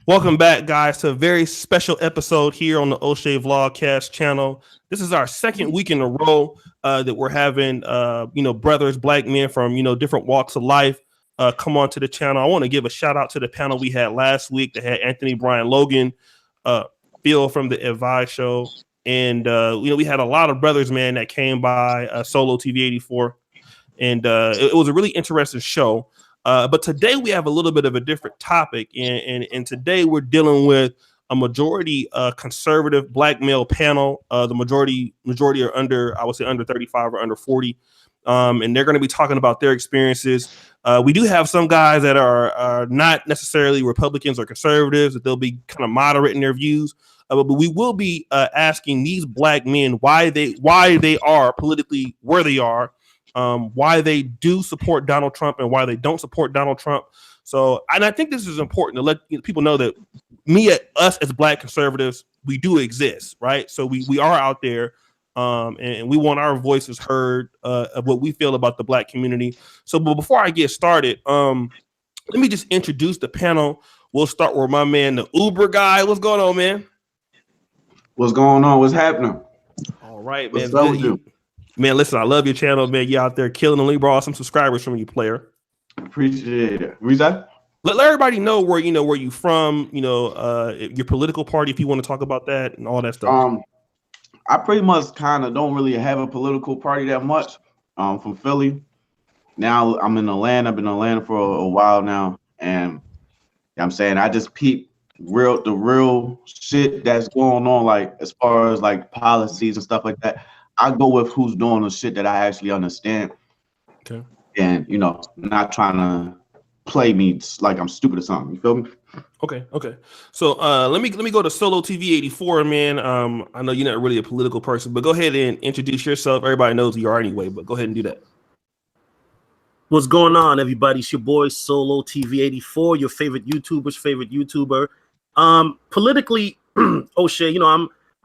Welcome back, guys, to a very special episode here on the O'Shea Vlogcast channel. This is our second week in a row that we're having, brothers, black men from, different walks of life come on to the channel. I want to give a shout out to the panel we had last week that had Anthony Brian Logan, Phil from the Advise Show. And, we had a lot of brothers, man, that came by Solo TV 84. And it was a really interesting show. But today we have a little bit of a different topic, and today we're dealing with a majority conservative black male panel. The majority are under, I would say, under 35 or under 40, and they're going to be talking about their experiences. We do have some guys that are not necessarily Republicans or conservatives, that they'll be kind of moderate in their views. But we will be asking these black men why they are politically where they are. Why they do support Donald Trump and why they don't support Donald Trump. So, and I think this is important to let people know that us as black conservatives, we do exist, right? So we are out there, and we want our voices heard of what we feel about the black community. So, but before I get started, let me just introduce the panel. We'll start with my man, the Uber guy. What's going on, man? What's going on? What's happening? All right, man. Man, listen, I love your channel, man. You out there killing the league, bro. Some subscribers from you, player. Appreciate it. Reason? Let everybody know where you from, your political party, if you want to talk about that and all that stuff. I pretty much kind of don't really have a political party that much. From Philly. Now I'm in Atlanta. I've been in Atlanta for a while now, and I'm saying I just peep the real shit that's going on, like as far as like policies and stuff like that. I go with who's doing the shit that I actually understand. Okay. And, not trying to play me like I'm stupid or something. You feel me? Okay. So let me go to Solo TV 84, man. I know you're not really a political person, but go ahead and introduce yourself. Everybody knows who you are anyway, but go ahead and do that. What's going on, everybody? It's your boy Solo TV 84, your favorite YouTuber's favorite YouTuber. Politically, O'Shea,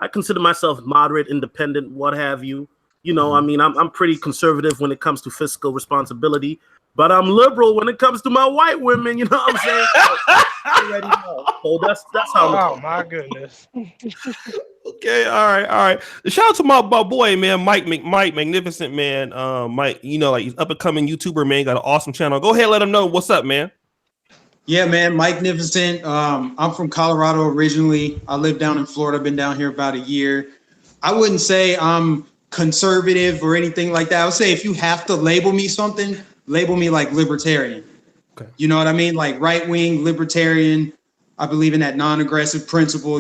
I consider myself moderate, independent, what have you. I'm pretty conservative when it comes to fiscal responsibility, but I'm liberal when it comes to my white women. You know what I'm saying? You already know. So that's how. Oh my goodness. Okay, all right. Shout out to my boy, man, Mike Magnificent, man. Mike, like he's up and coming YouTuber, man. Got an awesome channel. Go ahead, let him know what's up, man. Yeah, man, Magnificent. I'm from Colorado originally. I live down in Florida. I've been down here about a year. I wouldn't say I'm conservative or anything like that. I would say if you have to label me something, label me like libertarian. Okay. You know what I mean? Like right-wing libertarian. I believe in that non-aggressive principle,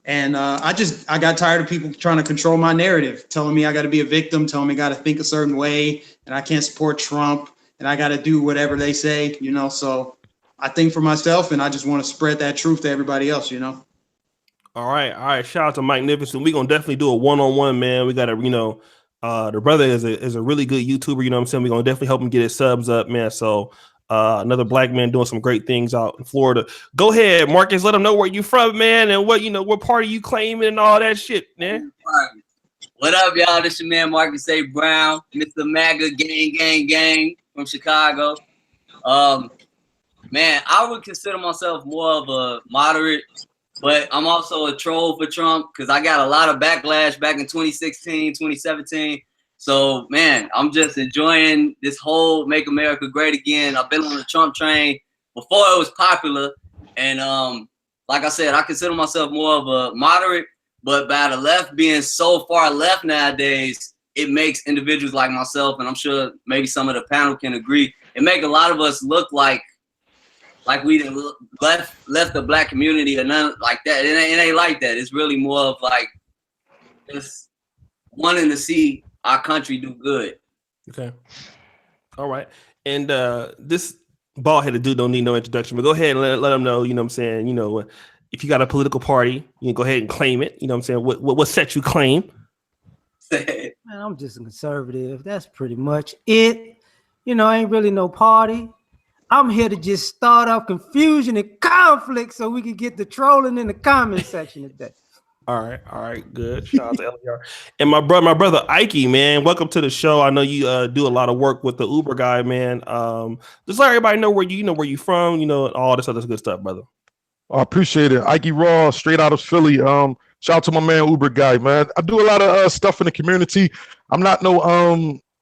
And I got tired of people trying to control my narrative, telling me I got to be a victim, telling me I got to think a certain way, and I can't support Trump, and I got to do whatever they say, So I think for myself, and I just want to spread that truth to everybody else, All right. Shout out to Magnificent. We're gonna definitely do a one-on-one, man. We gotta, the brother is a really good YouTuber. You know what I'm saying? We're gonna definitely help him get his subs up, man. So another black man doing some great things out in Florida. Go ahead, Marcus. Let them know where you from, man, and what party you claiming and all that shit, man. What up, y'all? This your man Marcus A. Brown, Mr. MAGA gang from Chicago. Man, I would consider myself more of a moderate, but I'm also a troll for Trump because I got a lot of backlash back in 2016, 2017. So, man, I'm just enjoying this whole Make America Great Again. I've been on the Trump train before it was popular. And like I said, I consider myself more of a moderate, but by the left being so far left nowadays, it makes individuals like myself, and I'm sure maybe some of the panel can agree, it make a lot of us look like we left the black community or nothing like that. It ain't like that. It's really more of like just wanting to see our country do good. Okay. All right. And this bald-headed dude don't need no introduction, but go ahead and let him know, you know what I'm saying, if you got a political party, you can go ahead and claim it. You know what I'm saying? What set you claim? Man, I'm just a conservative. That's pretty much it. Ain't really no party. I'm here to just start off confusion and conflict so we can get the trolling in the comment section today. All right, good. Shout out to LAR. And my brother Ikey, man, welcome to the show. I know you do a lot of work with the Uber guy, man. Just let everybody know where you from, all this other good stuff, brother. I appreciate it. Ikey Raw, straight out of Philly. Shout out to my man Uber guy, man. I do a lot of stuff in the community. I'm not no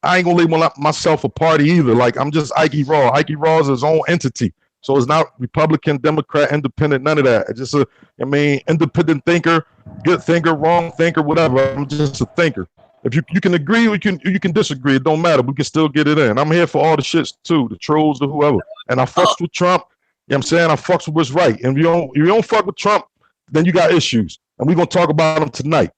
I ain't gonna label myself a party either. Like I'm just Ikey Raw. Ikey Raw is his own entity. So it's not Republican, Democrat, Independent, none of that. It's just independent thinker, good thinker, wrong thinker, whatever. I'm just a thinker. If you can agree, you can disagree. It don't matter. We can still get it in. I'm here for all the shits too, the trolls, the whoever. And I fucks with Trump. You know what I'm saying? I fucks with what's right. And if you don't fuck with Trump, then you got issues. And we're gonna talk about them tonight.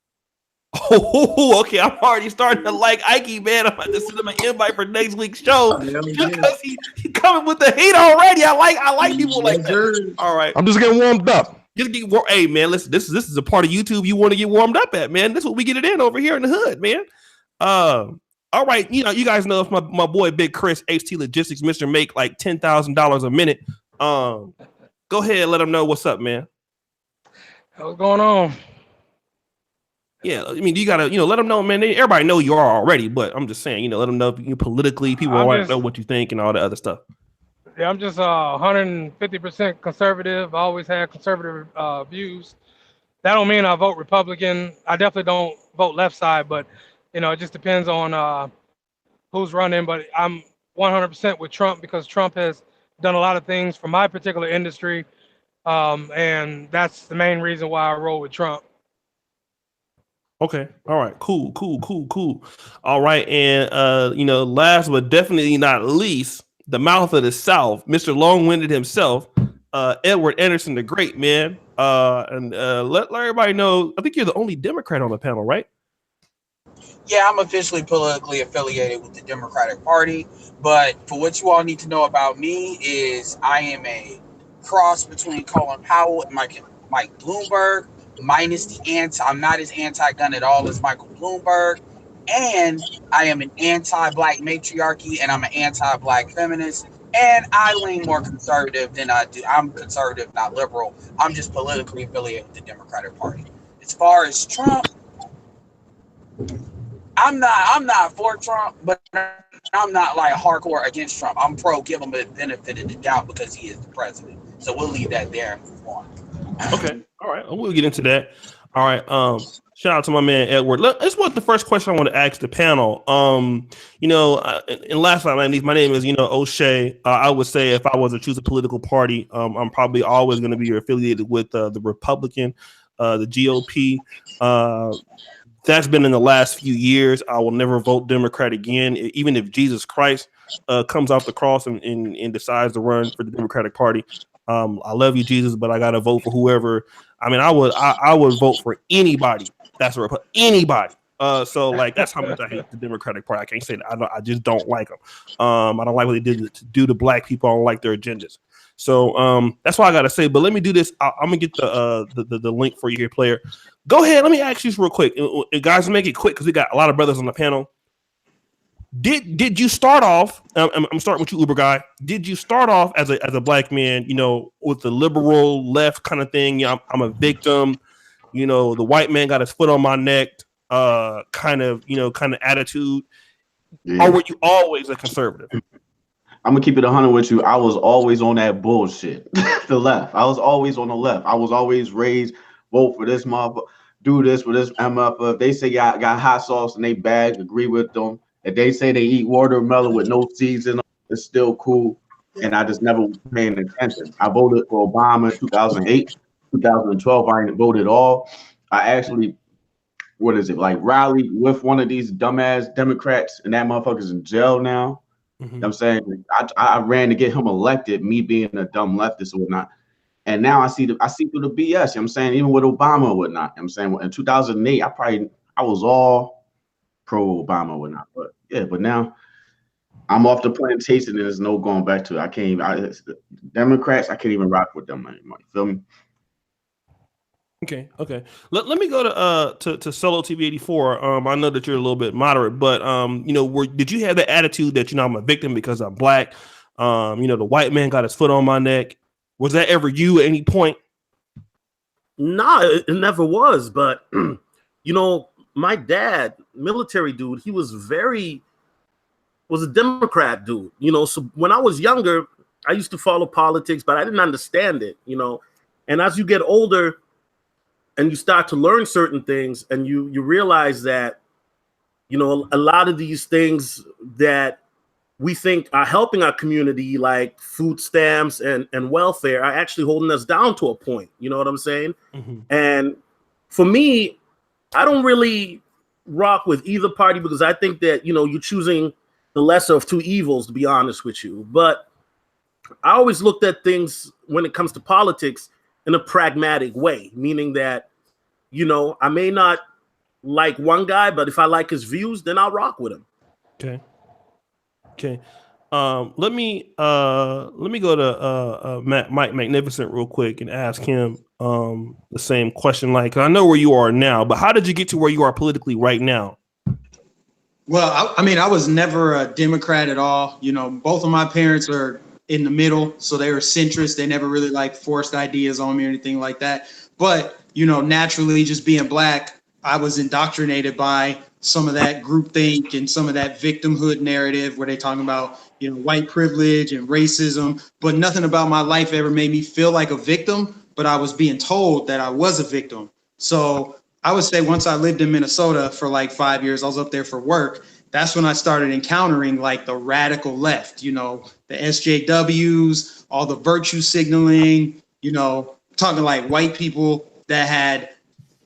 Oh, okay. I'm already starting to like Ikey, man. I'm about to send him an invite for next week's show because he coming with the heat already. I like people like that. All right. I'm just getting warmed up. Hey, man, listen, this is a part of YouTube you want to get warmed up at, man. This is what we get it in over here in the hood, man. All right. You guys know if my boy Big Chris, HT Logistics, Mr. Make like $10,000 a minute. Go ahead and let him know what's up, man. What's going on? Yeah, I mean, you gotta, let them know, man. Everybody know you are already, but I'm just saying, let them know politically, people want to know what you think and all the other stuff. Yeah, I'm just 150% conservative. I always had conservative views. That don't mean I vote Republican. I definitely don't vote left side, but it just depends on who's running. But I'm 100% with Trump because Trump has done a lot of things for my particular industry, and that's the main reason why I roll with Trump. Okay. All right. Cool. All right. And, last but definitely not least, the mouth of the South, Mr. Long-Winded himself, Edward Anderson, the great man. And let everybody know, I think you're the only Democrat on the panel, right? Yeah, I'm officially politically affiliated with the Democratic Party. But for what you all need to know about me is I am a cross between Colin Powell and Mike Bloomberg. Minus the I'm not as anti-gun at all as Michael Bloomberg, and I am an anti-black matriarchy, and I'm an anti-black feminist, and I lean more conservative than I do. I'm conservative, not liberal. I'm just politically affiliated with the Democratic Party. As far as Trump, I'm not for Trump, but I'm not like hardcore against Trump. I'm pro give him the benefit of the doubt because he is the president. So we'll leave that there and move on. Okay. All right. We'll get into that. All right. Shout out to my man Edward. This was the first question I want to ask the panel. And last but not least, my name is O'Shea. I would say if I was to choose a political party, I'm probably always going to be affiliated with the Republican, the GOP. That's been in the last few years. I will never vote Democrat again, even if Jesus Christ comes off the cross and decides to run for the Democratic Party. I love you, Jesus, but I gotta vote for whoever. I mean, I would vote for anybody. That's anybody. So like that's how much I hate the Democratic Party. I can't say that. I just don't like them. I don't like what they did to do to black people. I don't like their agendas. So that's what I gotta say. But let me do this. I'm gonna get the link for you here, player. Go ahead. Let me ask you real quick, guys. Make it quick because we got a lot of brothers on the panel. Did you start off? I'm starting with you, Uber guy. Did you start off as a black man, with the liberal left kind of thing? I'm a victim. The white man got his foot on my neck, kind of attitude. Yeah. Or were you always a conservative? I'm gonna keep it 100 with you. I was always on that bullshit. The left. I was always on the left. I was always raised vote for this motherfucker, do this for this MF. If they say got hot sauce in they bag, agree with them. If they say they eat watermelon with no seeds in them, it's still cool. And I just never was paying attention. I voted for Obama in 2008, 2012. I didn't vote at all. I actually, rallied with one of these dumbass Democrats, and that motherfucker's in jail now. Mm-hmm. You know what I'm saying? I ran to get him elected, me being a dumb leftist or whatnot. And now I see through the BS. You know what I'm saying? Even with Obama or whatnot. You know what I'm saying? In 2008, I was all pro-Obama or whatnot. But yeah, but now I'm off the plantation and there's no going back to it. Democrats, I can't even rock with them anymore. You feel me? Okay. Let me go to Solo TV 84. I know that you're a little bit moderate, but did you have the attitude that I'm a victim because I'm black? The white man got his foot on my neck. Was that ever you at any point? Nah, it never was. But my dad, military dude, he was a Democrat dude. So when I was younger, I used to follow politics, but I didn't understand it. And as you get older and you start to learn certain things, and you realize that, you know, a lot of these things that we think are helping our community, like food stamps and welfare, are actually holding us down to a point. You know what I'm saying? Mm-hmm. And for me, I don't really rock with either party, because I think that, you know, you're choosing the lesser of two evils, to be honest with you. But I always looked at things when it comes to politics in a pragmatic way, meaning that, you know, I may not like one guy, but if I like his views, then I'll rock with him. Okay. Let me go to Mike Magnificent real quick and ask him the same question. Like, 'cause I know where you are now, but how did you get to where you are politically right now? Well, I mean, I was never a Democrat at all. You know, both of my parents are in the middle, so they were centrist. They never really like forced ideas on me or anything like that. But, you know, naturally, just being black, I was indoctrinated by some of that groupthink and some of that victimhood narrative where they talking about, you know, white privilege and racism, but nothing about my life ever made me feel like a victim, but I was being told that I was a victim. So I would say once I lived in Minnesota for like 5 years, I was up there for work. That's when I started encountering like the radical left, you know, the SJWs, all the virtue signaling, you know, talking like white people that had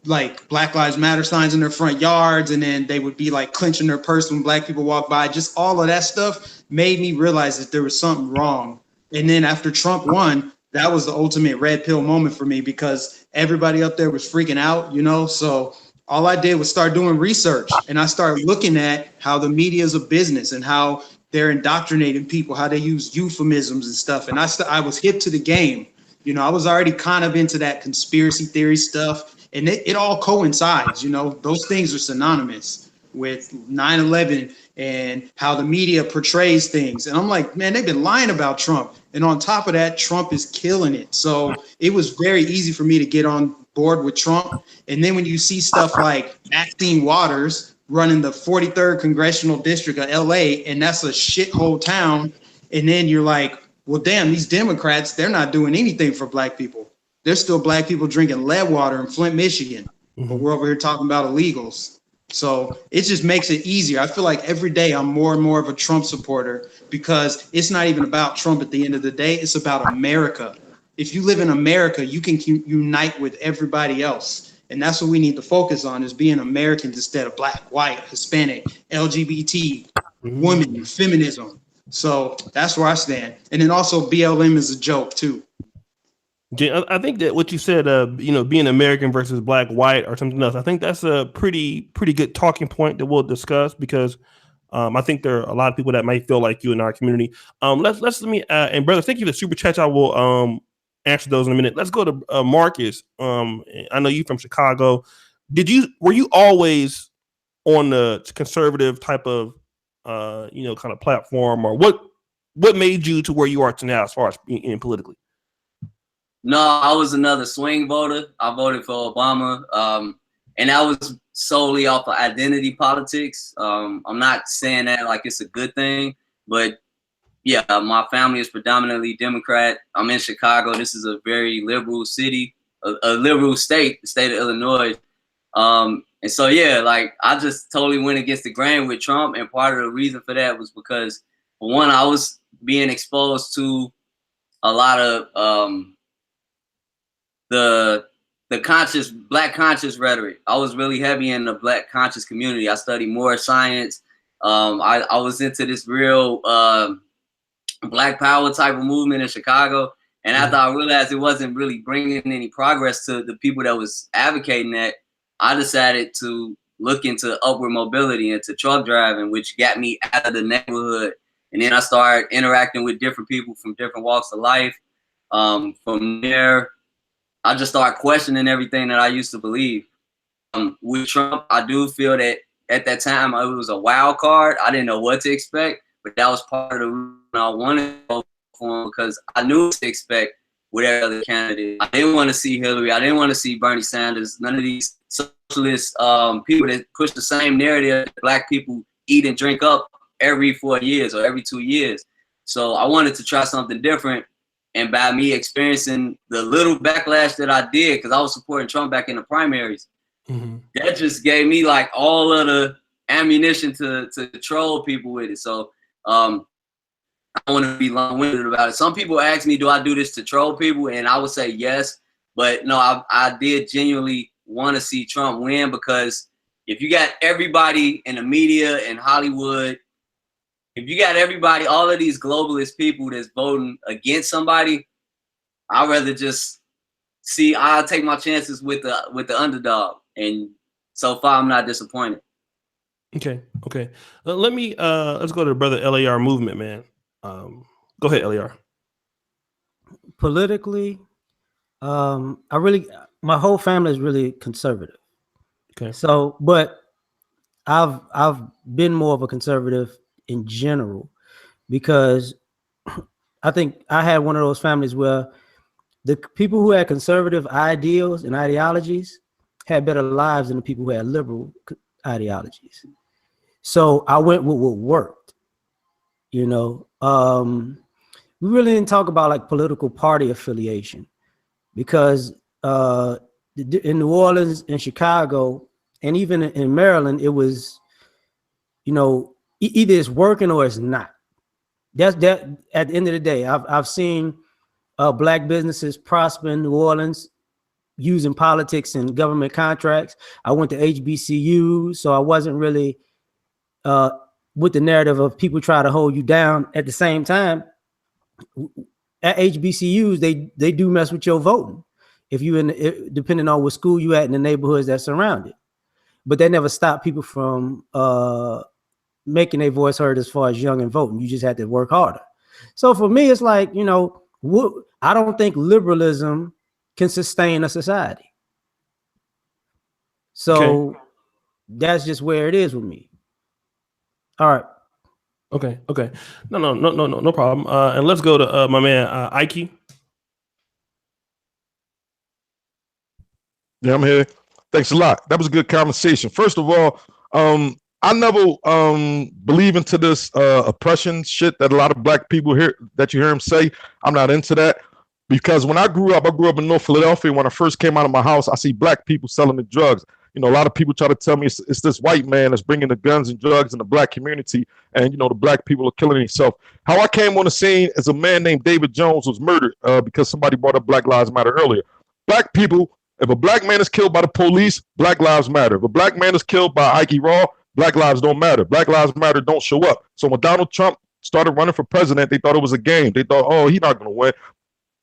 like Black Lives Matter signs in their front yards, and then they would be like clenching their purse when black people walk by. Just all of that stuff made me realize that there was something wrong. And then after Trump won, that was the ultimate red pill moment for me, because everybody up there was freaking out, you know? So all I did was start doing research, and I started looking at how the media is a business and how they're indoctrinating people, how they use euphemisms and stuff. And I was hip to the game. You know, I was already kind of into that conspiracy theory stuff, and it all coincides, you know, those things are synonymous with 9/11 and how the media portrays things. And I'm like, man, they've been lying about Trump. And on top of that, Trump is killing it. So it was very easy for me to get on board with Trump. And then when you see stuff like Maxine Waters running the 43rd Congressional District of LA, and that's a shithole town, and then you're like, well, damn, these Democrats, they're not doing anything for black people. There's still black people drinking lead water in Flint, Michigan, but we're over here talking about illegals. So it just makes it easier. I feel like every day I'm more and more of a Trump supporter, because it's not even about Trump at the end of the day. It's about America. If you live in America, you can unite with everybody else. And that's what we need to focus on, is being Americans instead of black, white, Hispanic, LGBT, women, feminism. So that's where I stand. And then also BLM is a joke too. I think that what you said, you know, being American versus black, white, or something else, I think that's a pretty good talking point that we'll discuss, because I think there are a lot of people that might feel like you in our community. Let me and brothers, thank you for the super chats. I will answer those in a minute. Let's go to Marcus. I know you from Chicago. Were you always on the conservative type of you know, kind of platform, or what made you to where you are to now as far as being politically? No, I was another swing voter. I voted for Obama, and that was solely off of identity politics. I'm not saying that like it's a good thing, but yeah, my family is predominantly Democrat. I'm in Chicago. This is a very liberal city, a liberal state, the state of Illinois. And so, yeah, like I just totally went against the grain with Trump. And part of the reason for that was because, for one, I was being exposed to a lot of the black conscious rhetoric. I was really heavy in the black conscious community. I studied more science. I was into this real black power type of movement in Chicago. And after I realized it wasn't really bringing any progress to the people that was advocating that, I decided to look into upward mobility, into truck driving, which got me out of the neighborhood. And then I started interacting with different people from different walks of life. From there, I just started questioning everything that I used to believe. With Trump, I do feel that at that time it was a wild card. I didn't know what to expect, but that was part of the reason I wanted to vote for him, because I knew what to expect with every other candidate. I didn't want to see Hillary. I didn't want to see Bernie Sanders. None of these socialist people that push the same narrative that black people eat and drink up every 4 years or every 2 years. So I wanted to try something different. And by me experiencing the little backlash that I did, because I was supporting Trump back in the primaries, that just gave me like all of the ammunition to troll people with it. So I don't want to be long-winded about it. Some people ask me, do I do this to troll people? And I would say yes. But no, I did genuinely want to see Trump win, because if you got everybody in the media and Hollywood, if you got everybody, all of these globalist people that's voting against somebody, I'd rather just I'll take my chances with the underdog. And so far, I'm not disappointed. Okay. Let me let's go to the brother LArmovement, man. Go ahead, LAR. Politically, my whole family is really conservative. Okay. So, but I've been more of a conservative in general, because I think I had one of those families where the people who had conservative ideals and ideologies had better lives than the people who had liberal ideologies. So I went with what worked. We really didn't talk about like political party affiliation, because in New Orleans and Chicago and even in Maryland, it was, either it's working or it's not. That's that. At the end of the day, I've seen black businesses prosper in New Orleans using politics and government contracts. I went to HBCU, so I wasn't really with the narrative of people try to hold you down. At the same time, at HBCUs, they do mess with your voting if you depending on what school you at in the neighborhoods that surround it. But they never stop people from making their voice heard as far as young and voting. You just had to work harder. So for me, it's like, I don't think liberalism can sustain a society. So that's just where it is with me. All right. Okay. No problem. And let's go to my man Ikey. Yeah, I'm here. Thanks a lot. That was a good conversation. First of all, I never believe into this oppression shit that a lot of black people hear that you hear them say. I'm not into that, because when I grew up in North Philadelphia. When I first came out of my house, I see black people selling the drugs. A lot of people try to tell me it's this white man that's bringing the guns and drugs in the black community, and the black people are killing themselves. How I came on the scene is a man named David Jones was murdered because somebody brought up Black Lives Matter earlier. Black people, if a black man is killed by the police, Black Lives Matter. If a black man is killed by Ikey Raw, Black lives don't matter. Black Lives Matter don't show up. So when Donald Trump started running for president, they thought it was a game. They thought, oh, he's not going to win.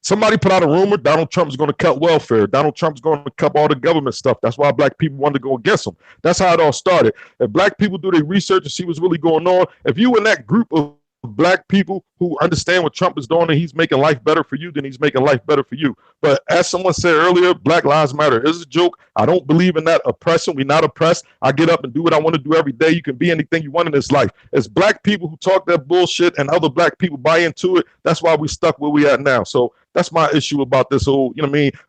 Somebody put out a rumor Donald Trump is going to cut welfare. Donald Trump's going to cut all the government stuff. That's why black people wanted to go against him. That's how it all started. If black people do their research and see what's really going on, if you in that group of black people who understand what Trump is doing and he's making life better for you, then he's making life better for you. But as someone said earlier, Black Lives Matter is a joke. I don't believe in that oppression. We're not oppressed. I get up and do what I want to do every day. You can be anything you want in this life. It's black people who talk that bullshit and other black people buy into it. That's why we stuck where we at now. So that's my issue about this whole,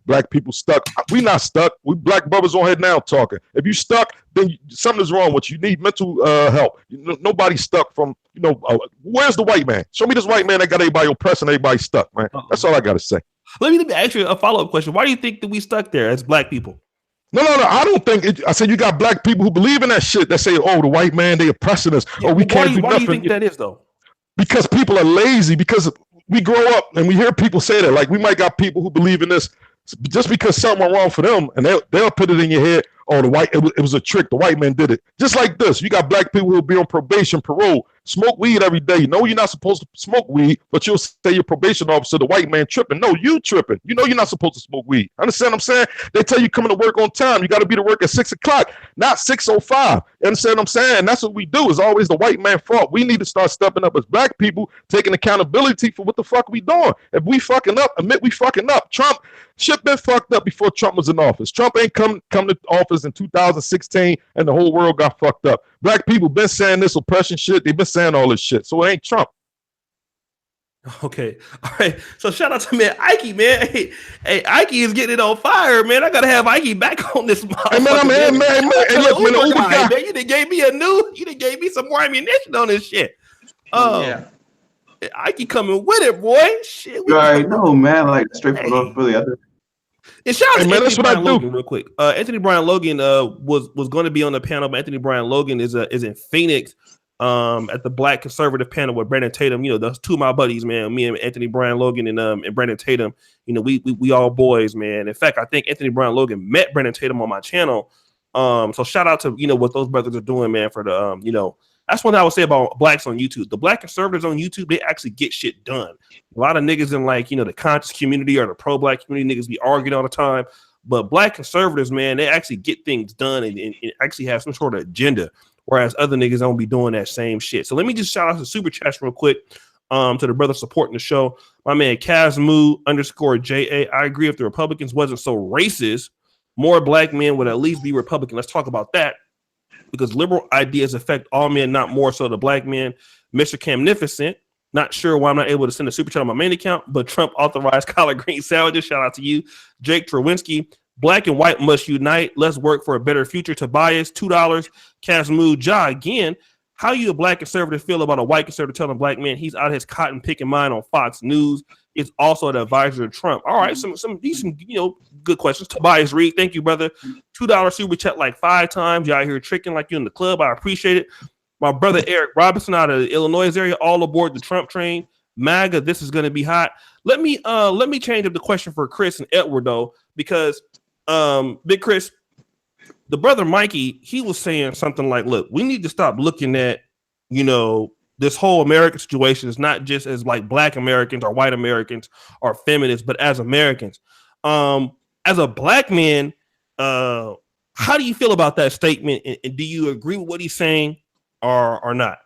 black people stuck. We not stuck. We black brothers on here now talking. If you stuck, then something's wrong with you. You need mental help. Nobody's stuck from, where's the white man? Show me this white man that got everybody oppressed and everybody stuck, man. That's all I got to say. Let me ask you a follow-up question. Why do you think that we stuck there as black people? No. I don't think it. I said you got black people who believe in that shit that say, oh, the white man, they oppressing us. Yeah, we can't do nothing. Why do you think that is, though? Because people are lazy. Because we grow up and we hear people say that. Like, we might got people who believe in this just because something went wrong for them, and they'll put it in your head, oh, it was a trick. The white man did it. Just like this. You got black people who will be on probation, parole, smoke weed every day. You're not supposed to smoke weed, but you'll say your probation officer, the white man, tripping. No, you tripping. You're not supposed to smoke weed. Understand what I'm saying? They tell you coming to work on time. You got to be to work at 6 o'clock, not 6:05. Understand what I'm saying? That's what we do. It's always the white man's fault. We need to start stepping up as black people, taking accountability for what the fuck we doing. If we fucking up, admit we fucking up. Trump, shit been fucked up before Trump was in office. Trump ain't come to office in 2016 and the whole world got fucked up. Black people been saying this oppression shit. They've been saying all this shit. So it ain't Trump. Okay. All right. So shout out to man Ikey, man. Hey, Ikey is getting it on fire, man. I gotta have Ikey back on this. Hey, man. Hey, look, man, the Uber guy. Man, you done gave me some more ammunition on this shit. Yeah. Ikey coming with it, boy. Shit, You already know, man. Like straight from North Philly. And shout out to man, Anthony that's what Bryan I do. Logan real quick. Anthony Bryan Logan was going to be on the panel, but Anthony Bryan Logan is in Phoenix at the Black Conservative panel with Brandon Tatum. You know, those two of my buddies, man. Me and Anthony Bryan Logan and Brandon Tatum. You know, we all boys, man. In fact, I think Anthony Bryan Logan met Brandon Tatum on my channel. So shout out to what those brothers are doing, man. For the that's one thing I would say about blacks on YouTube. The black conservatives on YouTube, they actually get shit done. A lot of niggas in the conscious community or the pro-black community niggas be arguing all the time. But black conservatives, man, they actually get things done and actually have some sort of agenda. Whereas other niggas don't be doing that same shit. So let me just shout out to Super Chats real quick to the brother supporting the show. My man Kazmu_JA. I agree if the Republicans wasn't so racist, more black men would at least be Republican. Let's talk about that. Because liberal ideas affect all men, not more so the black men. Mr. Camnificent, not sure why I'm not able to send a super chat on my main account, but Trump authorized collard green sandwiches. Shout out to you. Jake Trewinski, black and white must unite. Let's work for a better future. Tobias, $2. Kazmu Ja again. How you a black conservative feel about a white conservative telling a black man he's out his cotton picking mind on Fox News? Is also an advisor to Trump. All right, some decent, good questions. Tobias Reed, thank you, brother. $2 super chat like 5 times. Y'all out here tricking like you in the club. I appreciate it. My brother Eric Robinson out of the Illinois area, all aboard the Trump train. MAGA, this is gonna be hot. Let me change up the question for Chris and Edward though, because Big Chris, the brother Mikey, he was saying something like, look, we need to stop looking at, this whole American situation is not just as like black Americans or white Americans or feminists, but as Americans. As a black man, how do you feel about that statement? And do you agree with what he's saying or not?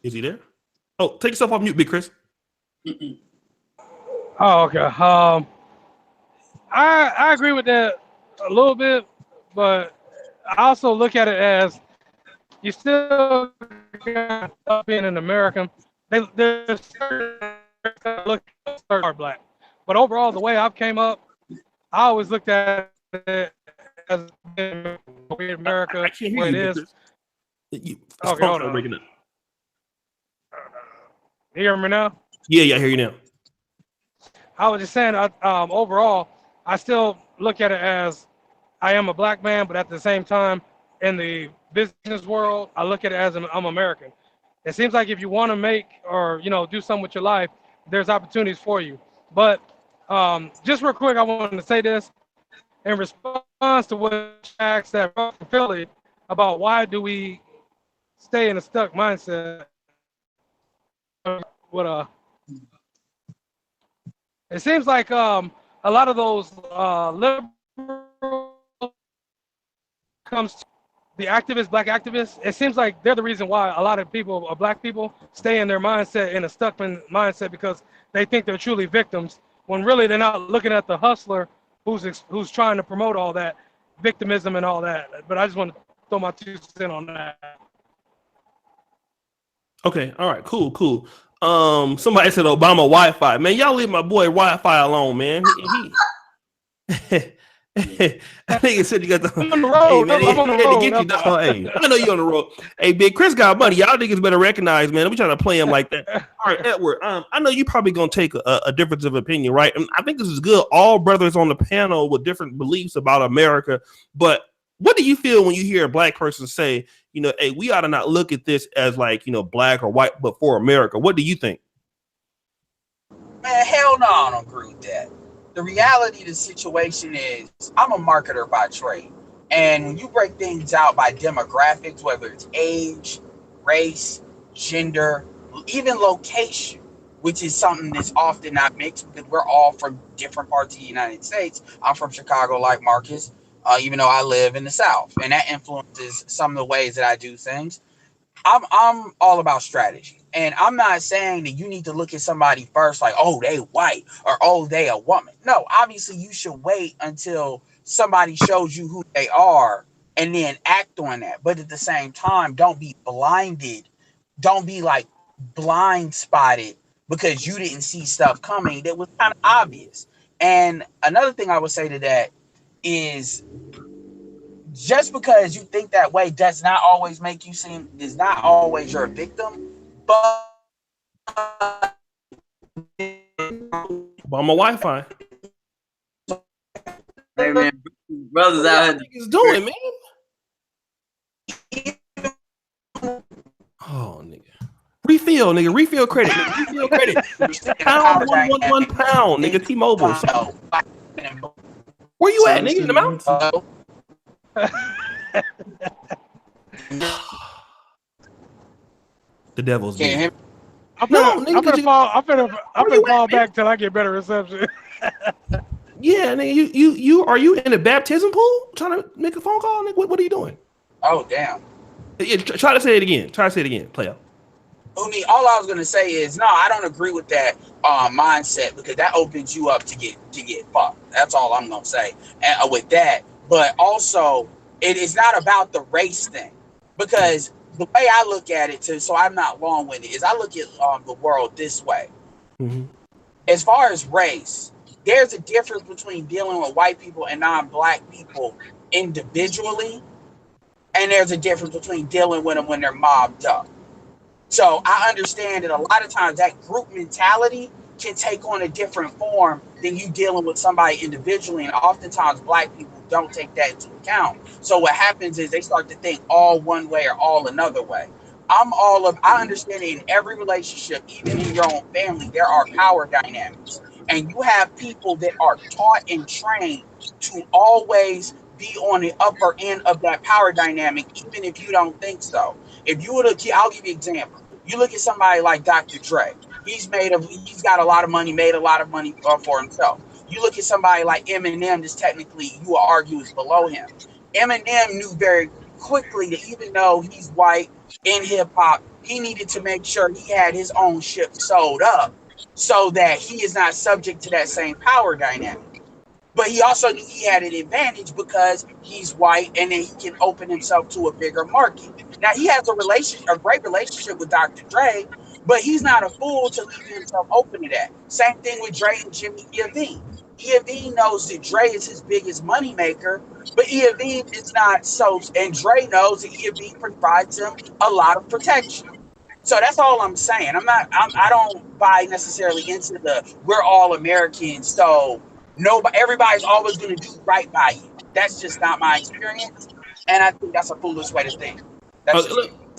Is he there? Oh, take yourself off mute, Big Chris. Oh, okay. I agree with that a little bit, but I also look at it as you still got being an American. They're look are black, but overall, the way I've came up, I always looked at it as America. I can't hear where you, it is. Okay, hold on. Breaking up. You hear me now? Yeah, I hear you now. I was just saying, overall, I still look at it as I am a black man, but at the same time, in the business world, I look at it as I'm American. It seems like if you want to make or do something with your life, there's opportunities for you. But just real quick, I wanted to say this in response to what Shaq said from Philly about why do we stay in a stuck mindset. It seems like a lot of those liberal comes to the activists, black activists. It seems like they're the reason why a lot of people, black people, stay in their mindset, in a stuck mindset, because they think they're truly victims, when really they're not looking at the hustler who's trying to promote all that victimism and all that. But I just want to throw my 2 cents in on that. Okay, all right, cool. Somebody said Obama Wi-Fi. Man, y'all leave my boy Wi-Fi alone, man. I think it said you got the. I'm on the road. Hey, man, I'm on the road. Get you down. Hey, I know you're on the road. Hey, Big Chris got money. Y'all niggas better recognize, man. We trying to play him like that. All right, Edward. I know you probably gonna take a difference of opinion, right? And I think this is good. All brothers on the panel with different beliefs about America. But what do you feel when you hear a black person say, hey, we ought to not look at this as like, black or white, but for America? What do you think? Man, hell no, I don't agree with that. The reality of the situation is I'm a marketer by trade. And when you break things out by demographics, whether it's age, race, gender, even location, which is something that's often not mixed because we're all from different parts of the United States. I'm from Chicago, like Marcus, even though I live in the South. And that influences some of the ways that I do things. I'm all about strategy. And I'm not saying that you need to look at somebody first like, oh, they white or oh, they a woman. No, obviously you should wait until somebody shows you who they are and then act on that. But at the same time, don't be blinded. Don't be like blind spotted because you didn't see stuff coming that was kind of obvious. And another thing I would say to that is just because you think that way does not always make you seem, is not always your victim, but on my Wi-Fi. Hey man, brothers out here. What doing, man? Oh, nigga. Refill, nigga. Refill credit. Nigga. Refill credit. Pound 111 pound, nigga. T-Mobile. Where you at, nigga? In the mountains? The devil's game. I'm gonna fall back till I get better reception. Yeah, nigga, you are you in a baptism pool trying to make a phone call? Nigga? What are you doing? Oh damn. Yeah, try to say it again. Try to say it again. Play out. Uni, all I was gonna say is no, I don't agree with that mindset, because that opens you up to get fucked. That's all I'm gonna say with that. But also, it is not about the race thing, because the way I look at it, so I'm not long-winded, is I look at the world this way. Mm-hmm. As far as race, there's a difference between dealing with white people and non-black people individually, and there's a difference between dealing with them when they're mobbed up. So I understand that a lot of times that group mentality can take on a different form than you dealing with somebody individually, and oftentimes black people don't take that into account. So what happens is they start to think all one way or all another way. I understand that in every relationship, even in your own family, there are power dynamics, and you have people that are taught and trained to always be on the upper end of that power dynamic, even if you don't think so. If you were to, I'll give you an example. You look at somebody like Dr. Dre. He's got a lot of money, made a lot of money for himself. You look at somebody like Eminem, that's technically, you will argue, is below him. Eminem knew very quickly that even though he's white in hip hop, he needed to make sure he had his own ship sold up so that he is not subject to that same power dynamic. But he also knew he had an advantage because he's white, and then he can open himself to a bigger market. Now, he has a great relationship with Dr. Dre, but he's not a fool to leave himself open to that. Same thing with Dre and Jimmy Iovine. Iovine knows that Dre is his biggest moneymaker, but Iovine is not so, and Dre knows that Iovine provides him a lot of protection. So that's all I'm saying. I don't buy necessarily into the we're all Americans, so everybody's always going to do right by you. That's just not my experience, and I think that's a foolish way to think.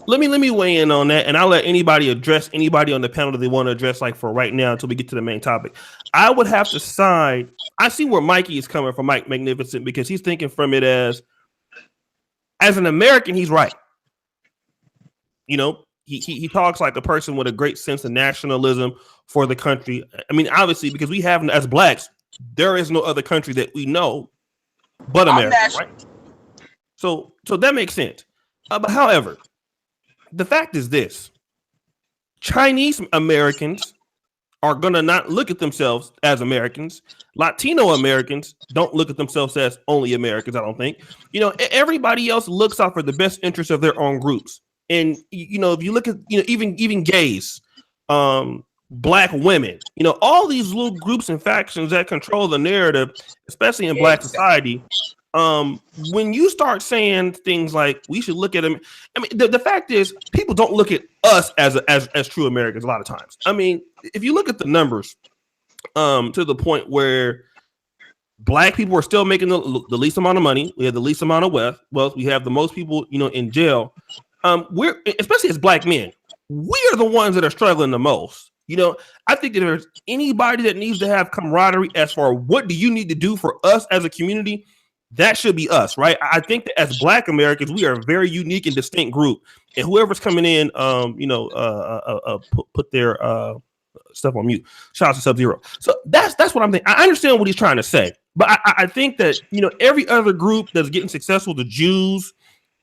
Let me weigh in on that, and I'll let anybody address anybody on the panel that they want to address, like for right now until we get to the main topic. I would have to side. I see where Mikey is coming from, Mike Magnificent, because he's thinking from it as an American, he's right. You know, he talks like a person with a great sense of nationalism for the country. I mean, obviously, because we have, as blacks, there is no other country that we know but America, right? So that makes sense. But however, the fact is this: Chinese Americans are gonna not look at themselves as Americans. Latino Americans don't look at themselves as only Americans. I don't think. You know, everybody else looks out for the best interests of their own groups. And you know, if you look at even gays, black women, you know, all these little groups and factions that control the narrative, especially in black society. When you start saying things like we should look at them, I mean, the fact is people don't look at us as true Americans a lot of times. I mean, if you look at the numbers, to the point where black people are still making the least amount of money, we have the least amount of wealth, we have the most people, you know, in jail. We're, especially as black men, we are the ones that are struggling the most. You know, I think that if there's anybody that needs to have camaraderie as far what do you need to do for us as a community, that should be us, right? I think that as Black Americans, we are a very unique and distinct group. And whoever's coming in, put their stuff on mute. Shout out to Sub-Zero. So that's what I'm thinking. I understand what he's trying to say, but I think that, you know, every other group that's getting successful, the Jews,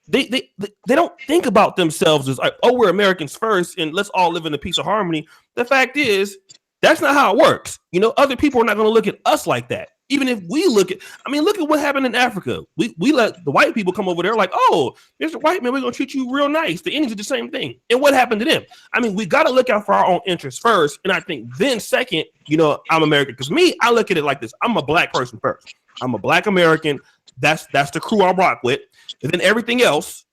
they don't think about themselves as like, oh, we're Americans first, and let's all live in a peace of harmony. The fact is, that's not how it works. You know, other people are not going to look at us like that. Even if we look at what happened in Africa. We let the white people come over there like, oh, there's a white man, we're gonna treat you real nice. The Indians did the same thing. And what happened to them? I mean, we gotta look out for our own interests first. And I think then second, I'm American. Because me, I look at it like this. I'm a black person first. I'm a black American. That's the crew I rock with. And then everything else,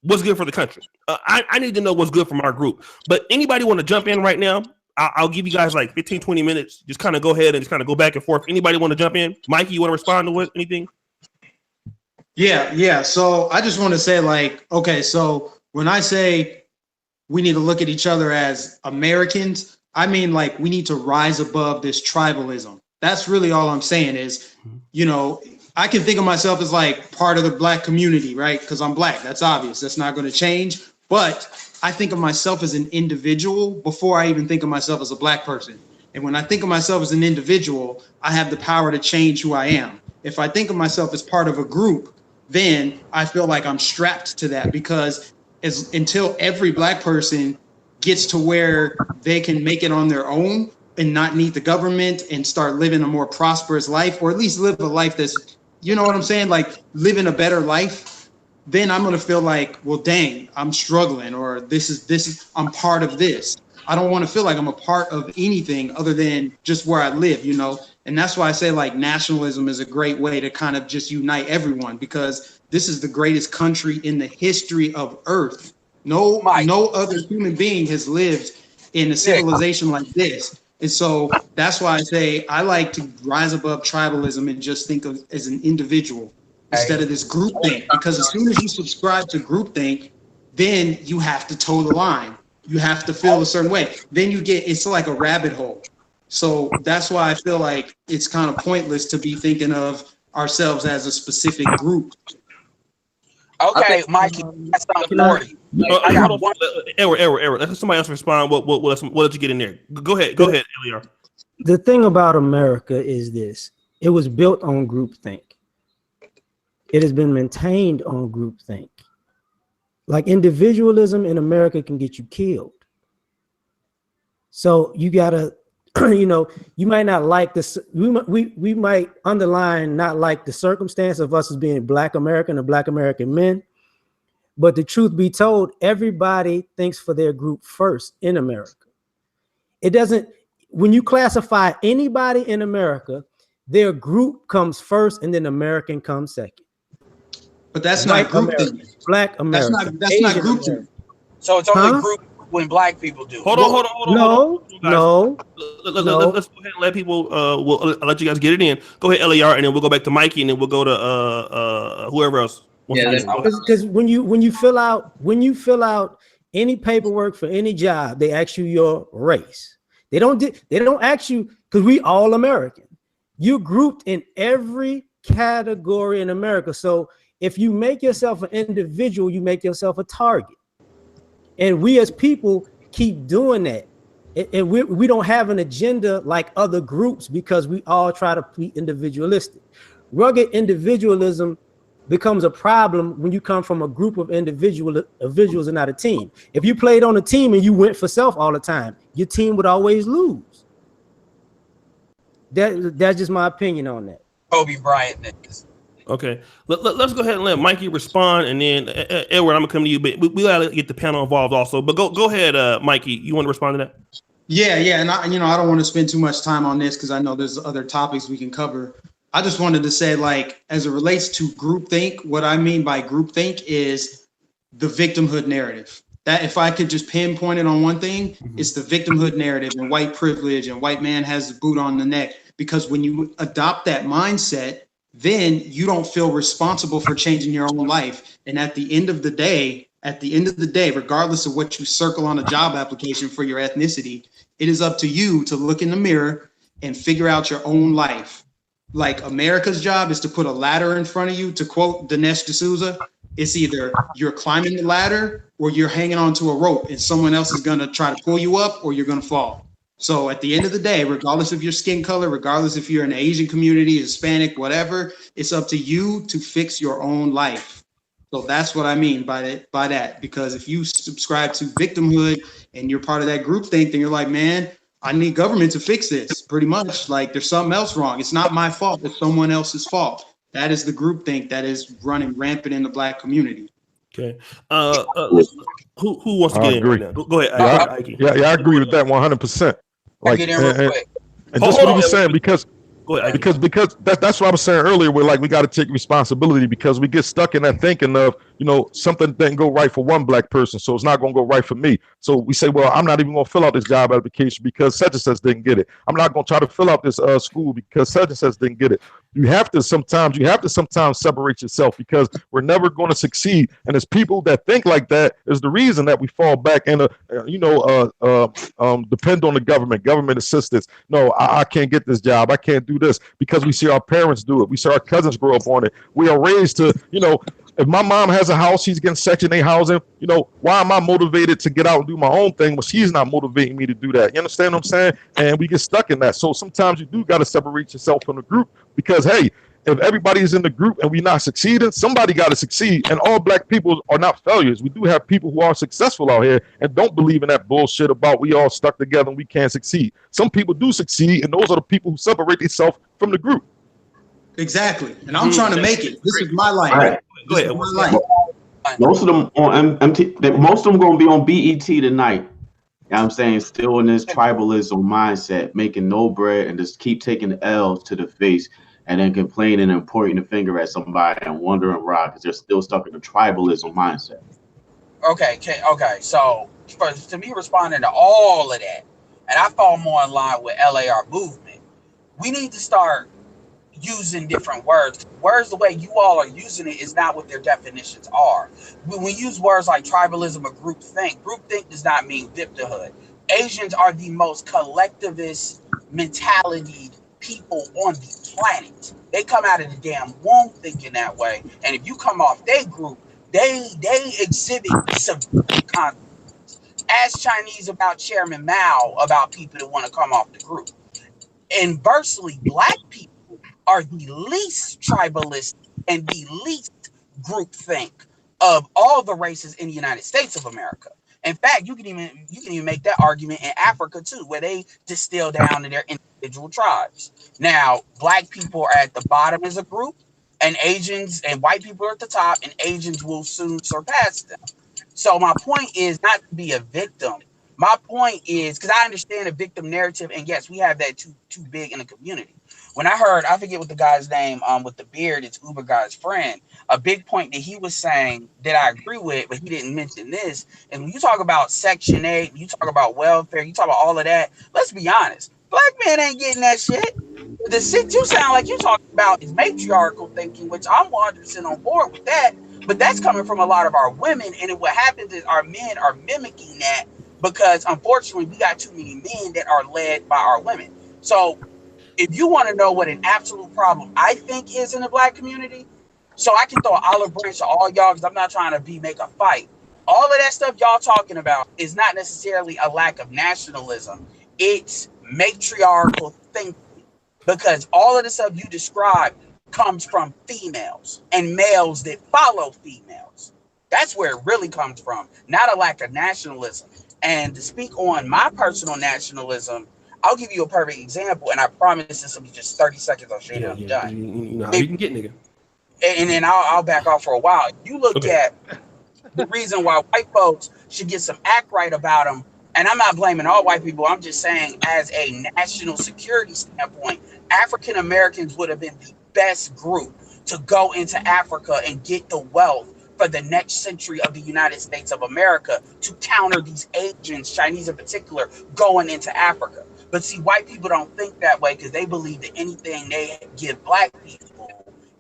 what's good for the country. I need to know what's good from our group. But anybody want to jump in right now? I'll give you guys like 15, 20 minutes. Just kind of go ahead and just kind of go back and forth. Anybody want to jump in? Mikey, you want to respond to what? Anything? Yeah. So I just want to say, like, okay, so when I say we need to look at each other as Americans, I mean, like, we need to rise above this tribalism. That's really all I'm saying is, I can think of myself as like part of the black community, right? Because I'm black. That's obvious. That's not going to change. But I think of myself as an individual before I even think of myself as a black person. And when I think of myself as an individual, I have the power to change who I am. If I think of myself as part of a group, then I feel like I'm strapped to that, because until every black person gets to where they can make it on their own and not need the government and start living a more prosperous life, or at least live a life that's, you know what I'm saying? Like living a better life, then I'm going to feel like, well, dang, I'm struggling, or this is, I'm part of this. I don't want to feel like I'm a part of anything other than just where I live, And that's why I say like nationalism is a great way to kind of just unite everyone, because this is the greatest country in the history of Earth. No other human being has lived in a civilization like this. And so that's why I say I like to rise above tribalism and just think of as an individual instead of this groupthink. Because as soon as you subscribe to groupthink, then you have to toe the line. You have to feel a certain way. Then it's like a rabbit hole. So that's why I feel like it's kind of pointless to be thinking of ourselves as a specific group. Okay, Mikey, that's not 40. Edward, let somebody else respond. What did you get in there? Go ahead, LAR. The thing about America is this: it was built on groupthink. It has been maintained on groupthink. Like individualism in America can get you killed. So you gotta, you might not like this. We might underline not like the circumstance of us as being Black American or Black American men. But the truth be told, everybody thinks for their group first in America. It doesn't, when you classify anybody in America, their group comes first and then American comes second. But that's not groupthink. Black America. That's not groupthink. So it's only group when black people do. Hold on. No. Let's go ahead and let people. I'll let you guys get it in. Go ahead, LAR, and then we'll go back to Mikey, and then we'll go to whoever else. Because when you fill out any paperwork for any job, they ask you your race. They don't ask you, because we all American. You're grouped in every category in America. So if you make yourself an individual, you make yourself a target. And we as people keep doing that. And we don't have an agenda like other groups because we all try to be individualistic. Rugged individualism becomes a problem when you come from a group of individuals and not a team. If you played on a team and you went for self all the time, your team would always lose. That's just my opinion on that. Kobe Bryant. Okay, let's go ahead and let Mikey respond, and then Edward, I'm gonna come to you, but we gotta get the panel involved also. But go ahead, Mikey. You want to respond to that? Yeah, and I don't want to spend too much time on this because I know there's other topics we can cover. I just wanted to say, like, as it relates to groupthink, what I mean by groupthink is the victimhood narrative. That if I could just pinpoint it on one thing, it's the victimhood narrative and white privilege and white man has the boot on the neck. Because when you adopt that mindset, then you don't feel responsible for changing your own life. And at the end of the day, regardless of what you circle on a job application for your ethnicity, it is up to you to look in the mirror and figure out your own life. Like America's job is to put a ladder in front of you, to quote Dinesh D'Souza. It's either you're climbing the ladder or you're hanging onto a rope and someone else is going to try to pull you up or you're going to fall. So at the end of the day, regardless of your skin color, regardless if you're in the Asian community, Hispanic, whatever, it's up to you to fix your own life. So that's what I mean by that. Because if you subscribe to victimhood and you're part of that groupthink, then you're like, man, I need government to fix this. Pretty much, like there's something else wrong. It's not my fault. It's someone else's fault. That is the groupthink that is running rampant in the Black community. Okay. Who wants to get in right now? Go ahead. Ikey. Yeah, I agree with that 100%. Like, get in real quick. And just what he was saying, because that's what I was saying earlier. We're like, we got to take responsibility because we get stuck in that thinking of, you know, something didn't go right for one Black person, so it's not going to go right for me. So we say, well, I'm not even going to fill out this job application because such and such didn't get it. I'm not going to try to fill out this school because such and such didn't get it. You have to sometimes separate yourself because we're never going to succeed. And it's people that think like that is the reason that we fall back and depend on the government assistance. No, I can't get this job. I can't do this because we see our parents do it. We see our cousins grow up on it. We are raised to, you know, if my mom has a house, she's getting Section 8 housing, you know, why am I motivated to get out and do my own thing when she's not motivating me to do that? You understand what I'm saying? And we get stuck in that. So sometimes you do got to separate yourself from the group because, hey, if everybody's in the group and we're not succeeding, somebody got to succeed. And all Black people are not failures. We do have people who are successful out here and don't believe in that bullshit about we all stuck together and we can't succeed. Some people do succeed, and those are the people who separate themselves from the group. Exactly. And I'm trying to make it. This is my life. Right. Go ahead. My life. Most of them on MT, most of them going to be on BET tonight. You know what I'm saying? Still in this tribalism mindset, making no bread and just keep taking the L's to the face and then complaining and pointing the finger at somebody and wondering why because they're still stuck in the tribalism mindset. Okay. So to me responding to all of that, and I fall more in line with LArmovement, we need to start using different words. Words the way you all are using it is not what their definitions are. When we use words like tribalism or groupthink does not mean victimhood. Asians are the most collectivist mentality people on the planet. They come out of the damn womb thinking that way. And if you come off their group, they exhibit severe consequences. Ask Chinese about Chairman Mao about people that want to come off the group. Inversely, Black people are the least tribalist and the least groupthink of all the races in the United States of America. In fact, you can even make that argument in Africa too, where they distill down to their individual tribes. Now, Black people are at the bottom as a group, and Asians and white people are at the top, and Asians will soon surpass them. So my point is not to be a victim. My point is, because I understand the victim narrative, and yes, we have that too big in the community. When I heard, I forget what the guy's name with the beard, it's Uber guy's friend, a big point that he was saying that I agree with, but he didn't mention this. And when you talk about Section 8, you talk about welfare, you talk about all of that, let's be honest, Black men ain't getting that shit. The shit you sound like you talking about is matriarchal thinking, which I'm 100% on board with that, but that's coming from a lot of our women, and what happens is our men are mimicking that because unfortunately we got too many men that are led by our women. So if you want to know what an absolute problem I think is in the Black community, so I can throw an olive branch to all y'all because I'm not trying to make a fight. All of that stuff y'all talking about is not necessarily a lack of nationalism. It's matriarchal thinking, because all of the stuff you described comes from females and males that follow females. That's where it really comes from, not a lack of nationalism. And to speak on my personal nationalism, I'll give you a perfect example, and I promise this will be just 30 seconds. I'll show you I'm done. You know how you can get, nigga. And then I'll back off for a while. You look at the reason why white folks should get some act right about them, and I'm not blaming all white people. I'm just saying, as a national security standpoint, African Americans would have been the best group to go into Africa and get the wealth for the next century of the United States of America to counter these Asians, Chinese in particular, going into Africa. But see, white people don't think that way because they believe that anything they give Black people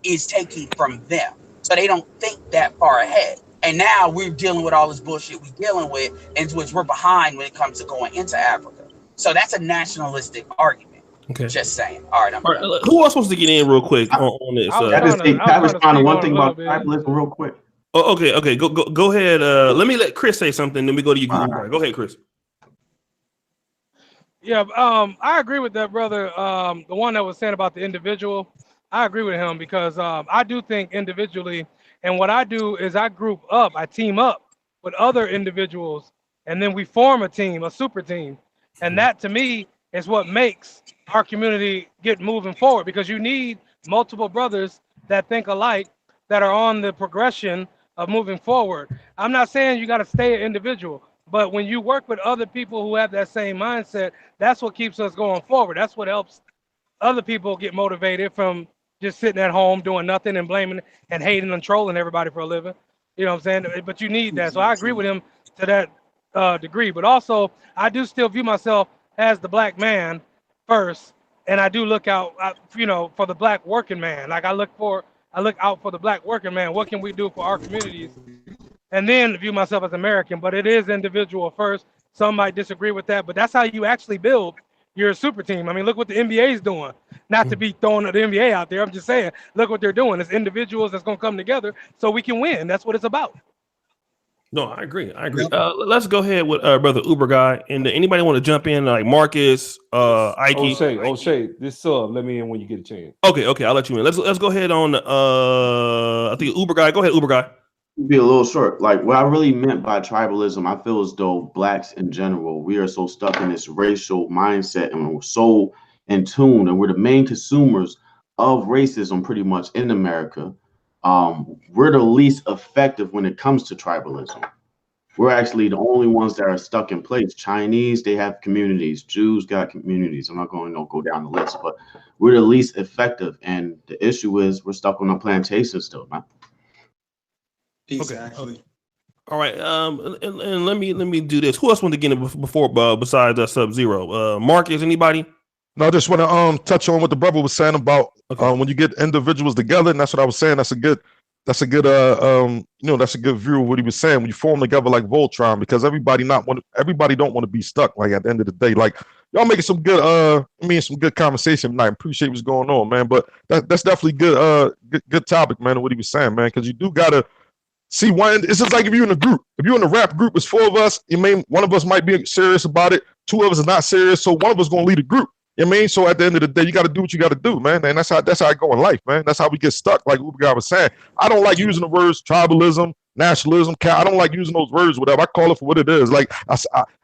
is taking from them. So they don't think that far ahead. And now we're dealing with all this bullshit we're dealing with, and which we're behind when it comes to going into Africa. So that's a nationalistic argument. Okay. Just saying. All right. Who else wants to get in real quick on this? I respond to one thing about tribalism real quick. Oh, okay. Go ahead. Let me let Chris say something, then we go to you. Right. Go ahead, Chris. Yeah, I agree with that, brother. The one that was saying about the individual, I agree with him because I do think individually, and what I do is I group up, I team up with other individuals, and then we form a team, a super team. And that to me is what makes our community get moving forward, because you need multiple brothers that think alike, that are on the progression of moving forward. I'm not saying you got to stay an individual, but when you work with other people who have that same mindset, that's what keeps us going forward. That's what helps other people get motivated from just sitting at home doing nothing and blaming and hating and trolling everybody for a living. You know what I'm saying? But you need that. So I agree with him to that degree. But also, I do still view myself as the black man first, and I do look out, for the black working man. Like I look out for the black working man. What can we do for our communities? And then view myself as American. But it is individual first. Some might disagree with that, but that's how you actually build your super team. I mean, look what the NBA is doing. Not to be throwing the NBA out there. I'm just saying, look what they're doing. It's individuals that's going to come together so we can win. That's what it's about. No, I agree. Let's go ahead with brother Uber guy. And anybody want to jump in, like Marcus, Ikey? O'Shea, this sub, let me in when you get a chance. Okay, I'll let you in. Let's go ahead on. I think Uber guy. Go ahead, Uber guy. Be a little short. Like what I really meant by tribalism, I feel as though blacks in general, we are so stuck in this racial mindset, and we're so in tune, and we're the main consumers of racism pretty much in America. We're the least effective when it comes to tribalism. We're actually the only ones that are stuck in place. Chinese, they have communities. Jews got communities. I'm not going to go down the list, but we're the least effective. And the issue is we're stuck on a plantation still, man. Exactly. Okay. All right. And let me do this. Who else wanted to get in before besides Sub-Zero? Marcus, anybody? No, I just want to touch on what the brother was saying about when you get individuals together, and that's what I was saying. That's a good that's a good view of what he was saying. When you form together like Voltron, because everybody don't want to be stuck. Like at the end of the day, like y'all making some good some good conversation tonight. I appreciate what's going on, man. But that's definitely good topic, man, what he was saying, man, because you do gotta see one. It's just like if you're in a group, if you're in a rap group, it's 4 of us. One of us might be serious about it, 2 of us are not serious, so one of us gonna lead a group. You know what I mean? So at the end of the day, you got to do what you got to do, man. And that's how I go in life, man. That's how we get stuck, like Uber guy was saying. I don't like using the words tribalism, nationalism. I don't like using those words, whatever. I call it for what it is. Like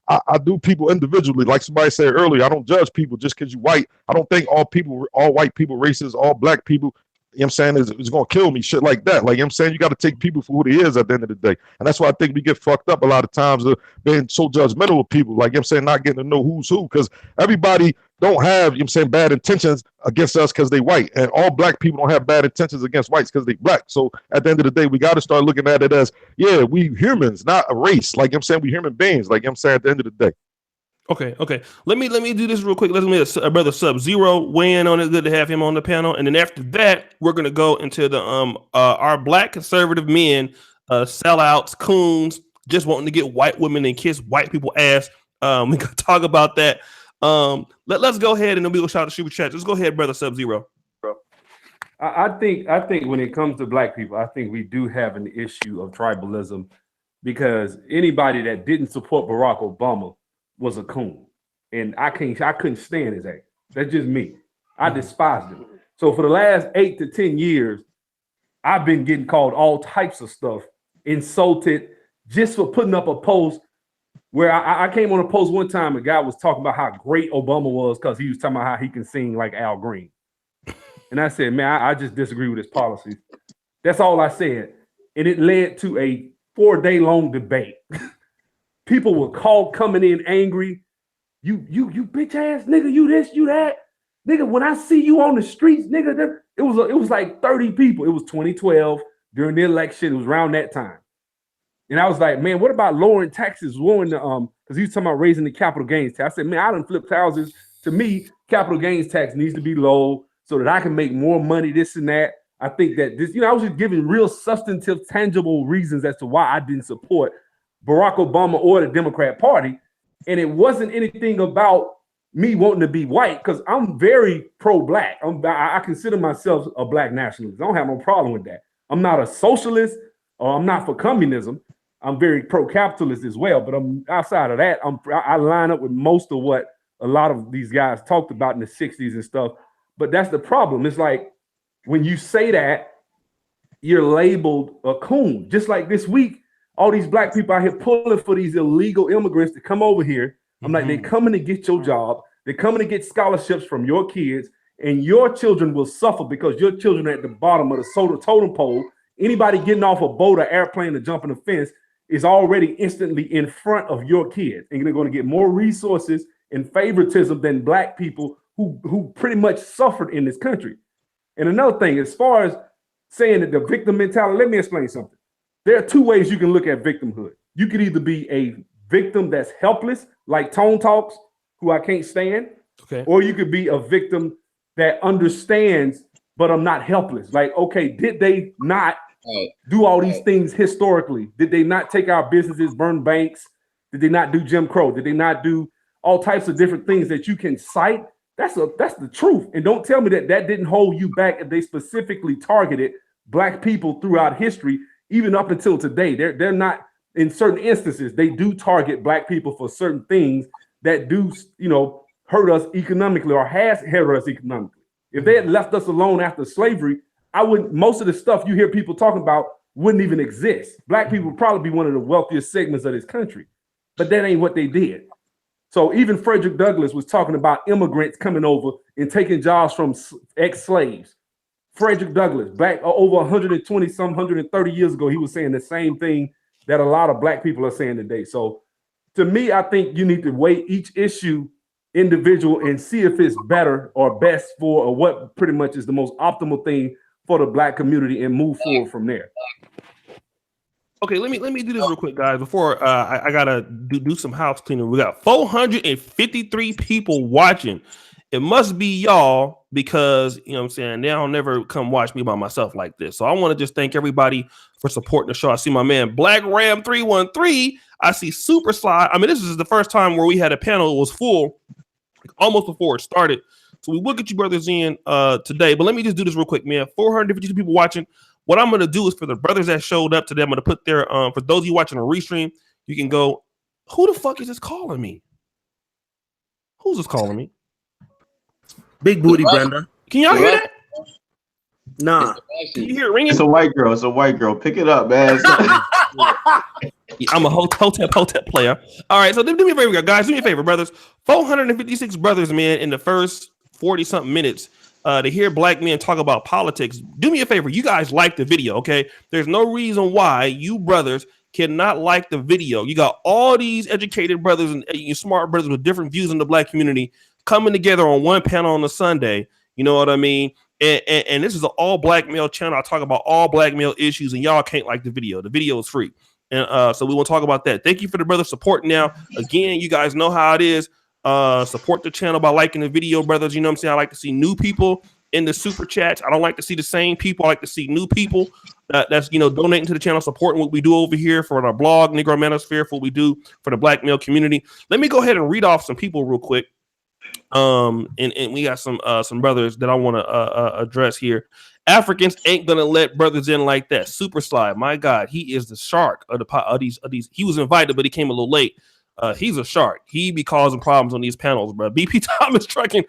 I do people individually. Like somebody said earlier, I don't judge people just because you're white. I don't think all white people racist, all black people, you know what I'm saying, is going to kill me, shit like that. Like, you know what I'm saying, you got to take people for who they is at the end of the day. And that's why I think we get fucked up a lot of times of being so judgmental of people. Like, you know what I'm saying, not getting to know who's who, because everybody don't have, you know what I'm saying, bad intentions against us because they white. And all black people don't have bad intentions against whites because they black. So at the end of the day, we got to start looking at it as, yeah, we humans, not a race. Like, you know what I'm saying, we human beings. Like, you know what I'm saying, at the end of the day. Okay. Let me do this real quick. Let a brother Sub-Zero weigh in on it. Good to have him on the panel. And then after that, we're gonna go into the our black conservative men, sellouts, coons, just wanting to get white women and kiss white people ass. We can talk about that. Let's go ahead and then we will shout the super chat. Let's go ahead, brother Sub-Zero. I think when it comes to black people, I think we do have an issue of tribalism, because anybody that didn't support Barack Obama was a coon, and I couldn't stand his ass. That's just me. I despised him. So for the last 8 to 10 years, I've been getting called all types of stuff, insulted, just for putting up a post where I came on a post one time. A guy was talking about how great Obama was because he was talking about how he can sing like Al Green. And I said, man, I just disagree with his policies. That's all I said. And it led to a 4-day-long debate. People were coming in angry. You bitch ass nigga, you this, you that. Nigga, when I see you on the streets, nigga, it was like 30 people. It was 2012 during the election. It was around that time. And I was like, man, what about lowering taxes? Because he was talking about raising the capital gains tax. I said, man, I done flipped houses. To me, capital gains tax needs to be low so that I can make more money, this and that. I think that this, I was just giving real substantive, tangible reasons as to why I didn't support Barack Obama or the Democrat Party. And it wasn't anything about me wanting to be white, because I'm very pro-black. I consider myself a black nationalist. I don't have no problem with that. I'm not a socialist, or I'm not for communism. I'm very pro-capitalist as well. But I'm outside of that, I line up with most of what a lot of these guys talked about in the 60s and stuff. But that's the problem. It's like when you say that, you're labeled a coon. Just like this week, all these black people out here pulling for these illegal immigrants to come over here. I'm like, they're coming to get your job. They're coming to get scholarships from your kids, and your children will suffer because your children are at the bottom of the totem pole. Anybody getting off a boat or airplane or jumping a fence is already instantly in front of your kids, and they're going to get more resources and favoritism than Black people who pretty much suffered in this country. And another thing, as far as saying that the victim mentality, let me explain something. There are two ways you can look at victimhood. You could either be a victim that's helpless, like Tone Talks, who I can't stand, okay, or you could be a victim that understands, but I'm not helpless. Like, okay, did they not do all these things historically? Did they not take our businesses, burn banks? Did they not do Jim Crow? Did they not do all types of different things that you can cite? That's the truth. And don't tell me that didn't hold you back if they specifically targeted Black people throughout history, even up until today. They're not, in certain instances, they do target Black people for certain things that do, hurt us economically or has hurt us economically. If they had left us alone after slavery, most of the stuff you hear people talking about wouldn't even exist. Black people would probably be one of the wealthiest segments of this country, but that ain't what they did. So even Frederick Douglass was talking about immigrants coming over and taking jobs from ex-slaves. Frederick Douglass, back over 130 years ago, he was saying the same thing that a lot of Black people are saying today. So to me, I think you need to weigh each issue individual and see if it's better or best for, or what pretty much is the most optimal thing for the Black community, and move forward from there. Okay, let me do this real quick, guys. Before I gotta do some house cleaning. We got 453 people watching. It must be y'all, because you know what I'm saying, they don't never come watch me by myself like this. So I want to just thank everybody for supporting the show. I see my man Black Ram 313. I see Super Slide. I mean, this is the first time where we had a panel that was full, almost before it started. So we will get you brothers in today. But let me just do this real quick, man. 452 people watching. What I'm going to do is, for the brothers that showed up today, I'm going to put their, for those of you watching a restream, you can go, who the fuck is this calling me? Who's this calling me? Big booty, Brenda. Can y'all hear that? Nah. Can you hear it ringing? It's a white girl. It's a white girl. Pick it up, man. I'm a hotep player. All right, so do me a favor, guys. Do me a favor, brothers. 456 brothers, man, in the first 40-something minutes. To hear Black men talk about politics. Do me a favor. You guys like the video, okay? There's no reason why you brothers cannot like the video. You got all these educated brothers and you smart brothers with different views in the Black community coming together on one panel on a Sunday. You know what I mean? And this is an all Black male channel. I talk about all Black male issues, and y'all can't like the video. The video is free. And so we want to talk about that. Thank you for the brother support. Now, again, you guys know how it is. Support the channel by liking the video, brothers. You know what I'm saying? I like to see new people in the super chats. I don't like to see the same people. I like to see new people that's donating to the channel, supporting what we do over here for our blog, Negro Manosphere, for what we do for the Black male community. Let me go ahead and read off some people real quick. And we got some brothers that I want to address here. Africans ain't gonna let brothers in like that. Super Slide, my God, he is the shark of these. He was invited, but he came a little late. He's a shark. He be causing problems on these panels, bro. BP Thomas Trucking,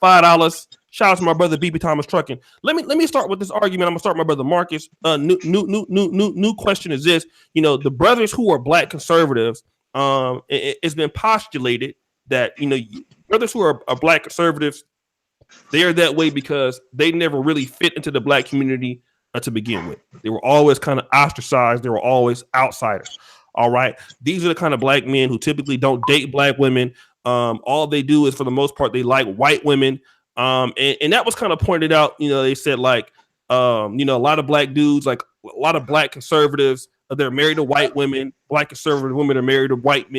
$5. Shout out to my brother BP Thomas Trucking. Let me start with this argument. I'm gonna start with my brother Marcus. New question is this: the brothers who are Black conservatives, it's been postulated that brothers who are Black conservatives, they are that way because they never really fit into the Black community to begin with. They were always kind of ostracized. They were always outsiders. All right. These are the kind of Black men who typically don't date Black women. All they do is, for the most part, they like white women. And that was kind of pointed out. They said a lot of Black dudes, like a lot of Black conservatives, they're married to white women. Black conservative women are married to white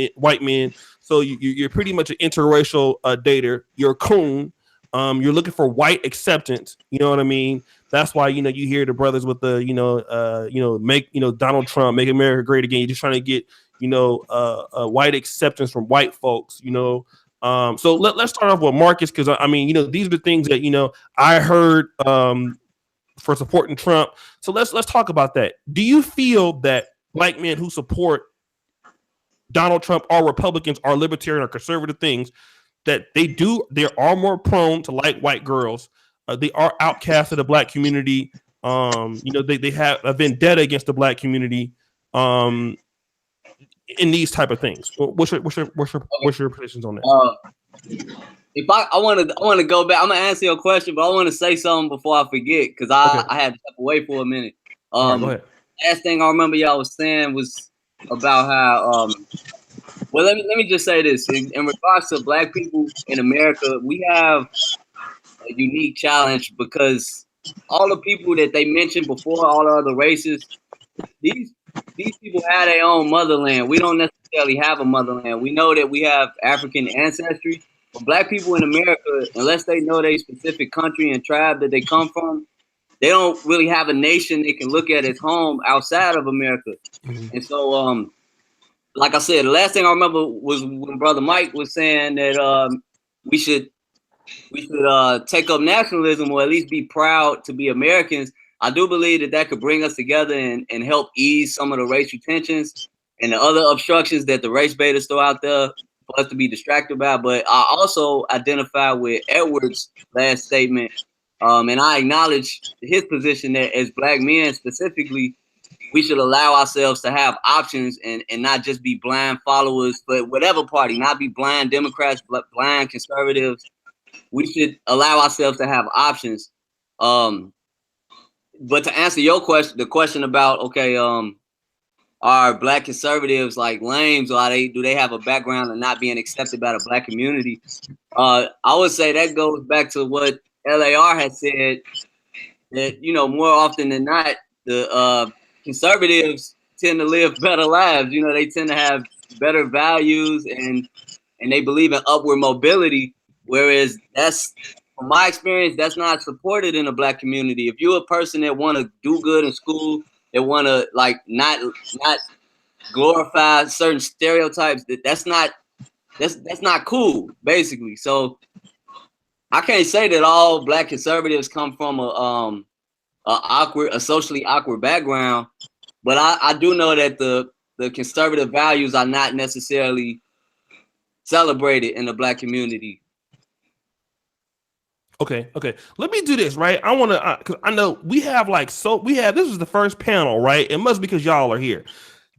men. So you're pretty much an interracial dater. You're a coon. You're looking for white acceptance. You know what I mean? That's why you hear the brothers with the make Donald Trump, make America great again. You're just trying to get white acceptance from white folks. So let's start off with Marcus, because these are the things that I heard for supporting Trump. So let's talk about that. Do you feel that Black men who support Donald Trump are Republicans, are libertarian or conservative things, that they are more prone to like white girls? They are outcasts of the Black community. They have a vendetta against the Black community. In these type of things. What's your positions on that? if I want to go back, I'm gonna answer your question, but I want to say something before I forget because I had to step away for a minute. All right, go ahead. Last thing I remember y'all was saying was about how well, let me just say this in regards to Black people in America, we have a unique challenge because all the people that they mentioned before, all the other races, these people have their own motherland. We don't necessarily have a motherland. We know that we have African ancestry, but Black people in America, unless they know their specific country and tribe that they come from, they don't really have a nation they can look at as home outside of America. And so, like I said, the last thing I remember was when Brother Mike was saying that we should take up nationalism or at least be proud to be Americans. I do believe that could bring us together and help ease some of the racial tensions and the other obstructions that the race baiters throw out there for us to be distracted by. But I also identify with Edward's last statement, and I acknowledge his position that as Black men specifically, we should allow ourselves to have options and not just be blind followers, but whatever party, not be blind Democrats, blind conservatives. We should allow ourselves to have options. But to answer your question, the question about, okay, are Black conservatives like lames, or do they have a background of not being accepted by the Black community? I would say that goes back to what LAR has said, that, you know, more often than not, the conservatives tend to live better lives. You know, they tend to have better values and they believe in upward mobility, whereas that's, from my experience, that's not supported in the Black community. If you're a person that want to do good in school, that want to like not glorify certain stereotypes, that's not cool, basically. So I can't say that all Black conservatives come from a socially awkward background, but I do know that the conservative values are not necessarily celebrated in the Black community. Okay. Let me do this, right? I want to, because I know this is the first panel, right? It must be because y'all are here.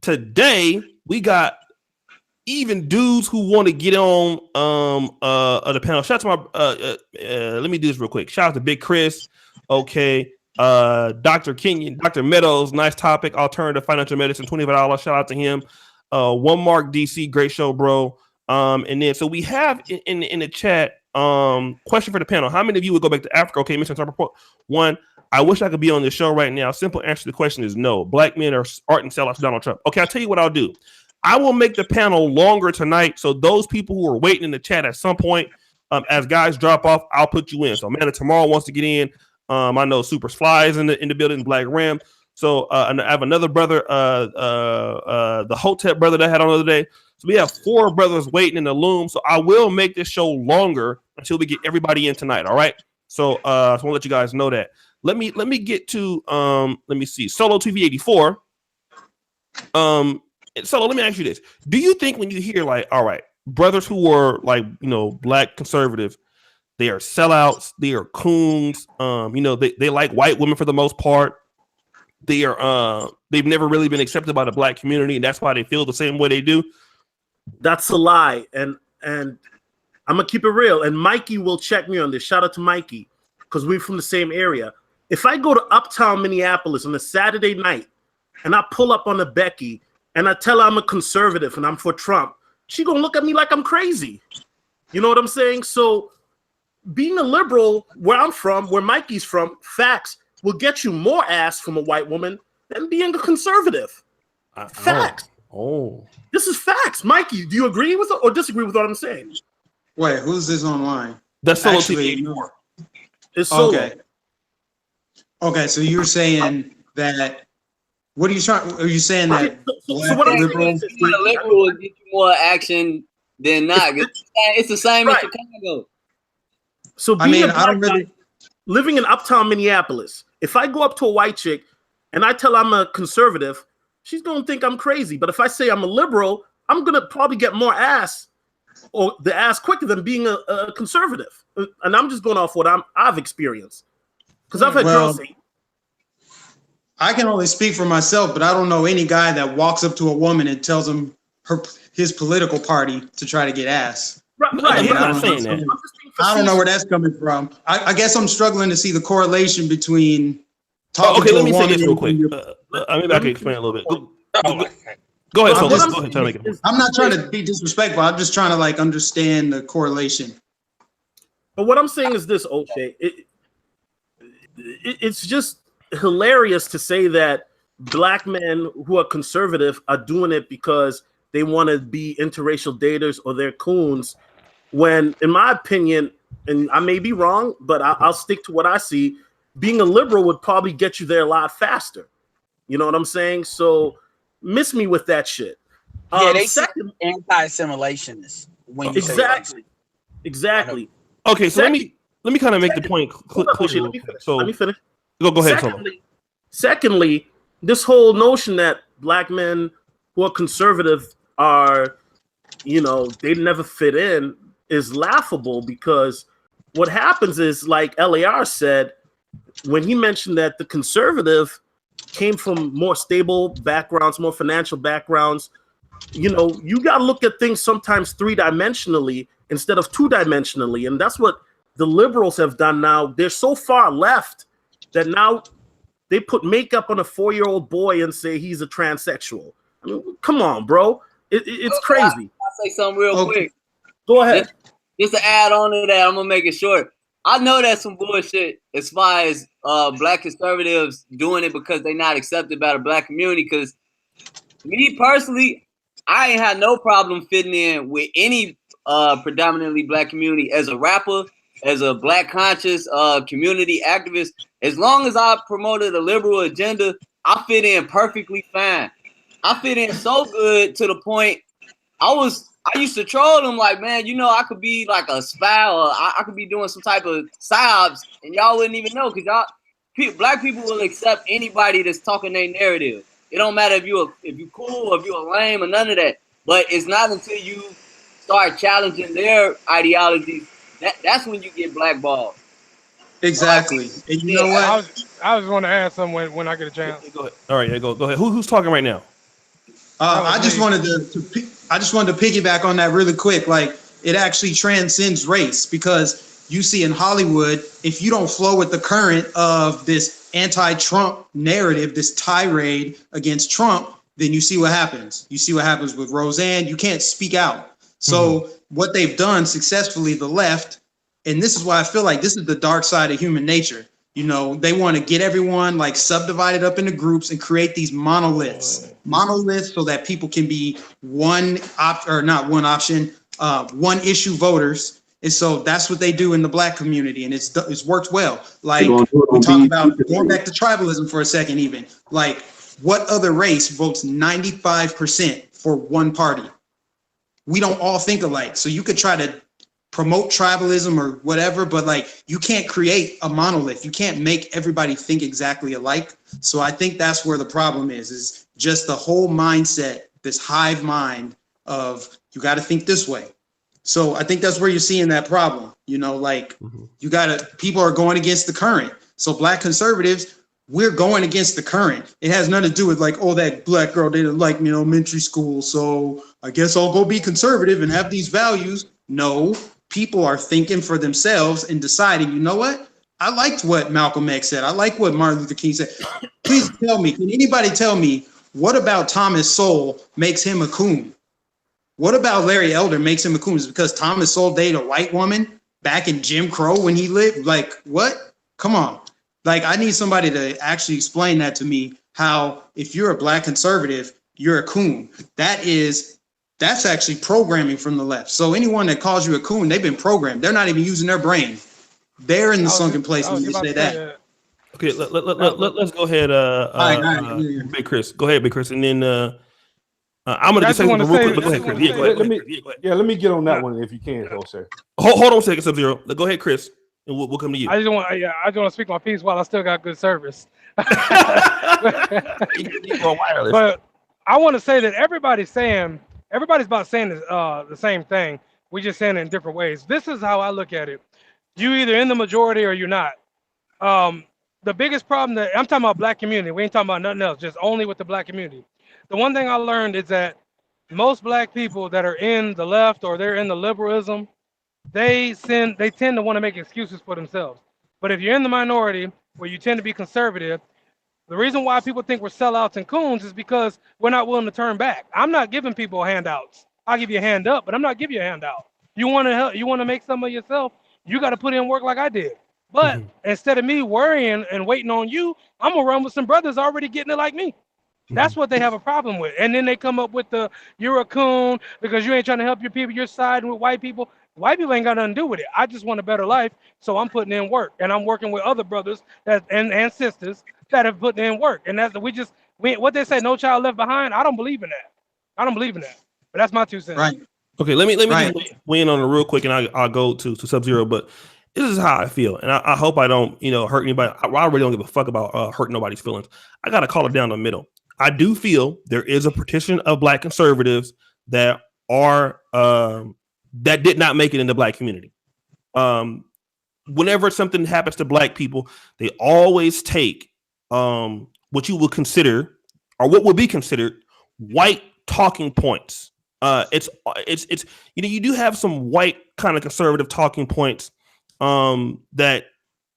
Today, we got even dudes who want to get on the panel. Shout out to my, let me do this real quick. Shout out to Big Chris. Okay. Dr. Kenyon, Dr. Meadows, nice topic. Alternative financial medicine, $25. Shout out to him. One Mark DC, great show, bro. And then, so we have in the chat, question for the panel. How many of you would go back to Africa? Okay, Mr. Report. One, I wish I could be on the show right now. Simple answer to the question is no. Black men are art and sellouts to Donald Trump. Okay, I'll tell you what I'll do. I will make the panel longer tonight. So those people who are waiting in the chat at some point, as guys drop off, I'll put you in. So Amanda tomorrow wants to get in. I know Super Flies in the building, Black Ram. So and I have another brother, the Hotep brother that I had on the other day. So we have 4 brothers waiting in the loom. So I will make this show longer until we get everybody in tonight. All right. So I just want to let you guys know that. Let me get to let me see. Solo TV 84. Solo, let me ask you this. Do you think when you hear like, all right, brothers who are like, you know, Black conservative, they are sellouts, they are coons, you know, they like white women for the most part. They are they've never really been accepted by the Black community, and that's why they feel the same way they do. That's a lie, and I'm gonna keep it real. And Mikey will check me on this. Shout out to Mikey, because we're from the same area. If I go to Uptown Minneapolis on a Saturday night and I pull up on a Becky and I tell her I'm a conservative and I'm for Trump, she gonna look at me like I'm crazy. You know what I'm saying? So being a liberal, where I'm from, where Mikey's from, facts will get you more ass from a white woman than being a conservative. Facts. Oh. This is facts. Mikey, do you agree with it or disagree with what I'm saying? Wait, who's this online? That's Solo Actually, TV 84. It's Solo. Okay. Okay, so you're saying that. What are you trying? Are you saying that? So what I'm saying is, a liberal will get you more action than not. It's the same in Chicago. So being living in Uptown Minneapolis, if I go up to a white chick and I tell her I'm a conservative, she's gonna think I'm crazy. But if I say I'm a liberal, I'm gonna probably get more ass, or the ass quicker than being a conservative. And I'm just going off what I've experienced, because I've had girls say. I can only speak for myself, but I don't know any guy that walks up to a woman and tells him his political party to try to get ass. Right. He's But not I'm saying just that. being I don't know facetious. where that's coming from. I guess I'm struggling to see the correlation between talking Okay, to let a me say woman this real and quick. your- Maybe I can explain a little bit. Go ahead, What Solo. I'm Go ahead, try to make it. I'm not trying to be disrespectful. I'm just trying to like understand the correlation. But what I'm saying is this, O'Shea. It's just hilarious to say that black men who are conservative are doing it because they want to be interracial daters or they're coons. When, in my opinion, and I may be wrong, but I'll stick to what I see. Being a liberal would probably get you there a lot faster. You know what I'm saying? So miss me with that shit. Yeah, they Second, anti-assimilationists when you exactly. Okay, so let me kind of make the point clear. Let me finish. So let me finish. Go ahead, Solo. Secondly, this whole notion that black men who are conservative are, they never fit in is laughable, because what happens is, like LAR said, when he mentioned that the conservative came from more stable backgrounds, more financial backgrounds, you got to look at things sometimes 3-dimensionally instead of 2-dimensionally. And that's what the liberals have done now. They're so far left that now they put makeup on a 4-year-old boy and say he's a transsexual. I mean, come on, bro. It's crazy. I'll say something real quick. Go ahead. Just to add on to that, I'm going to make it short. I know that's some bullshit as far as black conservatives doing it because they're not accepted by the black community. Because me personally, I ain't had no problem fitting in with any predominantly black community as a rapper, as a black conscious community activist. As long as I promoted a liberal agenda, I fit in perfectly fine. I fit in so good to the point I used to troll them like, man, I could be like a spy, or I could be doing some type of psyops, and y'all wouldn't even know, because black people will accept anybody that's talking their narrative. It don't matter if you cool or if you're lame or none of that. But it's not until you start challenging their ideologies that's when you get blackballed. Exactly. And you know what? I was going to add something when I get a chance. Go ahead. All right, go ahead. Who's talking right now? I just wanted to piggyback on that really quick. Like, it actually transcends race, because you see in Hollywood, if you don't flow with the current of this anti-Trump narrative, this tirade against Trump, then you see what happens. You see what happens with Roseanne. You can't speak out. So what they've done successfully, the left, and this is why I feel like this is the dark side of human nature. They want to get everyone like subdivided up into groups and create these monoliths so that people can be one issue voters. And so that's what they do in the black community. And it's worked well. Like, we talk about going back to tribalism for a second, even like, what other race votes 95% for one party? We don't all think alike. So you could try to promote tribalism or whatever, but like, you can't create a monolith. You can't make everybody think exactly alike. So I think that's where the problem is just the whole mindset, this hive mind of, you got to think this way. So I think that's where you're seeing that problem. People are going against the current. So black conservatives, we're going against the current. It has nothing to do with like, oh, that black girl didn't like me in elementary school, so I guess I'll go be conservative and have these values. No, people are thinking for themselves and deciding, you know what? I liked what Malcolm X said. I like what Martin Luther King said. Please tell me, can anybody tell me, what about Thomas Sowell makes him a coon? What about Larry Elder makes him a coon? Is it because Thomas Sowell dated a white woman back in Jim Crow when he lived? Like, what? Come on. Like, I need somebody to actually explain that to me, how if you're a black conservative, you're a coon. That's actually programming from the left. So anyone that calls you a coon, they've been programmed. They're not even using their brain. They're in the sunken place when you say that. Okay, let's go ahead. Big Chris, go ahead, Big Chris, and then I'm gonna just say something real quick. Go ahead, Chris. Let me get on that one if you can, Jose. Hold on a second, Sub-Zero. Go ahead, Chris, and we'll come to you. I just want to speak my piece while I still got good service. But I want to say that everybody's about saying the same thing. We just saying it in different ways. This is how I look at it. You either in the majority or you're not. The biggest problem that I'm talking about black community. We ain't talking about nothing else, just only with the black community. The one thing I learned is that most black people that are in the left or they're in the liberalism, they tend to want to make excuses for themselves. But if you're in the minority where you tend to be conservative, the reason why people think we're sellouts and coons is because we're not willing to turn back. I'm not giving people handouts. I'll give you a hand up, but I'm not giving you a handout. You want to help, you want to make some of yourself, you got to put in work like I did. But instead of me worrying and waiting on you, I'm gonna run with some brothers already getting it like me. That's what they have a problem with. And then they come up with the you're a coon because you ain't trying to help your people, you're siding with white people. White people ain't got nothing to do with it. I just want a better life, so I'm putting in work. And I'm working with other brothers that and sisters that have put in work. And that's what they say, no child left behind. I don't believe in that. I don't believe in that. But that's my 2 cents. Right. Okay, let me just weigh in on it real quick, and I'll go to Sub-Zero. But this is how I feel, and I hope I don't hurt anybody. I really don't give a fuck about hurting nobody's feelings. I gotta call it down the middle. I do feel there is a partition of black conservatives that are that did not make it in the black community. Whenever something happens to black people, they always take what you would consider or what would be considered white talking points. It's you do have some white kind of conservative talking points that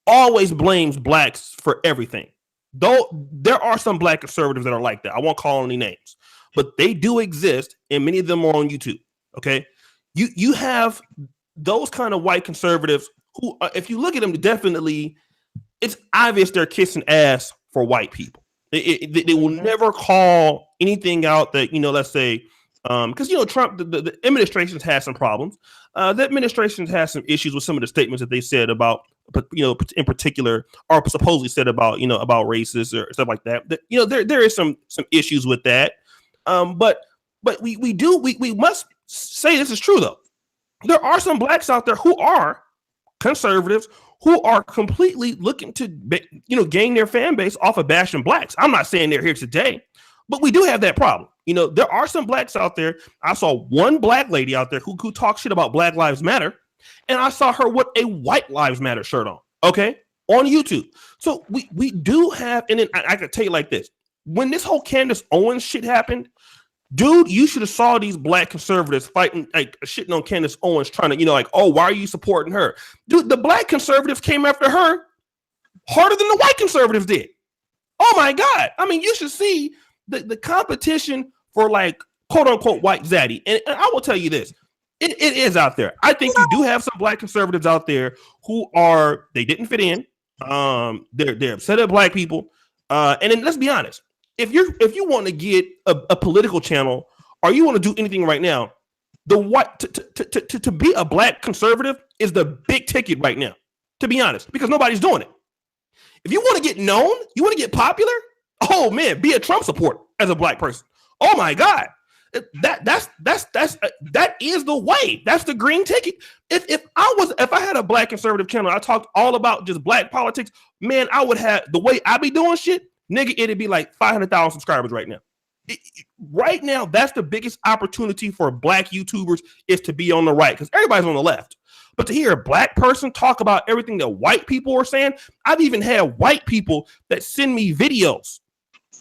always blames blacks for everything. Though there are some black conservatives that are like that. I won't call any names, but they do exist, and many of them are on YouTube. Okay, you have those kind of white conservatives who, if you look at them, definitely it's obvious they're kissing ass for white people. They will never call anything out that let's say. Because Trump, the administration's had some problems. The administration has some issues with some of the statements that they said about, in particular, or supposedly said about, about racists or stuff like that. There is some issues with that. But we must say this is true though. There are some blacks out there who are conservatives who are completely looking to, gain their fan base off of bashing blacks. I'm not saying they're here today, but we do have that problem. There are some blacks out there. I saw one black lady out there who talks shit about Black Lives Matter, and I saw her with a White Lives Matter shirt on, okay, on YouTube. So we do have, and then I could tell you like this. When this whole Candace Owens shit happened, dude, you should have saw these black conservatives fighting, like shitting on Candace Owens, trying to, oh, why are you supporting her? Dude, the black conservatives came after her harder than the white conservatives did. Oh my God. I mean, you should see the competition for like quote unquote white zaddy. And I will tell you this, it is out there. I think you do have some black conservatives out there who they didn't fit in. They're upset at black people. And then let's be honest, if you want to get a political channel or you want to do anything right now, to be a black conservative is the big ticket right now, to be honest, because nobody's doing it. If you want to get known, you want to get popular, oh man, be a Trump supporter as a black person. Oh my God, that is the way. That's the green ticket. If I had a black conservative channel, I talked all about just black politics, man, I would have the way I be doing shit, nigga. It'd be like 500,000 subscribers right now. Right now, that's the biggest opportunity for black YouTubers is to be on the right because everybody's on the left. But to hear a black person talk about everything that white people are saying, I've even had white people that send me videos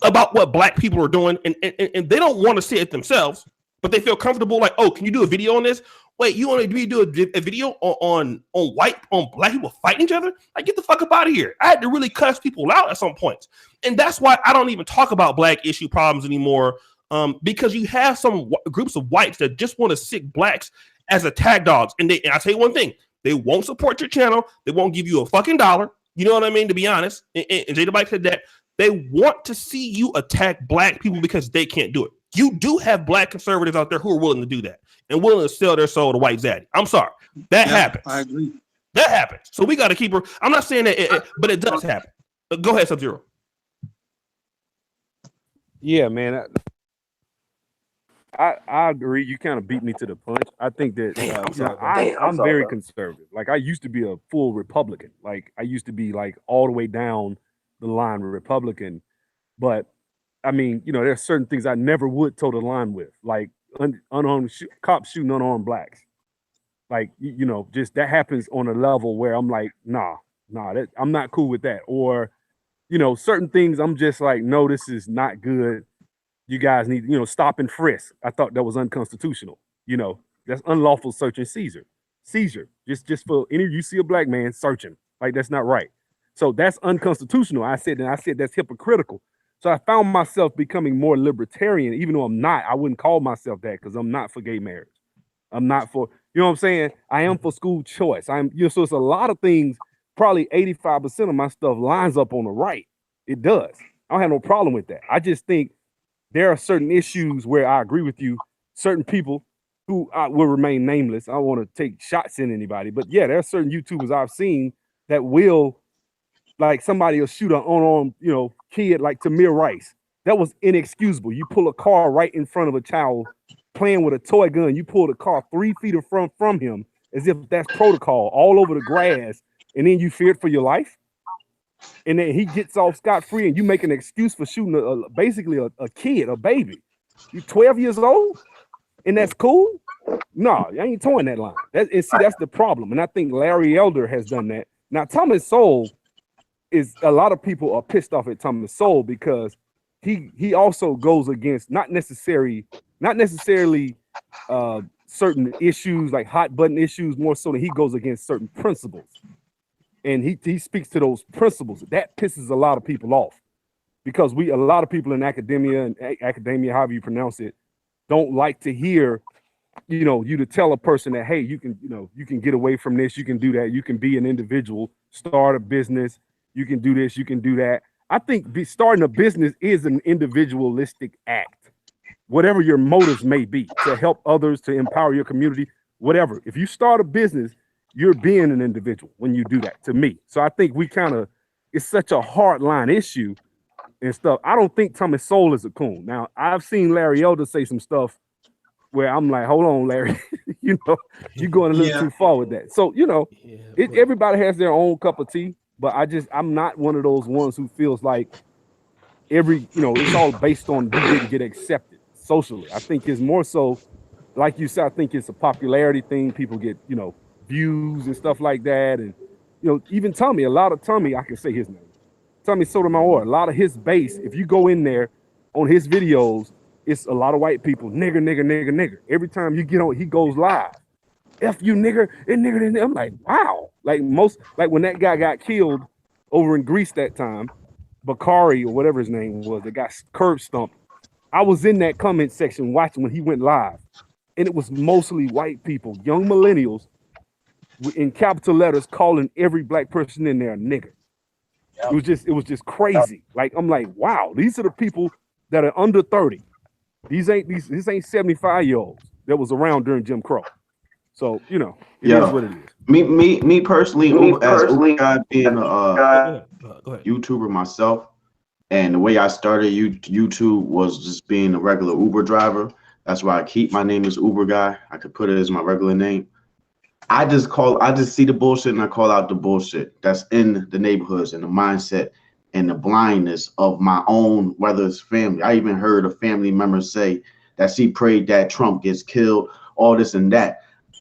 about what black people are doing, and they don't want to see it themselves, but they feel comfortable like, oh, can you do a video on this? Wait, you want to do a video on black people fighting each other? Like, get the fuck up out of here. I had to really cuss people out at some points. And that's why I don't even talk about black issue problems anymore, because you have some groups of whites that just want to sick blacks as attack dogs. And I'll tell you one thing, they won't support your channel. They won't give you a fucking dollar. You know what I mean? To be honest, and Jada Bike said that. They want to see you attack black people because they can't do it. You do have black conservatives out there who are willing to do that and willing to sell their soul to white zaddy. I'm sorry. That happens. I agree. That happens. So we got to keep her. I'm not saying that, but it does happen. Go ahead, Sub-Zero. Yeah, man. I agree. You kind of beat me to the punch. I think that I'm very conservative. Like I used to be a full Republican. Like I used to be like all the way down the line Republican, but I mean, there's certain things I never would toe the line with, like unarmed cops shooting unarmed blacks. Like, just that happens on a level where I'm like, nah, I'm not cool with that. Or, certain things I'm just like, no, this is not good. You guys need, stop and frisk. I thought that was unconstitutional. That's unlawful search and seizure. Just for any, you see a black man, search him. Like, that's not right. So that's unconstitutional. I said that's hypocritical. So I found myself becoming more libertarian, even though I'm not. I wouldn't call myself that because I'm not for gay marriage. I'm not for, you know what I'm saying? I am for school choice. So it's a lot of things. Probably 85% of my stuff lines up on the right. It does. I don't have no problem with that. I just think there are certain issues where I agree with you. Certain people who will remain nameless. I don't want to take shots in anybody, but yeah, there are certain YouTubers I've seen that will, like, somebody will shoot an unarmed, kid like Tamir Rice. That was inexcusable. You pull a car right in front of a child playing with a toy gun. You pull the car 3 feet from him as if that's protocol, all over the grass, and then you feared for your life. And then he gets off scot-free, and you make an excuse for shooting basically a kid, a baby. You 12 years old, and that's cool? No, I ain't towing that line. That's the problem. And I think Larry Elder has done that. Now, Thomas Sowell is, a lot of people are pissed off at Thomas Sowell because he also goes against not necessarily certain issues, like hot button issues, more so that he goes against certain principles. And he speaks to those principles. That pisses a lot of people off because a lot of people in academia, however you pronounce it, don't like to hear, you to tell a person that, hey, you can get away from this, you can do that, you can be an individual, start a business, you can do this, you can do that. I think starting a business is an individualistic act, whatever your motives may be, to help others, to empower your community, whatever. If you start a business, you're being an individual when you do that, to me. So I think it's such a hard line issue and stuff. I don't think Thomas Sowell is a coon. Now, I've seen Larry Elder say some stuff where I'm like, hold on, Larry, you're going a little too far with that. So, everybody has their own cup of tea, but I'm not one of those ones who feels like it's all based on who didn't get accepted socially. I think it's more so, like you said, I think it's a popularity thing. People get, views and stuff like that. And, even Tommy, I can say his name, Tommy Sotomayor, a lot of his base, if you go in there on his videos, it's a lot of white people, nigger. Every time you get on, he goes live. F you, nigger, and nigger. I'm like, wow. Like when that guy got killed over in Greece that time, Bakari or whatever his name was, that got curb stomped. I was in that comment section watching when he went live, and it was mostly white people, young millennials, in capital letters, calling every black person in there a nigger. Yep. It was just crazy. Like, I'm like, wow, these are the people that are under 30. This ain't 75-year-olds that was around during Jim Crow. So, it is what it is. Me personally, as Uber guy, being a YouTuber myself, and the way I started YouTube was just being a regular Uber driver. That's why I keep my name as Uber guy. I could put it as my regular name. I just see the bullshit and I call out the bullshit that's in the neighborhoods and the mindset and the blindness of my own, whether it's family. I even heard a family member say that she prayed that Trump gets killed, all this and that.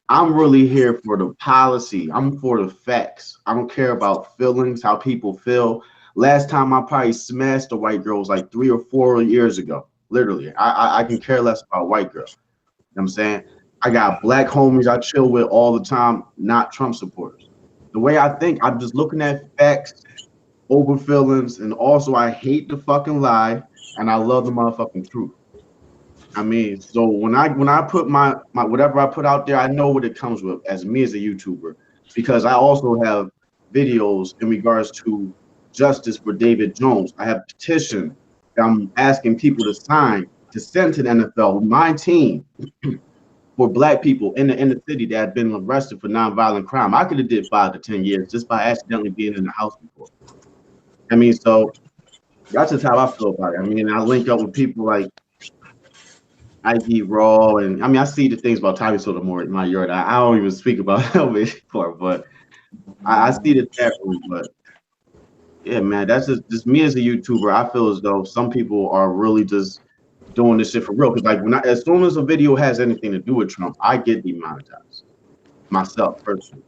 I'm really here for the policy. I'm for the facts. I don't care about feelings, how people feel. Last time I probably smashed a white girl was like 3 or 4 years ago. Literally, I can care less about white girls. You know what I'm saying? I got black homies I chill with all the time, not Trump supporters. The way I think, I'm just looking at facts over feelings, and also I hate the fucking lie, and I love the motherfucking truth. I mean, so when I put my whatever I put out there, I know what it comes with as me as a YouTuber, because I also have videos in regards to justice for David Jones. I have a petition that I'm asking people to sign to send to the NFL, my team, for black people in the city that had been arrested for nonviolent crime. I could have did 5 to 10 years just by accidentally being in the house before. I mean, so that's just how I feel about it. I mean, I link up with people like Ikey Raw, and I mean, I see the things about Tommy Sotomayor in my yard. I don't even speak about him before, but I see the tackle. But yeah, man, that's just me as a YouTuber. I feel as though some people are really just doing this shit for real. Because like as soon as a video has anything to do with Trump, I get demonetized myself personally.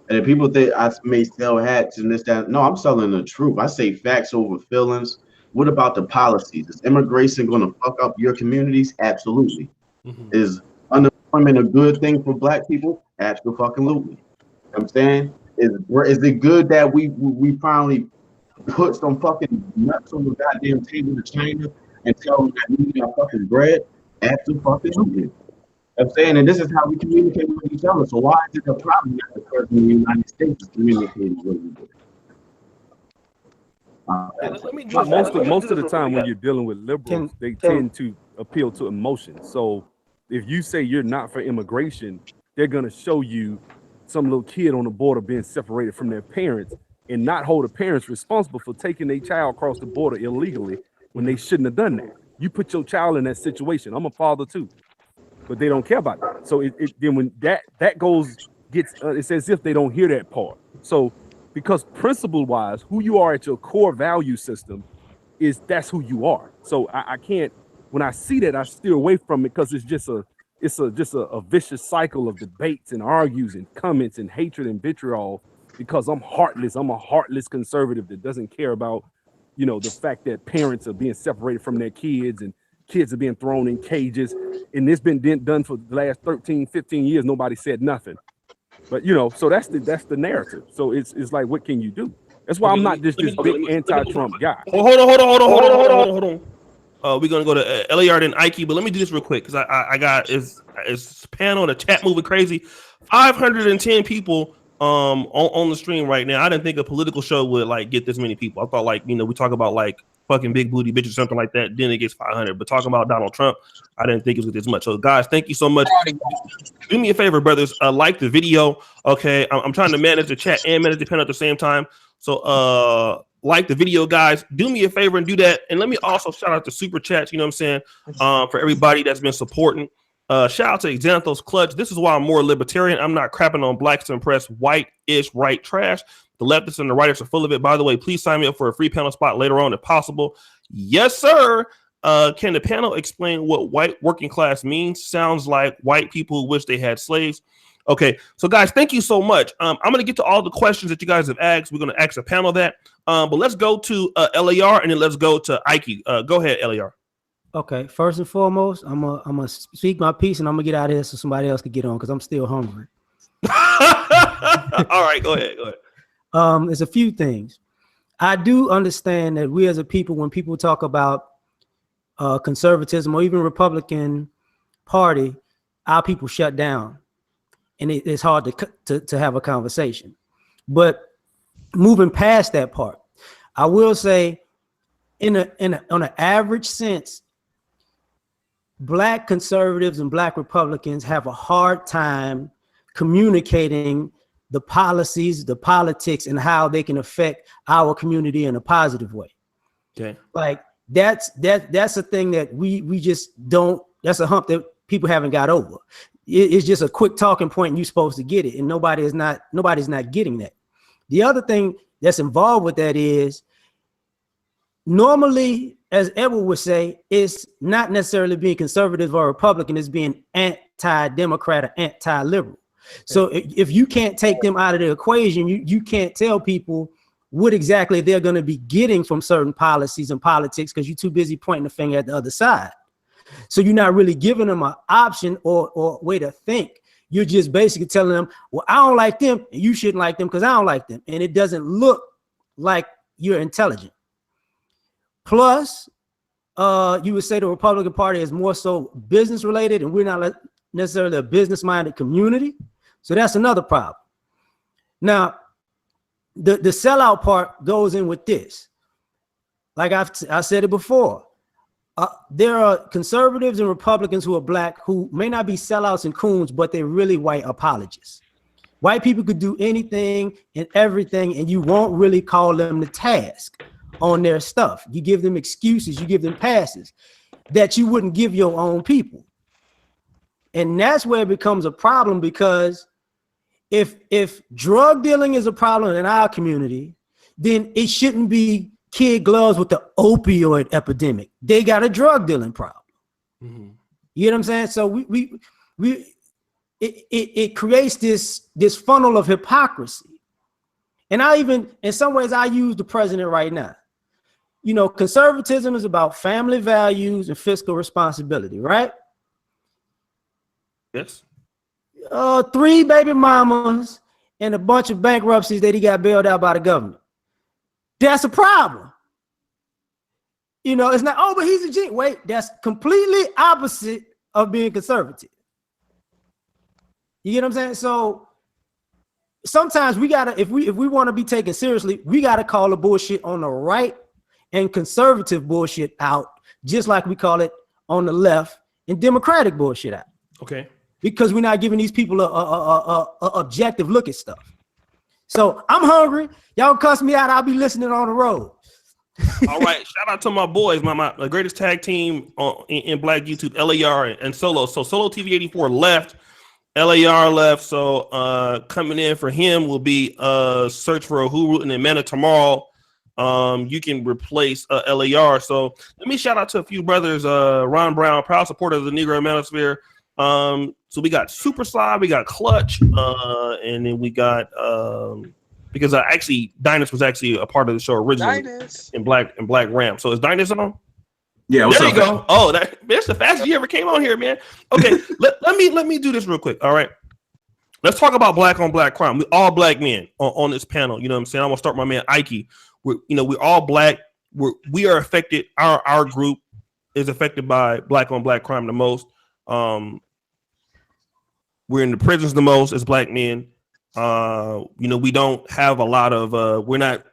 And if people think I may sell hats and this, that, no, I'm selling the truth. I say facts over feelings. What about the policies? Is immigration going to fuck up your communities? Absolutely. Is unemployment a good thing for black people? Absolutely. You know what I'm saying? Is it good that we finally put some fucking nuts on the goddamn table to China and tell them that we need our fucking bread? Absolutely. I'm saying, and this is how we communicate with each other. So why is it a problem that the president of the United States is communicating with each other? Most of the time when you're dealing with liberals, they tend to appeal to emotion. So if you say you're not for immigration, they're gonna show you some little kid on the border being separated from their parents and not hold the parents responsible for taking their child across the border illegally when they shouldn't have done that. You put your child in that situation. I'm a father too, but they don't care about that. So then when that gets, it's as if they don't hear that part. So because principle-wise, who you are at your core value system that's who you are. So I can't, when I see that, I steer away from it because it's just a vicious cycle of debates and argues and comments and hatred and vitriol because I'm heartless. I'm a heartless conservative that doesn't care about, the fact that parents are being separated from their kids and kids are being thrown in cages. And it's been done for the last 13, 15 years. Nobody said nothing. But, so that's the narrative. So it's like, what can you do? That's why I'm not just this big anti-Trump guy. Hold on. We're gonna go to LAR and Ikey, but let me do this real quick because I got is panel, the chat moving crazy. 510 people on the stream right now. I didn't think a political show would like get this many people. I thought we talk about like fucking big booty bitches or something like that, then it gets 500. But talking about Donald Trump, I didn't think it was this much. So guys, thank you so much. Do me a favor, brothers. Like the video. Okay, I'm trying to manage the chat and manage the panel at the same time. So like the video, guys. Do me a favor and do that. And let me also shout out the super chats. You know what I'm saying? For everybody that's been supporting. Shout out to Xanthos Clutch. This is why I'm more libertarian. I'm not crapping on blacks to impress white-ish right trash. The leftists and the writers are full of it. By the way, please sign me up for a free panel spot later on if possible. Yes, sir. Can the panel explain what white working class means? Sounds like white people who wish they had slaves. Okay, so guys, thank you so much. I'm going to get to all the questions that you guys have asked. We're going to ask the panel that. But let's go to LAR and then let's go to Ikey. Go ahead, LAR. Okay, first and foremost, I'm gonna speak my piece and I'm gonna get out of here so somebody else can get on because I'm still hungry. All right, go ahead. There's a few things. I do understand that we as a people, when people talk about conservatism or even Republican Party, our people shut down, and it's hard to have a conversation. But moving past that part, I will say, on an average sense, Black conservatives and Black Republicans have a hard time communicating the policies, the politics, and how they can affect our community in a positive way. Okay, like that's a thing that we just don't. That's a hump that people haven't got over. It's just a quick talking point, and you're supposed to get it, and nobody's not getting that. The other thing that's involved with that is normally, as Edward would say, it's not necessarily being conservative or Republican, it's being anti-democrat or anti-liberal. So if you can't take them out of the equation, you can't tell people what exactly they're going to be getting from certain policies and politics because you're too busy pointing the finger at the other side. So you're not really giving them an option or way to think. You're just basically telling them, well, I don't like them and you shouldn't like them because I don't like them. And it doesn't look like you're intelligent. Plus, you would say the Republican Party is more so business related, and we're not necessarily a business-minded community. So that's another problem. Now, the sellout part goes in with this. Like I said it before, there are conservatives and Republicans who are Black who may not be sellouts and coons, but they're really white apologists. White people could do anything and everything, and you won't really call them to task on their stuff. You give them excuses, you give them passes that you wouldn't give your own people. And that's where it becomes a problem, because if drug dealing is a problem in our community, then it shouldn't be kid gloves with the opioid epidemic. They got a drug dealing problem. Mm-hmm. You know what I'm saying? So it creates this funnel of hypocrisy. And I even, in some ways, I use the president right now. you know, conservatism is about family values and fiscal responsibility, right? Yes. 3 baby mamas and a bunch of bankruptcies that he got bailed out by the government. That's a problem. You know, it's not, oh, but he's a genius. Wait, that's completely opposite of being conservative. You get what I'm saying? So sometimes we gotta, if we want to be taken seriously, we gotta call the bullshit on the right and conservative bullshit out, just like we call it on the left and democratic bullshit out. Okay. Because we're not giving these people a objective look at stuff. So I'm hungry. Y'all cuss me out. I'll be listening on the road. All right. Shout out to my boys, my greatest tag team in Black YouTube, LAR and Solo. So Solo TV 84 left. LAR left. So coming in for him will be Search for a Huru in Atlanta tomorrow. You can replace LAR. So let me shout out to a few brothers. Ron Brown, proud supporter of the Negro Manosphere. So we got Super Sly, we got Clutch, and then we got because actually Dynas was actually a part of the show originally in Black Ram. So is Dynas on? Yeah, there you go. Oh, that's the fastest you ever came on here, man. Okay, let me do this real quick. All right, let's talk about black on black crime. We all black men on this panel. You know what I'm saying? I'm gonna start with my man Ikey. We're all black. We are affected. Our group is affected by black on black crime the most. We're in the prisons the most as black men. We don't have a lot of we're not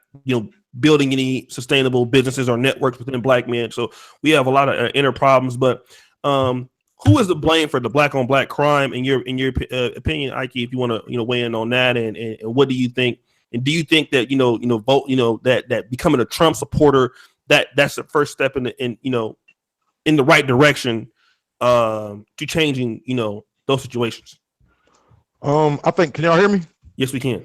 building any sustainable businesses or networks within black men, so we have a lot of inner problems. But who is to blame for the black on black crime in your opinion, Ikey, if you want to weigh in on that, and what do you think? And do you think that vote that becoming a Trump supporter that's the first step in the right direction to changing those situations? I think, can y'all hear me? Yes, we can.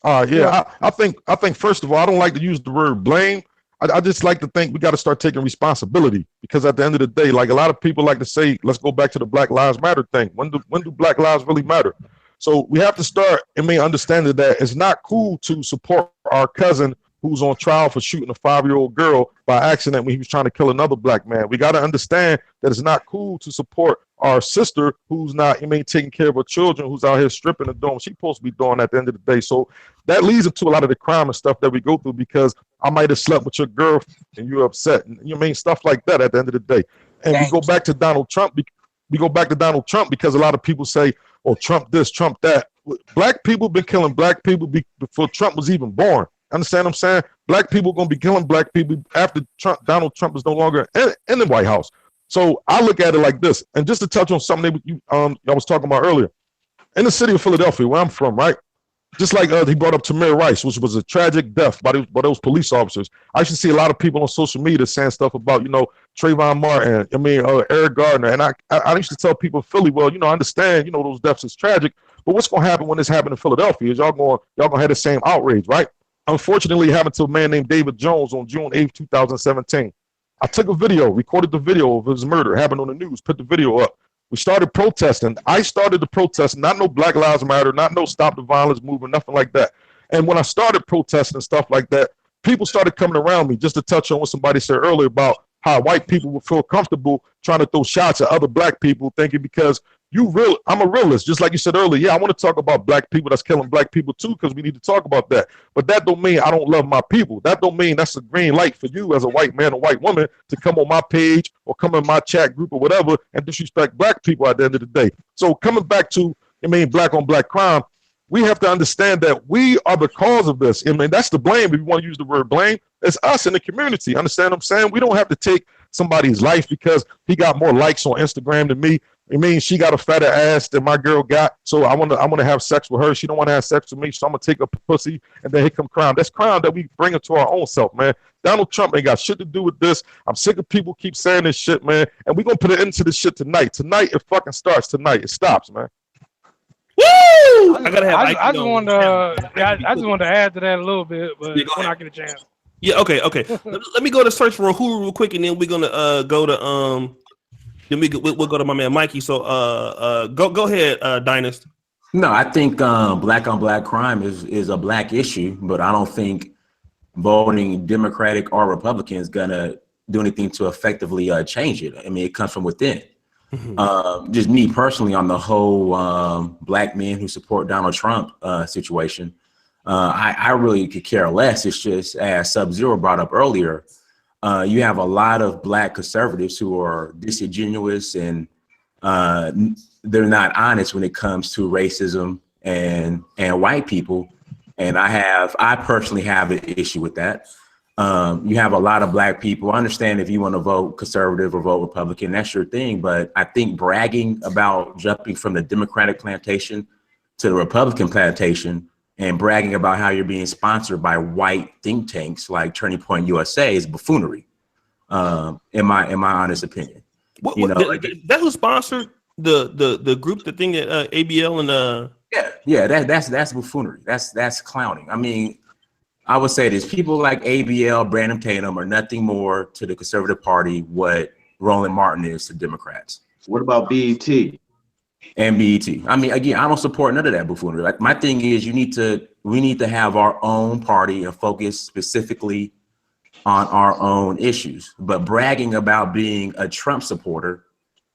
Yeah. I think first of all, I don't like to use the word blame. I just like to think we got to start taking responsibility, because at the end of the day, like a lot of people like to say, let's go back to the Black Lives Matter thing. When do Black lives really matter? So we have to start understanding that it's not cool to support our cousin who's on trial for shooting a 5-year-old girl by accident when he was trying to kill another black man. We got to understand that it's not cool to support our sister who's not taking care of her children, who's out here stripping and doing what she's supposed to be doing at the end of the day. So that leads into a lot of the crime and stuff that we go through, because I might have slept with your girl and you're upset, and stuff like that at the end of the day. And we go back to Donald Trump. We go back to Donald Trump because a lot of people say, oh, Trump this, Trump that. Black people been killing black people before Trump was even born. Understand what I'm saying? Black people going to be killing black people after Donald Trump is no longer in the White House. So I look at it like this, and just to touch on something that y'all was talking about earlier, in the city of Philadelphia, where I'm from, right? Just like he brought up Tamir Rice, which was a tragic death by those police officers. I should see a lot of people on social media saying stuff about, Trayvon Martin, Eric Gardner. And I used to tell people in Philly, well, I understand, those deaths is tragic, but what's going to happen when this happened in Philadelphia is y'all going to have the same outrage, right? Unfortunately, it happened to a man named David Jones on June 8th, 2017. I took a video, recorded the video of his murder, happened on the news, put the video up. We started protesting. I started the protest, not no Black Lives Matter, not no Stop the Violence movement, nothing like that. And when I started protesting and stuff like that, people started coming around me, just to touch on what somebody said earlier about how white people would feel comfortable trying to throw shots at other black people, thinking because I'm a realist, just like you said earlier. Yeah, I want to talk about black people that's killing black people too, because we need to talk about that. But that don't mean I don't love my people. That don't mean that's a green light for you as a white man or white woman to come on my page or come in my chat group or whatever and disrespect black people at the end of the day. So coming back to, black on black crime, we have to understand that we are the cause of this. That's the blame. If you want to use the word blame, it's us in the community. Understand what I'm saying? We don't have to take somebody's life because he got more likes on Instagram than me. She got a fatter ass than my girl got, so I want to have sex with her. She don't want to have sex with me, so I'm gonna take a pussy, and then here come crime. That's crime that we bring into our own self, man. Donald Trump ain't got shit to do with this. I'm sick of people keep saying this shit, man, and we're gonna put an end to this shit tonight. Tonight it fucking starts tonight. It stops, man. Woo! I just wanted to add to that a little bit, but when I get a chance. Yeah, okay. Let me go to Search for a Hulu real quick, and then we're gonna go to Then we'll go to my man Mikey. So go ahead, Dynas. No, I think black on black crime is a black issue, but I don't think voting Democratic or Republican is gonna do anything to effectively change it. I mean, it comes from within. Just me personally on the whole black men who support Donald Trump situation, I really could care less. It's just, as Sub-Zero brought up earlier, you have a lot of black conservatives who are disingenuous and they're not honest when it comes to racism and white people. And I personally have an issue with that. You have a lot of black people. I understand if you want to vote conservative or vote Republican, that's your thing. But I think bragging about jumping from the Democratic plantation to the Republican plantation and bragging about how you're being sponsored by white think tanks like Turning Point USA is buffoonery, in my honest opinion. That who sponsored the group, the thing that ABL and that's buffoonery. That's clowning. I mean, I would say this: people like ABL, Brandon Tatum are nothing more to the Conservative Party what Roland Martin is to Democrats. What about BET? And BET. I mean, again, I don't support none of that buffoonery. Like, my thing is, we need to have our own party and focus specifically on our own issues. But bragging about being a Trump supporter,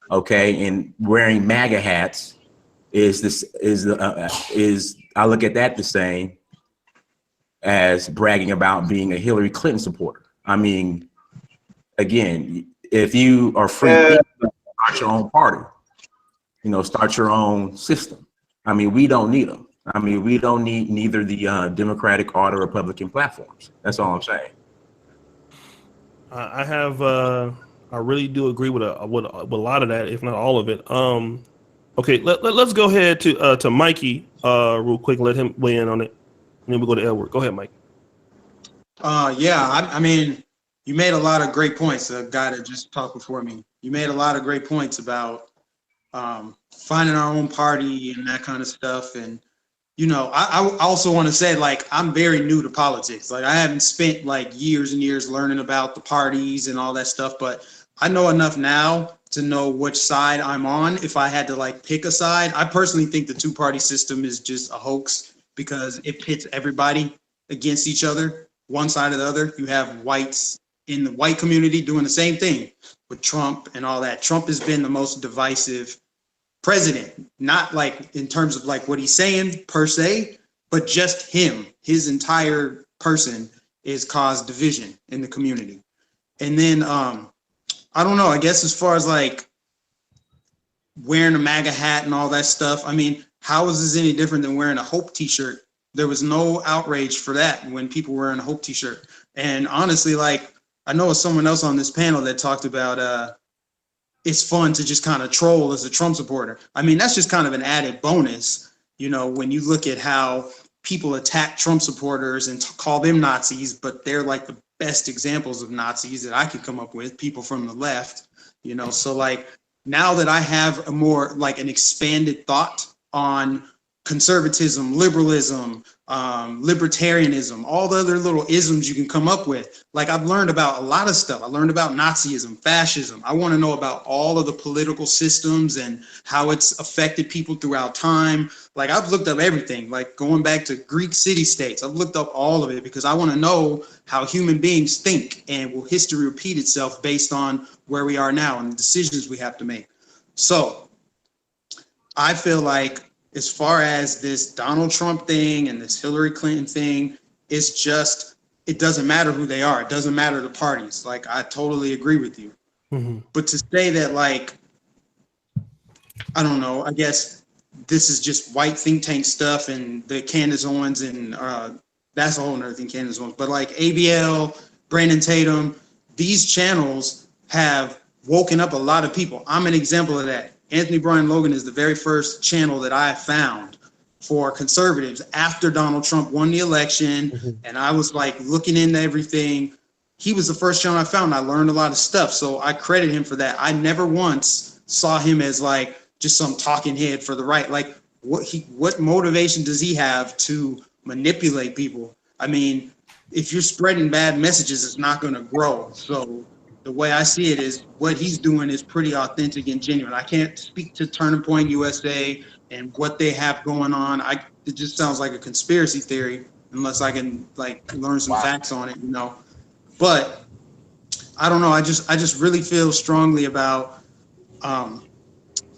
okay, and wearing MAGA hats is I look at that the same as bragging about being a Hillary Clinton supporter. I mean, again, if you are free, start your own party. Start your own system. I mean, we don't need them. I mean, we don't need neither the Democratic or the Republican platforms. That's all I'm saying. I really do agree with a lot of that, if not all of it. Okay, let's go ahead to Mikey real quick. Let him weigh in on it, and then we go to Edward. Go ahead, Mike. I mean, you made a lot of great points. The guy that just talked before me, you made a lot of great points about finding our own party and that kind of stuff. And, I also want to say, like, I'm very new to politics. Like, I haven't spent like years and years learning about the parties and all that stuff, but I know enough now to know which side I'm on. If I had to like pick a side, I personally think the two-party system is just a hoax because it pits everybody against each other, one side or the other. You have whites in the white community doing the same thing with Trump and all that. Trump has been the most divisive president, not like in terms of like what he's saying per se, but just him, his entire person is caused division in the community. And then, I don't know, I guess as far as like wearing a MAGA hat and all that stuff, I mean, how is this any different than wearing a Hope t-shirt? There was no outrage for that when people were wearing a Hope t-shirt. And honestly, like, I know someone else on this panel that talked about it's fun to just kind of troll as a Trump supporter. I mean, that's just kind of an added bonus, when you look at how people attack Trump supporters and call them Nazis, but they're like the best examples of Nazis that I could come up with, people from the left, So like, now that I have a more like an expanded thought on conservatism, liberalism, libertarianism, all the other little isms you can come up with. Like, I've learned about a lot of stuff. I learned about Nazism, fascism. I want to know about all of the political systems and how it's affected people throughout time. Like, I've looked up everything, like going back to Greek city-states. I've looked up all of it because I want to know how human beings think and will history repeat itself based on where we are now and the decisions we have to make. So I feel like, as far as this Donald Trump thing and this Hillary Clinton thing, it's just, it doesn't matter who they are. It doesn't matter the parties. Like, I totally agree with you. Mm-hmm. But to say that, like, I don't know, I guess this is just white think tank stuff and the Candace Owens and that's a whole nother thing, Candace Owens. But like ABL, Brandon Tatum, these channels have woken up a lot of people. I'm an example of that. Anthony Brian Logan is the very first channel that I found for conservatives after Donald Trump won the election. Mm-hmm. And I was like looking into everything. He was the first channel I found. I learned a lot of stuff. So I credit him for that. I never once saw him as like just some talking head for the right. Like, what motivation does he have to manipulate people? I mean, if you're spreading bad messages, it's not going to grow. So the way I see it is what he's doing is pretty authentic and genuine. I can't speak to Turning Point USA and what they have going on. It just sounds like a conspiracy theory. unless I can like learn some facts on it, you know. But I don't know. I just really feel strongly about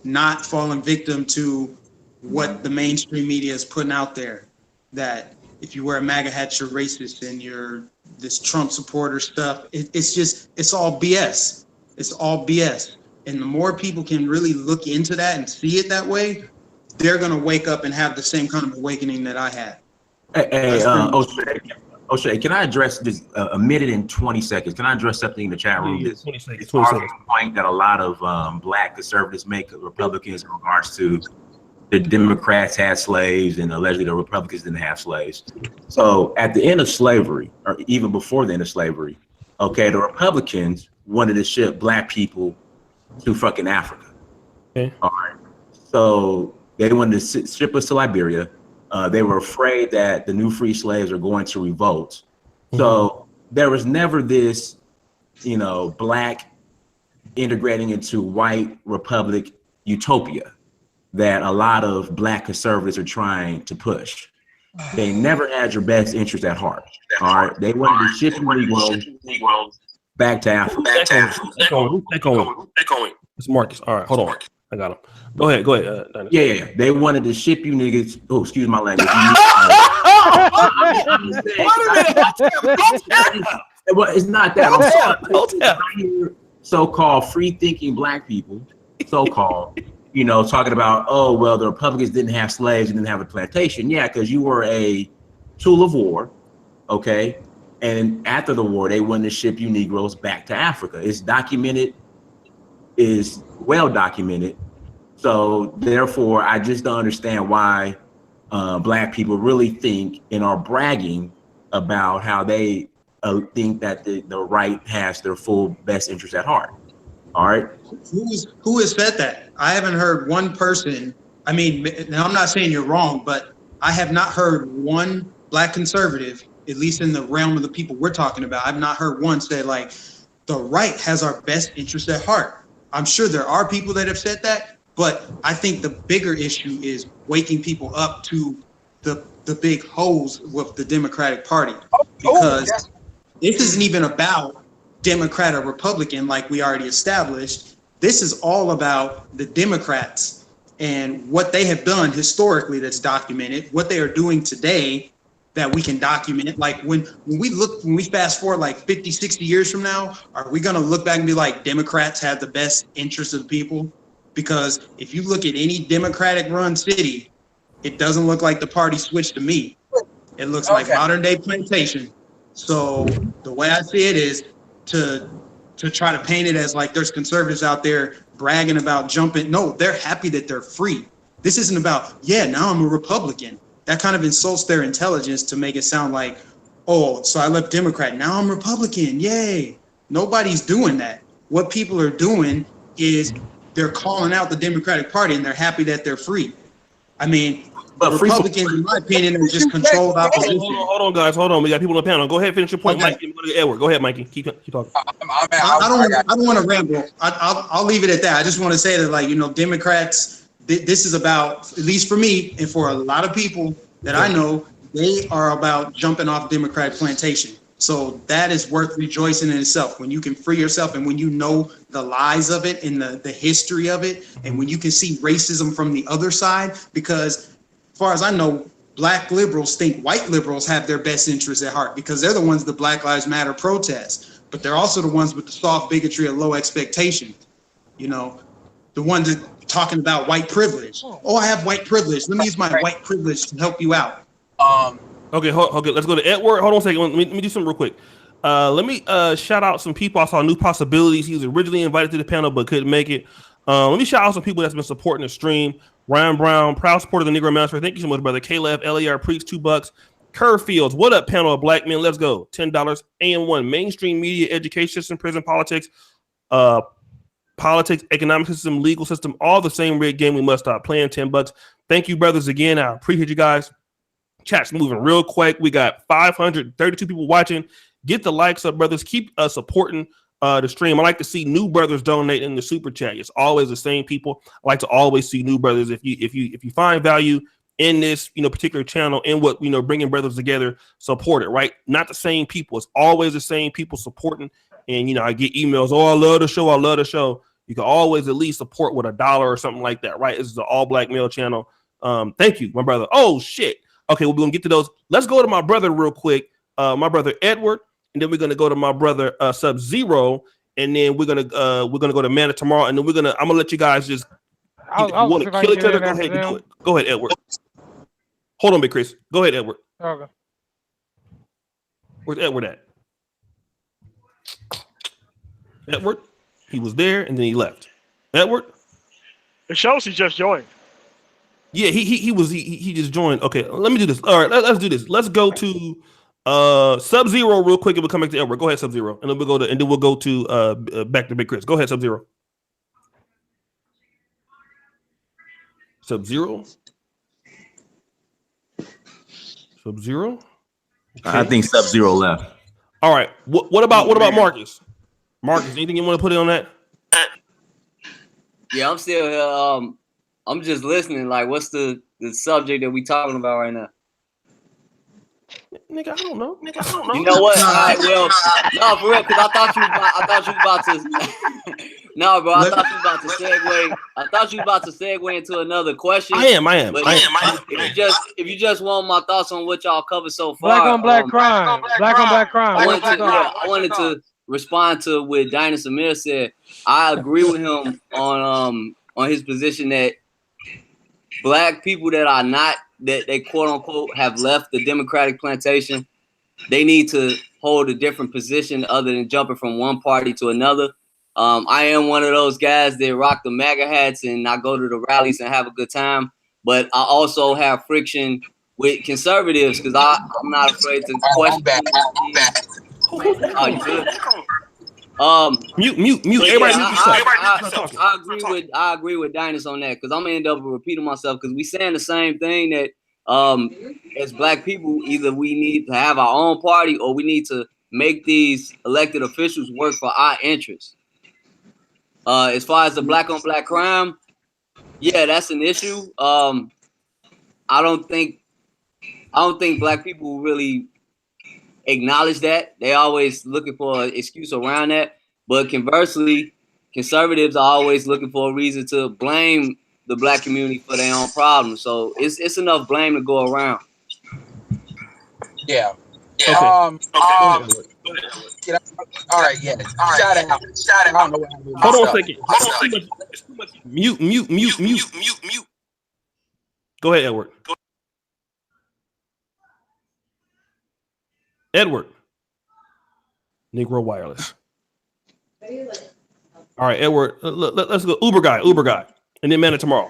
not falling victim to what the mainstream media is putting out there. That if you wear a MAGA hat, you're racist, and you're this Trump supporter stuff. It's all BS. It's all BS. And the more people can really look into that and see it that way, they're gonna wake up and have the same kind of awakening that I had. Hey, O'Shea, can I address this a minute and 20 seconds? Can I address something in the chat room? Yeah, 20 seconds. Point that a lot of black conservatives make of Republicans in regards to the Democrats had slaves and allegedly the Republicans didn't have slaves. So at the end of slavery, or even before the end of slavery, okay, the Republicans wanted to ship black people to fucking Africa. Okay. All right. So they wanted to ship us to Liberia. They were afraid that the new free slaves are going to revolt. So there was never this, you know, black integrating into white republic utopia that a lot of black conservatives are trying to push. They never had your best interest at heart. All right. They wanted to ship Negroes back to Africa. It's Marcus. All right, hold on. I got him. Go ahead. Yeah. They wanted to ship you niggas. Oh, excuse my language. Well, it's not that. I'm sorry. So-called free-thinking black people, so-called, you know, talking about, oh, well, the Republicans didn't have slaves and didn't have a plantation. Yeah, because you were a tool of war, okay? And after the war, they wanted to ship you Negroes back to Africa. It's documented, is well documented. So therefore, I just don't understand why black people really think and are bragging about how they think that the right has their full best interest at heart. All right. Who has said that? I haven't heard one person. I mean, now I'm not saying you're wrong, but I have not heard one black conservative, at least in the realm of the people we're talking about. I've not heard one say like, the right has our best interest at heart. I'm sure there are people that have said that, but I think the bigger issue is waking people up to the big holes with the Democratic Party, because this isn't even about Democrat or Republican like we already established. This is all about the Democrats and what they have done historically that's documented, what they are doing today that we can document it. Like when we fast forward like 50, 60 years from now, are we gonna look back and be like, Democrats have the best interest of the people? Because if you look at any Democratic run city, it doesn't look like the party switched to me. It looks like modern day plantation. So the way I see it is to try to paint it as like there's conservatives out there bragging about jumping. No, they're happy that they're free. This isn't about, yeah, now I'm a Republican. That kind of insults their intelligence to make it sound like, oh, so I left Democrat, now I'm Republican, yay. Nobody's doing that. What people are doing is they're calling out the Democratic Party and they're happy that they're free. I mean, but Republicans, in my opinion, are just controlled opposition. Hold on, guys. Hold on. We got people on the panel. Go ahead, finish your point, Mikey. Edward, go ahead, Mikey. Keep talking. I don't want to ramble. I'll leave it at that. I just want to say that, like, you know, Democrats, this is about, at least for me and for a lot of people that I know, they are about jumping off Democratic plantation. So that is worth rejoicing in itself. When you can free yourself and when you know the lies of it and the history of it, and when you can see racism from the other side, because as far as I know, black liberals think white liberals have their best interests at heart because they're the ones that Black Lives Matter protest, but they're also the ones with the soft bigotry of low expectation. You know, the ones that talking about white privilege. Oh, I have white privilege. Let me use my white privilege to help you out. Okay, let's go to Edward. Hold on a second. Let me do something real quick. Let me shout out some people. I saw New Possibilities. He was originally invited to the panel but couldn't make it. Let me shout out some people that's been supporting the stream. Ryan Brown, proud supporter of the Negro Master. Thank you so much, brother. Caleb, LAR Preach, $2. Kerr Fields, what up, panel of black men? Let's go. $10. AM1, mainstream media, education system, prison politics, economic system, legal system, all the same rigged game. We must stop playing. $10. Thank you, brothers, again. I appreciate you guys. Chat's moving real quick. We got 532 people watching. Get the likes up, brothers. Keep supporting the stream. I like to see new brothers donate in the super chat. It's always the same people. I like to always see new brothers. If you find value in this, particular channel, and what, bringing brothers together, support it, right? Not the same people. It's always the same people supporting. And, I get emails, oh, I love the show. I love the show. You can always at least support with $1 or something like that, right? This is an all black male channel. Thank you, my brother. Oh, shit. Okay, we're going to get to those. Let's go to my brother real quick. My brother, Edward. And then we're going to go to my brother, Sub-Zero. And then we're gonna go to Mana tomorrow. And then I'm going to let you guys just, if you want to kill each other, go ahead and do it. Go ahead, Edward. Hold on, Big Chris. Go ahead, Edward. Okay. Where's Edward at? Edward? He was there and then he left. Edward? It shows he just joined. Yeah, he just joined. Okay, let me do this. All right, let's do this. Let's go to Sub-Zero real quick and we'll come back to Edward. Go ahead, Sub-Zero. And then we'll go to back to Big Chris. Go ahead, Sub-Zero. Sub-Zero? Sub-Zero? Okay. I think Sub-Zero left. All right. What about Marcus? Marcus, anything you want to put in on that? Yeah, I'm still here. I'm just listening. Like, what's the subject that we talking about right now? Nigga, I don't know. You know what? All right, well, no, for real, because I thought you was about to. No, bro, I thought you was about to segue. I thought you was about to segue into another question. I am. But if you just want my thoughts on what y'all covered so far, black on black crime. I wanted to respond to what Dinah Samir said. I agree with him on his position that black people that they quote unquote have left the Democratic plantation, they need to hold a different position other than jumping from one party to another. I am one of those guys that rock the MAGA hats and I go to the rallies and have a good time, but I also have friction with conservatives because I'm not afraid to question. Oh, you good? Mute. Everybody mute yourself. I agree with Dinus on that because I'm gonna end up repeating myself because we saying the same thing that as black people, either we need to have our own party or we need to make these elected officials work for our interests. As far as the black on black crime, yeah, that's an issue. I don't think black people really acknowledge that. They always looking for an excuse around that. But conversely, conservatives are always looking for a reason to blame the black community for their own problems. So it's enough blame to go around. Yeah. Okay. All right. Yeah. Shout out. I don't know what I'm doing. Hold on a second. It's too much. Mute. Go ahead, Edward. Edward. Negro Wireless. All right, Edward. Let's go. Uber guy, and then Mana tomorrow.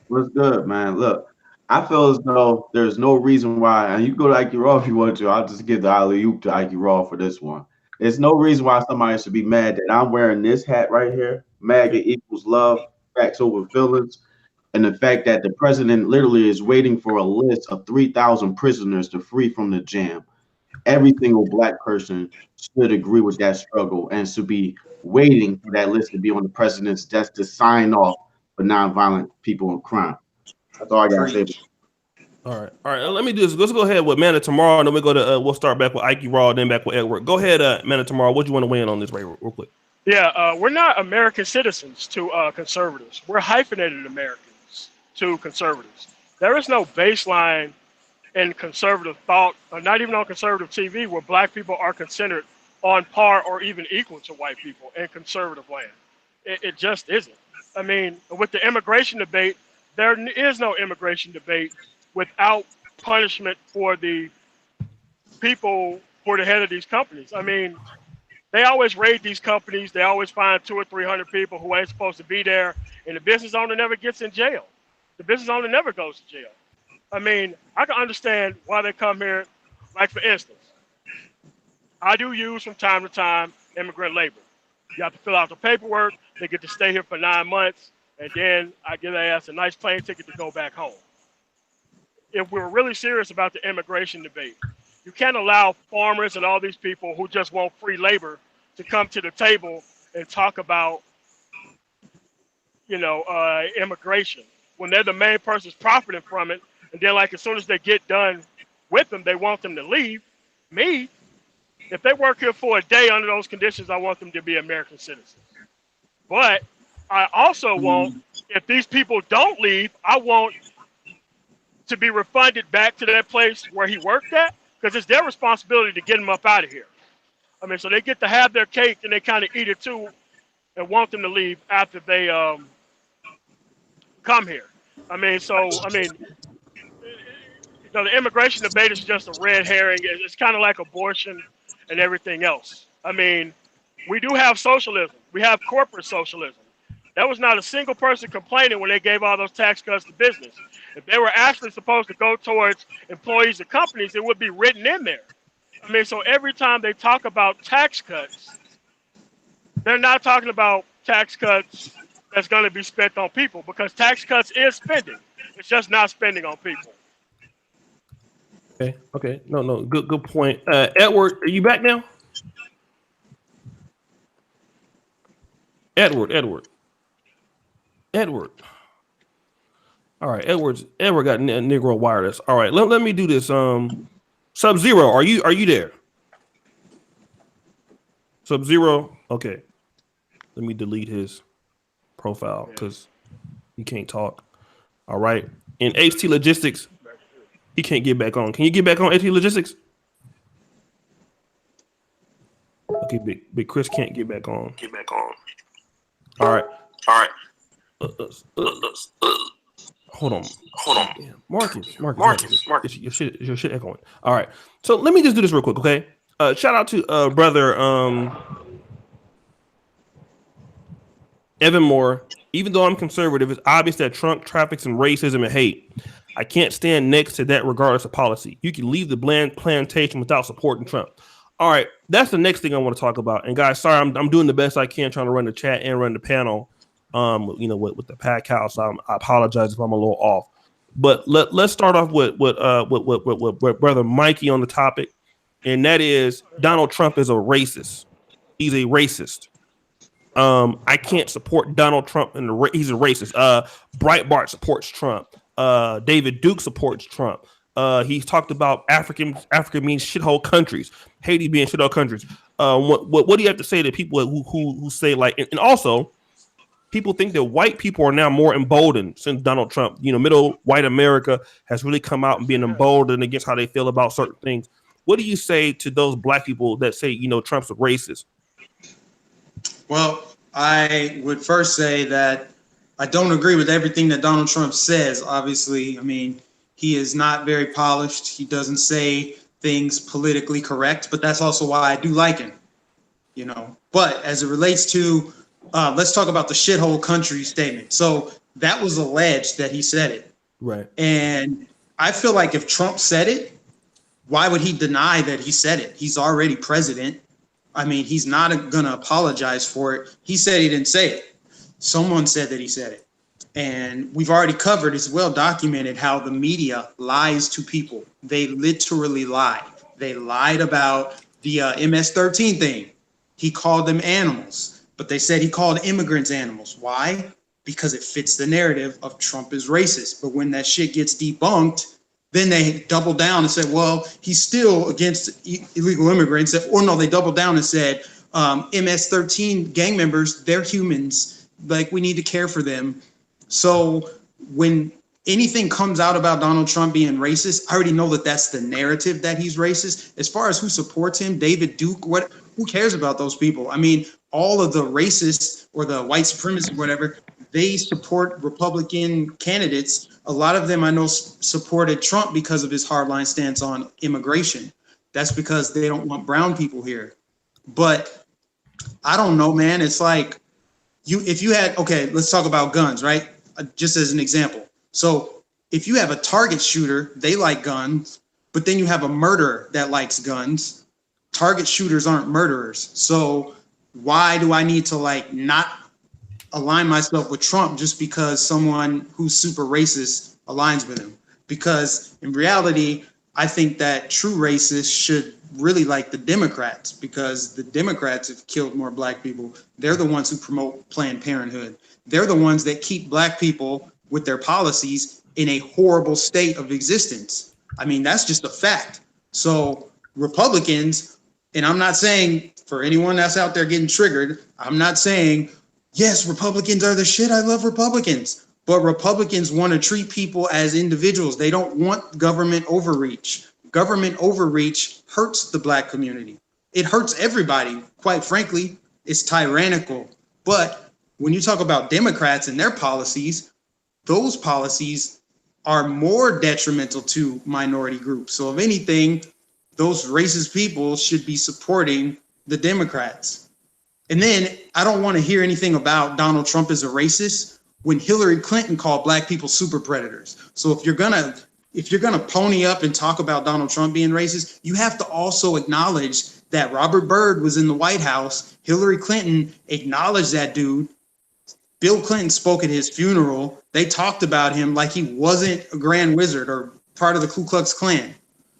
What's good, man? Look, I feel as though there's no reason why, and you can go to Ikey Raw if you want to. I'll just give the alley-oop to Ikey Raw for this one. There's no reason why somebody should be mad that I'm wearing this hat right here. MAGA equals love, facts over feelings, and the fact that the president literally is waiting for a list of 3,000 prisoners to free from the jam. Every single black person should agree with that struggle and should be waiting for that list to be on the president's desk to sign off for nonviolent people in crime. That's all I got to say. All right. Let me do this. Let's go ahead with Mana tomorrow, and then we go to we'll start back with Ikey Raw, then back with Edward. Go ahead, Mana tomorrow. What do you want to weigh in on this real quick? Yeah, we're not American citizens to conservatives. We're hyphenated Americans to conservatives. There is no baseline in conservative thought, or not even on conservative TV, where black people are considered on par or even equal to white people in conservative land. It just isn't. I mean, with the immigration debate, there is no immigration debate without punishment for the people who are the head of these companies. I mean, they always raid these companies. They always find 200 or 300 people who ain't supposed to be there, and the business owner never gets in jail. The business owner never goes to jail. I mean, I can understand why they come here. Like, for instance, I do use from time to time immigrant labor. You have to fill out the paperwork. They get to stay here for 9 months, and then I give their ass a nice plane ticket to go back home. If we're really serious about the immigration debate, you can't allow farmers and all these people who just want free labor to come to the table and talk about, immigration when they're the main persons profiting from it And then, like, as soon as they get done with them, they want them to leave. Me, if they work here for a day under those conditions, I want them to be American citizens. But I also want, if these people don't leave, I want to be refunded back to that place where he worked at, because it's their responsibility to get him up out of here. I mean, so they get to have their cake and they kind of eat it too, and want them to leave after they come here. I mean, the immigration debate is just a red herring. It's kind of like abortion and everything else. I mean, we do have socialism. We have corporate socialism. There was not a single person complaining when they gave all those tax cuts to business. If they were actually supposed to go towards employees of companies, it would be written in there. I mean, so every time they talk about tax cuts, they're not talking about tax cuts that's going to be spent on people, because tax cuts is spending. It's just not spending on people. Okay. No. Good point. Edward, are you back now? Edward. All right, Edward got Negro wireless. All right, let me do this. Sub-Zero, are you there? Sub-Zero, okay. Let me delete his profile because he can't talk. All right, in HT Logistics, he can't get back on. Can you get back on HT Logistics? Okay, Big Chris can't get back on. All right. Hold on. Yeah, Marcus. Your shit echoing. All right. So let me just do this real quick, okay? Shout out to brother Evan Moore. Even though I'm conservative, it's obvious that Trump traffics in racism and hate. I can't stand next to that regardless of policy. You can leave the bland plantation without supporting Trump. All right, that's the next thing I want to talk about. And guys, sorry, I'm doing the best I can trying to run the chat and run the panel. With the pack house. I apologize if I'm a little off. But let's start off with brother Mikey on the topic, and that is Donald Trump is a racist. He's a racist. I can't support Donald Trump, and he's a racist. Breitbart supports Trump. David Duke supports Trump. He's talked about Africa means shithole countries. Haiti being shithole countries. What do you have to say to people who say like, and also people think that white people are now more emboldened since Donald Trump, middle white America has really come out and been emboldened against how they feel about certain things. What do you say to those black people that say, Trump's a racist? Well, I would first say that I don't agree with everything that Donald Trump says. Obviously, I mean, he is not very polished. He doesn't say things politically correct, but that's also why I do like him, But as it relates to, let's talk about the shithole country statement. So that was alleged that he said it. Right. And I feel like if Trump said it, why would he deny that he said it? He's already president. I mean, he's not going to apologize for it. He said he didn't say it. Someone said that he said it. And we've already covered, it's well documented how the media lies to people. They literally lie. They lied about the MS-13 thing. He called them animals, but they said he called immigrants animals. Why? Because it fits the narrative of Trump is racist. But when that shit gets debunked, then they double down and said, well, he's still against illegal immigrants. Or no, they doubled down and said, MS-13 gang members, they're humans. Like, we need to care for them. So when anything comes out about Donald Trump being racist, I already know that that's the narrative, that he's racist. As far as who supports him, David Duke, who cares about those people? I mean, all of the racists or the white supremacists, whatever, they support Republican candidates. A lot of them I know supported Trump because of his hardline stance on immigration. That's because they don't want brown people here. But I don't know, man. It's like, if you had, okay, let's talk about guns, right? Just as an example. So if you have a target shooter, they like guns, but then you have a murderer that likes guns. Target shooters aren't murderers. So why do I need to not align myself with Trump just because someone who's super racist aligns with him? Because in reality, I think that true racists should really like the Democrats, because the Democrats have killed more black people. They're the ones who promote Planned Parenthood. They're the ones that keep black people with their policies in a horrible state of existence. I mean, that's just a fact. So Republicans, and I'm not saying for anyone that's out there getting triggered, I'm not saying, yes, Republicans are the shit. I love Republicans. But Republicans want to treat people as individuals. They don't want government overreach. Government overreach hurts the Black community. It hurts everybody, quite frankly. It's tyrannical. But when you talk about Democrats and their policies, those policies are more detrimental to minority groups. So if anything, those racist people should be supporting the Democrats. And then I don't want to hear anything about Donald Trump as a racist when Hillary Clinton called Black people super predators. So if you're gonna pony up and talk about Donald Trump being racist, you have to also acknowledge that Robert Byrd was in the White House. Hillary Clinton acknowledged that dude. Bill Clinton spoke at his funeral. They talked about him like he wasn't a Grand Wizard or part of the Ku Klux Klan.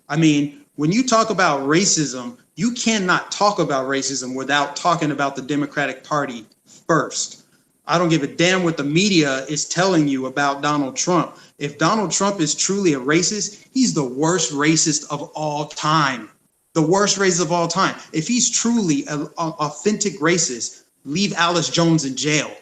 I mean, when you talk about racism, you cannot talk about racism without talking about the Democratic Party first. I don't give a damn what the media is telling you about Donald Trump. If Donald Trump is truly a racist, he's the worst racist of all time. The worst racist of all time. If he's truly an authentic racist, leave Alice Jones in jail.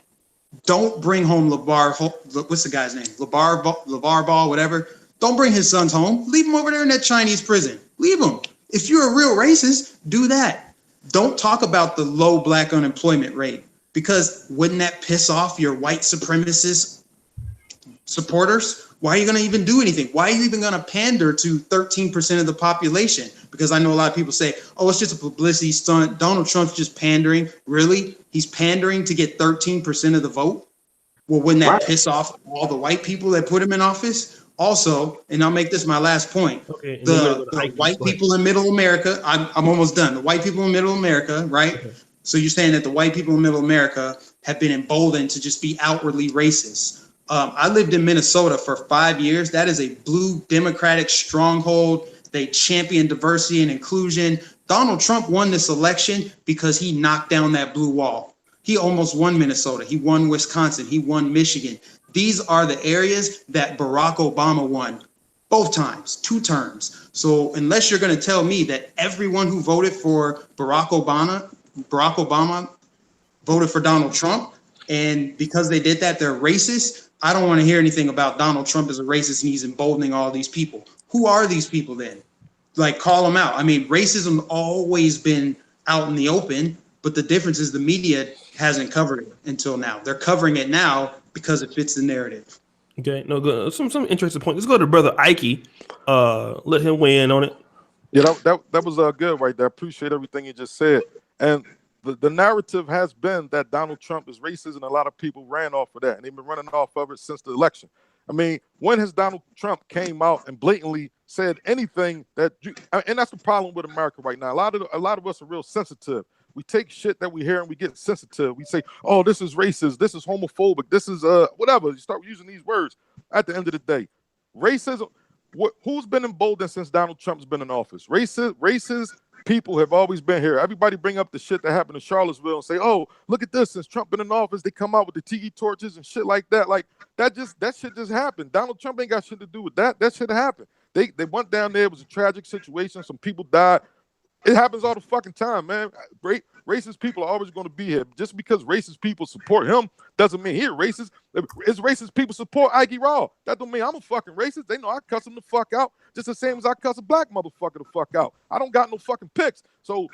Don't bring home what's the guy's name? LeVar Ball, whatever. Don't bring his sons home. Leave him over there in that Chinese prison. Leave him. If you're a real racist, do that. Don't talk about the low Black unemployment rate, because wouldn't that piss off your white supremacist supporters? Why are you going to even do anything? Why are you even going to pander to 13% of the population? Because I know a lot of people say, oh, it's just a publicity stunt. Donald Trump's just pandering. Really? He's pandering to get 13% of the vote? Well, wouldn't that piss off all the white people that put him in office? Also, and I'll make this my last point, okay, the white people in Middle America, I'm almost done. The white people in Middle America, right? Okay. So you're saying that the white people in Middle America have been emboldened to just be outwardly racist. I lived in Minnesota for 5 years. That is a blue Democratic stronghold. They champion diversity and inclusion. Donald Trump won this election because he knocked down that blue wall. He almost won Minnesota. He won Wisconsin. He won Michigan. These are the areas that Barack Obama won both times, 2 terms. So unless you're going to tell me that everyone who voted for Barack Obama voted for Donald Trump, and because they did that, they're racist, I don't want to hear anything about Donald Trump as a racist and he's emboldening all these people. Who are these people then? Like, call them out. I mean, racism always been out in the open, but the difference is the media hasn't covered it until now. They're covering it now because it fits the narrative. Okay, no good. Some interesting point. Let's go to Brother Ikey. Let him weigh in on it. Yeah, that was good right there. I appreciate everything you just said. And the narrative has been that Donald Trump is racist, and a lot of people ran off of that, and they've been running off of it since the election. I mean, when has Donald Trump came out and blatantly said anything that and that's the problem with America right now. A lot of us are real sensitive. We take shit that we hear and we get sensitive. We say, oh, this is racist, this is homophobic, this is whatever. You start using these words. At the end of the day, racism, who's been emboldened since Donald Trump's been in office? Racist people have always been here. Everybody bring up the shit that happened in Charlottesville and say, oh, look at this, since Trump been in office, they come out with the tiki torches and shit like that. Like that shit just happened. Donald Trump ain't got shit to do with that. That shit happened. They went down there, it was a tragic situation, some people died. It happens all the fucking time, man. Racist people are always going to be here. Just because racist people support him doesn't mean he's racist. It's racist people support Ikey Raw. That don't mean I'm a fucking racist. They know I cuss him the fuck out just the same as I cuss a black motherfucker the fuck out. I don't got no fucking picks. So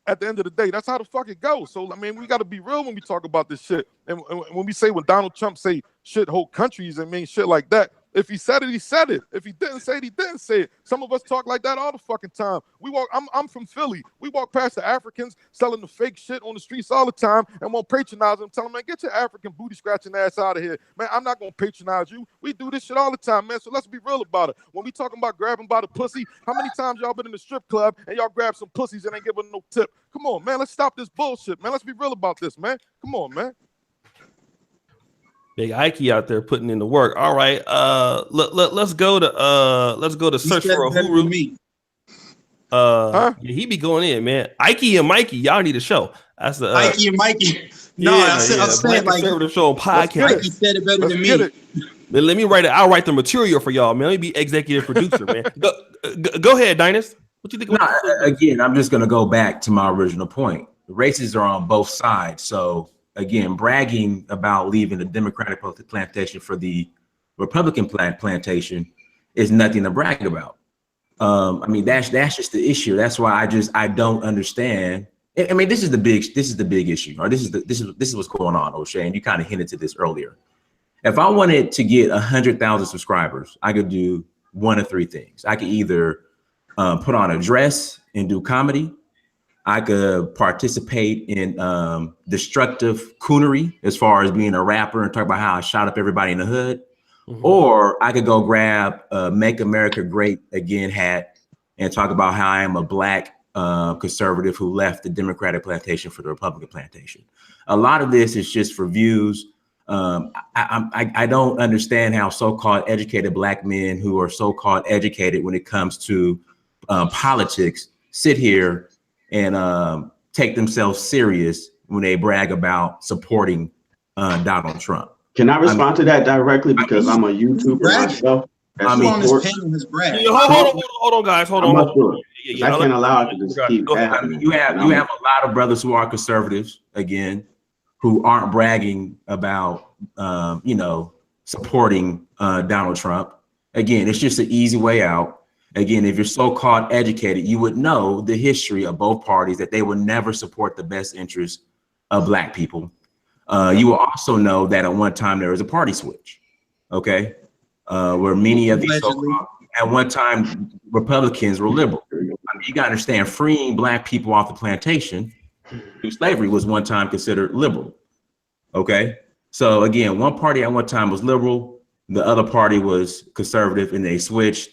at the end of the day, that's how the fuck it goes. So, I mean, we got to be real when we talk about this shit. And when we say, when Donald Trump say shit whole countries and mean shit like that, if he said it, he said it. If he didn't say it, he didn't say it. Some of us talk like that all the fucking time. I'm from Philly. We walk past the Africans selling the fake shit on the streets all the time and won't patronize them. Tell them, man, get your African booty scratching ass out of here. Man, I'm not going to patronize you. We do this shit all the time, man. So let's be real about it. When we talking about grabbing by the pussy, how many times y'all been in the strip club and y'all grab some pussies and ain't giving no tip? Come on, man. Let's stop this bullshit, man. Let's be real about this, man. Come on, man. Big Ikey out there putting in the work. All right, let's go to search for a Huru. Yeah, he be going in, man. Ikey and Mikey, y'all need a show. That's the Ikey and Mikey. No, yeah, I said like conservative show podcast. Ikey said it better than me. Man, let me write it. I'll write the material for y'all, man. Let me be executive producer, man. Go ahead, Dynas. What you think? No, again, I'm just going to go back to my original point. Races are on both sides. So again, bragging about leaving the Democratic plantation for the Republican plantation is nothing to brag about. I mean, that's just the issue. That's why I don't understand. I mean, this is the big issue, or this is what's going on, O'Shea, and you kind of hinted to this earlier. If I wanted to get 100,000 subscribers, I could do one of three things. I could either put on a dress and do comedy. I could participate in destructive coonery, as far as being a rapper and talk about how I shot up everybody in the hood. Mm-hmm. Or I could go grab a Make America Great Again hat and talk about how I am a Black conservative who left the Democratic plantation for the Republican plantation. A lot of this is just for views. I don't understand how so-called educated Black men who are so-called educated when it comes to politics sit here and take themselves serious when they brag about supporting Donald Trump. Can I respond to that directly, because I'm a YouTuber myself? Hold on, guys. Hold on. I can't allow it to just keep happening. You have a lot of brothers who are conservatives, again, who aren't bragging about supporting Donald Trump. Again, it's just an easy way out. Again, if you're so-called educated, you would know the history of both parties, that they will never support the best interests of Black people. You will also know that at one time there was a party switch, okay, where many of these so-called, at one time, Republicans were liberal. I mean, you got to understand, freeing Black people off the plantation through slavery was one time considered liberal, okay? So again, one party at one time was liberal, the other party was conservative, and they switched.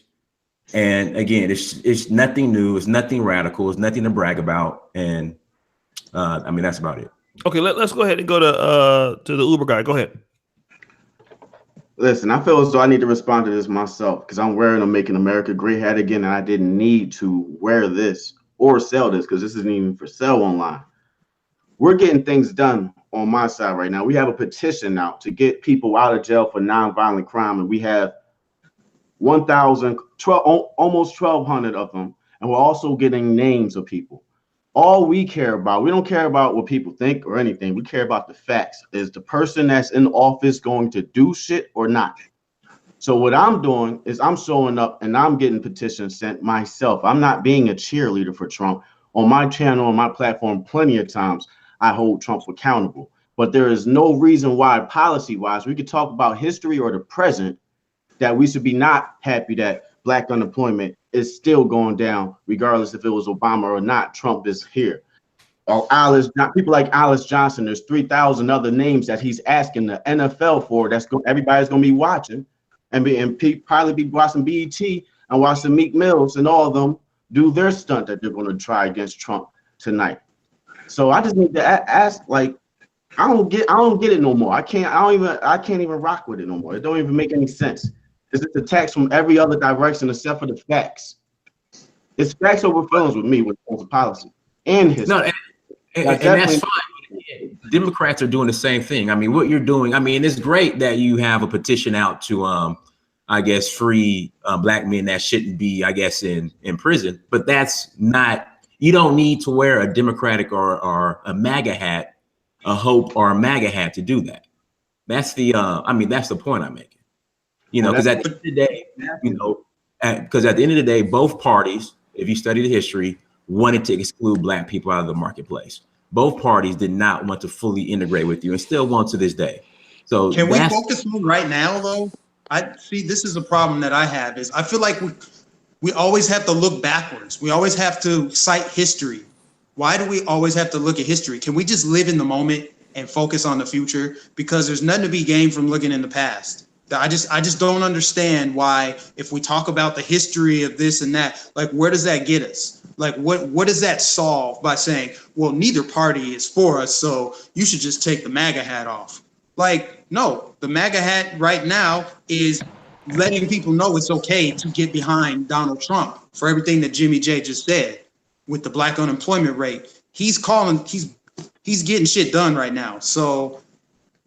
And again, it's nothing new, it's nothing radical, it's nothing to brag about, and I mean, that's about it. Okay, let's go ahead and go to the Uber guy. Go ahead. Listen, I feel as though I need to respond to this myself, because I'm wearing a Making America Great hat again, and I didn't need to wear this or sell this, because this isn't even for sale online. We're getting things done on my side right now. We have a petition out to get people out of jail for nonviolent crime, and we have 1,000, almost 1,200 of them, and we're also getting names of people. All we care about, we don't care about what people think or anything. We care about the facts. Is the person that's in office going to do shit or not? So what I'm doing is I'm showing up and I'm getting petitions sent myself. I'm not being a cheerleader for Trump. On my channel, on my platform, plenty of times I hold Trump accountable. But there is no reason why, policy-wise, we could talk about history or the present, that we should be not happy that Black unemployment is still going down, regardless if it was Obama or not. Trump is here. Or people like Alice Johnson. There's 3,000 other names that he's asking the NFL for. Everybody's going to be watching, and probably be watching BET and watching Meek Mills and all of them do their stunt that they're going to try against Trump tonight. So I just need to ask, like, I don't get it no more. I can't even rock with it no more. It don't even make any sense. It's attacks from every other direction except for the facts. It's facts over feelings with me when it comes to policy and history. No, and that's fine. Democrats are doing the same thing. I mean, what you're doing, I mean, it's great that you have a petition out to, I guess, free Black men that shouldn't be, I guess, in prison. But that's not, you don't need to wear a Democratic or a MAGA hat, a Hope or a MAGA hat to do that. That's the, that's the point I'm making. Because at the end of the day, because at the end of the day, both parties, if you study the history, wanted to exclude Black people out of the marketplace. Both parties did not want to fully integrate with you, and still want to this day. So can we focus on right now, though? I see this is a problem that I have, is I feel like we always have to look backwards. We always have to cite history. Why do we always have to look at history? Can we just live in the moment and focus on the future? Because there's nothing to be gained from looking in the past. I just don't understand why, if we talk about the history of this and that, like, where does that get us? Like, what does that solve by saying, well, neither party is for us, so you should just take the MAGA hat off? Like, no, the MAGA hat right now is letting people know it's okay to get behind Donald Trump for everything that Jimmy J just said with the Black unemployment rate. He's getting shit done right now. So,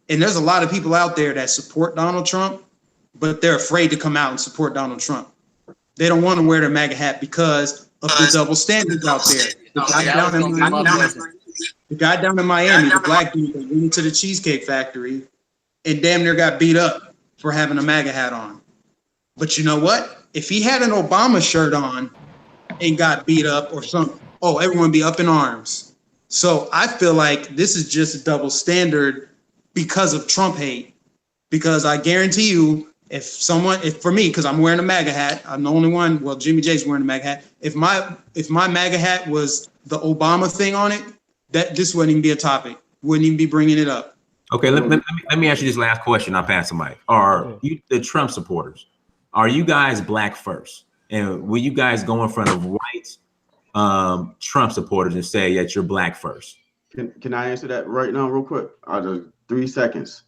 and there's a lot of people out there that support Donald Trump, but they're afraid to come out and support Donald Trump. They don't want to wear their MAGA hat because of the double standards out there. The guy down in Miami, the black dude that went into the Cheesecake Factory and damn near got beat up for having a MAGA hat on. But you know what? If he had an Obama shirt on and got beat up or something, oh, everyone be up in arms. So I feel like this is just a double standard because of Trump hate. Because I guarantee you, if for me, because I'm wearing a MAGA hat, I'm the only one. Well, Jimmy J's wearing a MAGA hat. If my MAGA hat was the Obama thing on it, this wouldn't even be a topic. Wouldn't even be bringing it up. Okay, let me ask you this last question. I'll pass the mic. Are you the Trump supporters? Are you guys black first? And will you guys go in front of white Trump supporters and say that you're black first? Can I answer that right now, real quick? 3 seconds.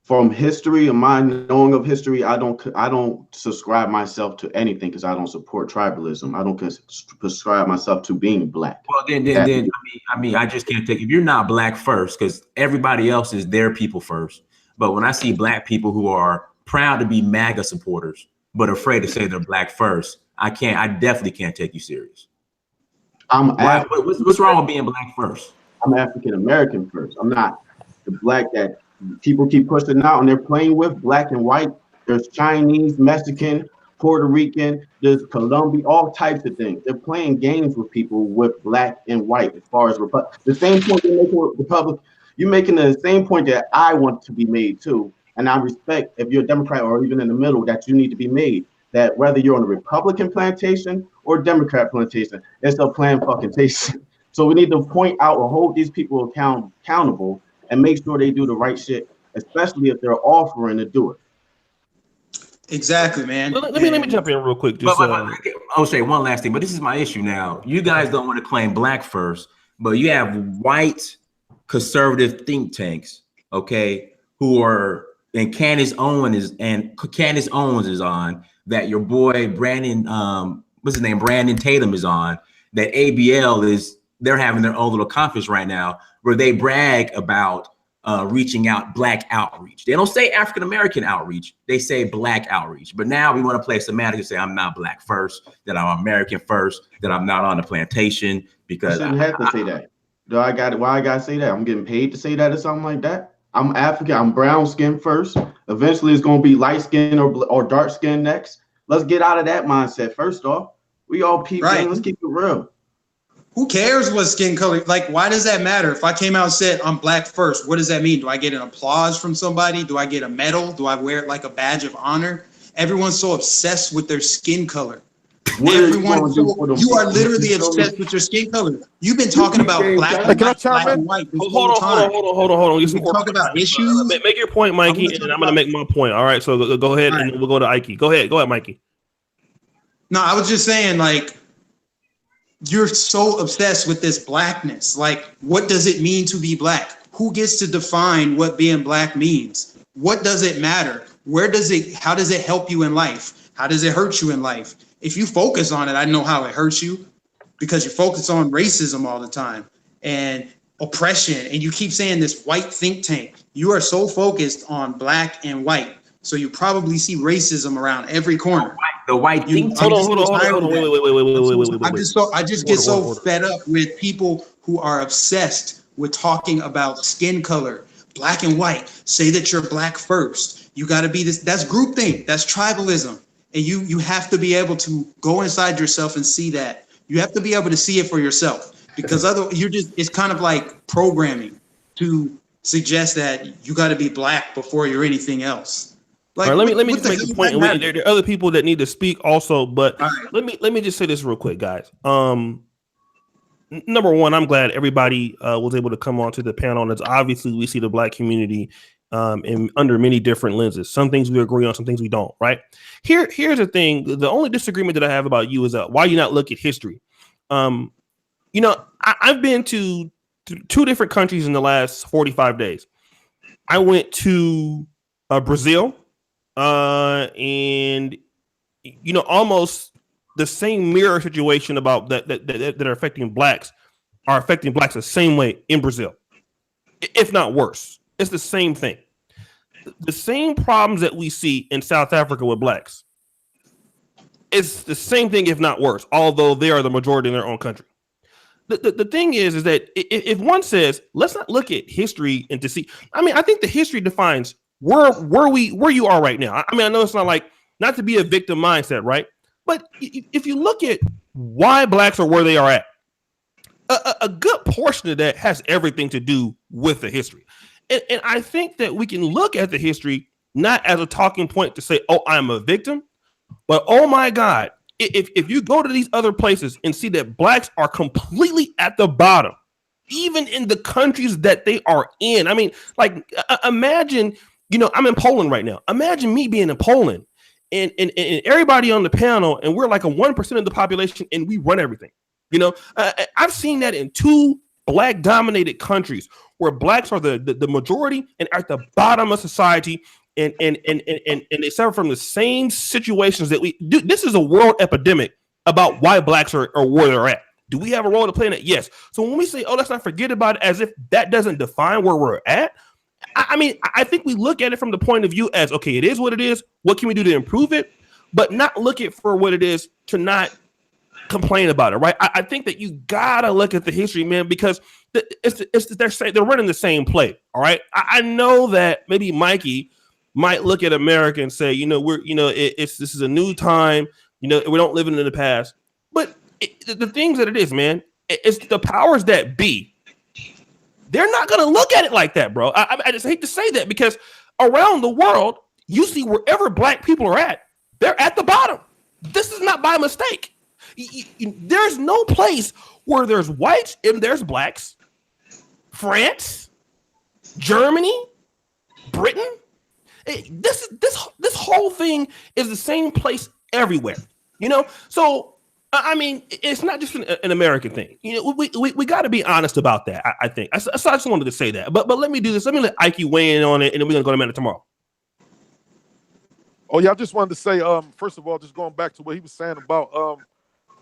From history and my knowing of history, I don't subscribe myself to anything because I don't support tribalism. I don't prescribe myself to being black. Well, then I mean, I just can't take if you're not black first because everybody else is their people first. But when I see black people who are proud to be MAGA supporters but afraid to say they're black first, I definitely can't take you serious. What's wrong with being black first? I'm African American first. I'm not the black that people keep pushing out and they're playing with, black and white. There's Chinese, Mexican, Puerto Rican, there's Colombia, all types of things. They're playing games with people with black and white as far as the same point you're making with Republic, you're making the same point that I want to be made too. And I respect if you're a Democrat or even in the middle that you need to be made. That whether you're on a Republican plantation or Democrat plantation, it's a plan fucking station. So we need to point out or hold these people accountable and make sure they do the right shit, especially if they're offering to do it. Exactly, man. Let me jump in real quick. I'll say one last thing, but this is my issue now. You guys don't want to claim black first, but you have white conservative think tanks, okay, who are and Candace Owens is on that your boy Brandon, what's his name? Brandon Tatum is on that ABL they're having their own little conference right now where they brag about reaching out, black outreach. They don't say African American outreach, they say black outreach. But now we want to play semantics and say I'm not black first, that I'm American first, that I'm not on the plantation because I have to say that. Why I gotta say that? I'm getting paid to say that or something like that. I'm African, I'm brown skin first. Eventually it's gonna be light skin or dark skin next. Let's get out of that mindset. First off, we all people, right. Let's keep it real. Who cares what skin color? Like, why does that matter? If I came out and said I'm black first, what does that mean? Do I get an applause from somebody? Do I get a medal? Do I wear it like a badge of honor? Everyone's so obsessed with their skin color. You are literally obsessed with your skin color. You've been talking about black and white. Hold on. You talk about issues. Make your point, Mikey, and then I'm going to make my point. All right, so go ahead, and we'll go to Ikey. Go ahead, Mikey. No, I was just saying, like, you're so obsessed with this blackness. Like, what does it mean to be black? Who gets to define what being black means? What does it matter? How does it help you in life? How does it hurt you in life? If you focus on it, I know how it hurts you because you focus on racism all the time and oppression. And you keep saying this white think tank. You are so focused on black and white. So you probably see racism around every corner. The white think tank. Hold on. Wait. I just get so fed up with people who are obsessed with talking about skin color, black and white. Say that you're black first. You got to be this. That's groupthink. That's tribalism. And you have to be able to go inside yourself and see that. You have to be able to see it for yourself because it's kind of like programming to suggest that you got to be black before you're anything else. Like, all right, let me just make the point. There are other people that need to speak also, but let me just say this real quick, guys. Number one, I'm glad everybody was able to come onto the panel, and it's obviously we see the black community under many different lenses. Some things we agree on, some things we don't. Right? Here's the thing: the only disagreement that I have about you is why you not look at history. I've been to 2 different countries in the last 45 days. I went to Brazil. And almost the same mirror situation about that are affecting blacks the same way in Brazil, if not worse. It's the same thing. the same problems that we see in South Africa with blacks. It's the same thing, if not worse, although they are the majority in their own country. The thing is that if one says, let's not look at history and to see, I mean, I think the history defines where you are right now. I mean, I know it's not like, not to be a victim mindset, right? But if you look at why blacks are where they are at, a good portion of that has everything to do with the history. And I think that we can look at the history not as a talking point to say, oh, I'm a victim, but oh my God, if you go to these other places and see that blacks are completely at the bottom, even in the countries that they are in. I mean, like, imagine, I'm in Poland right now. Imagine me being in Poland and everybody on the panel, and we're like a 1% of the population, and we run everything. I've seen that in 2 black dominated countries where blacks are the majority and at the bottom of society. And they suffer from the same situations that we do. This is a world epidemic about why blacks are where they're at. Do we have a role to play in it? Yes. So when we say, oh, let's not forget about it, as if that doesn't define where we're at. I mean, I think we look at it from the point of view as, okay, it is what it is. What can we do to improve it? But not look at for what it is to not complain about it, right? I think that you gotta look at the history, man, because they're running the same play. All right. I know that maybe Mikey might look at America and say, this is a new time. We don't live in the past. But the things that it is, man, it's the powers that be. They're not going to look at it like that, bro. I just hate to say that, because around the world, you see wherever black people are at, they're at the bottom. This is not by mistake. There's no place where there's whites and there's blacks. France, Germany, Britain. This whole thing is the same place everywhere, So I mean, it's not just an American thing. We got to be honest about that. I think. So I just wanted to say that. But let me do this. Let me let Ikey weigh in on it, and then we're gonna go to Minute tomorrow. Oh yeah, I just wanted to say, first of all, just going back to what he was saying about,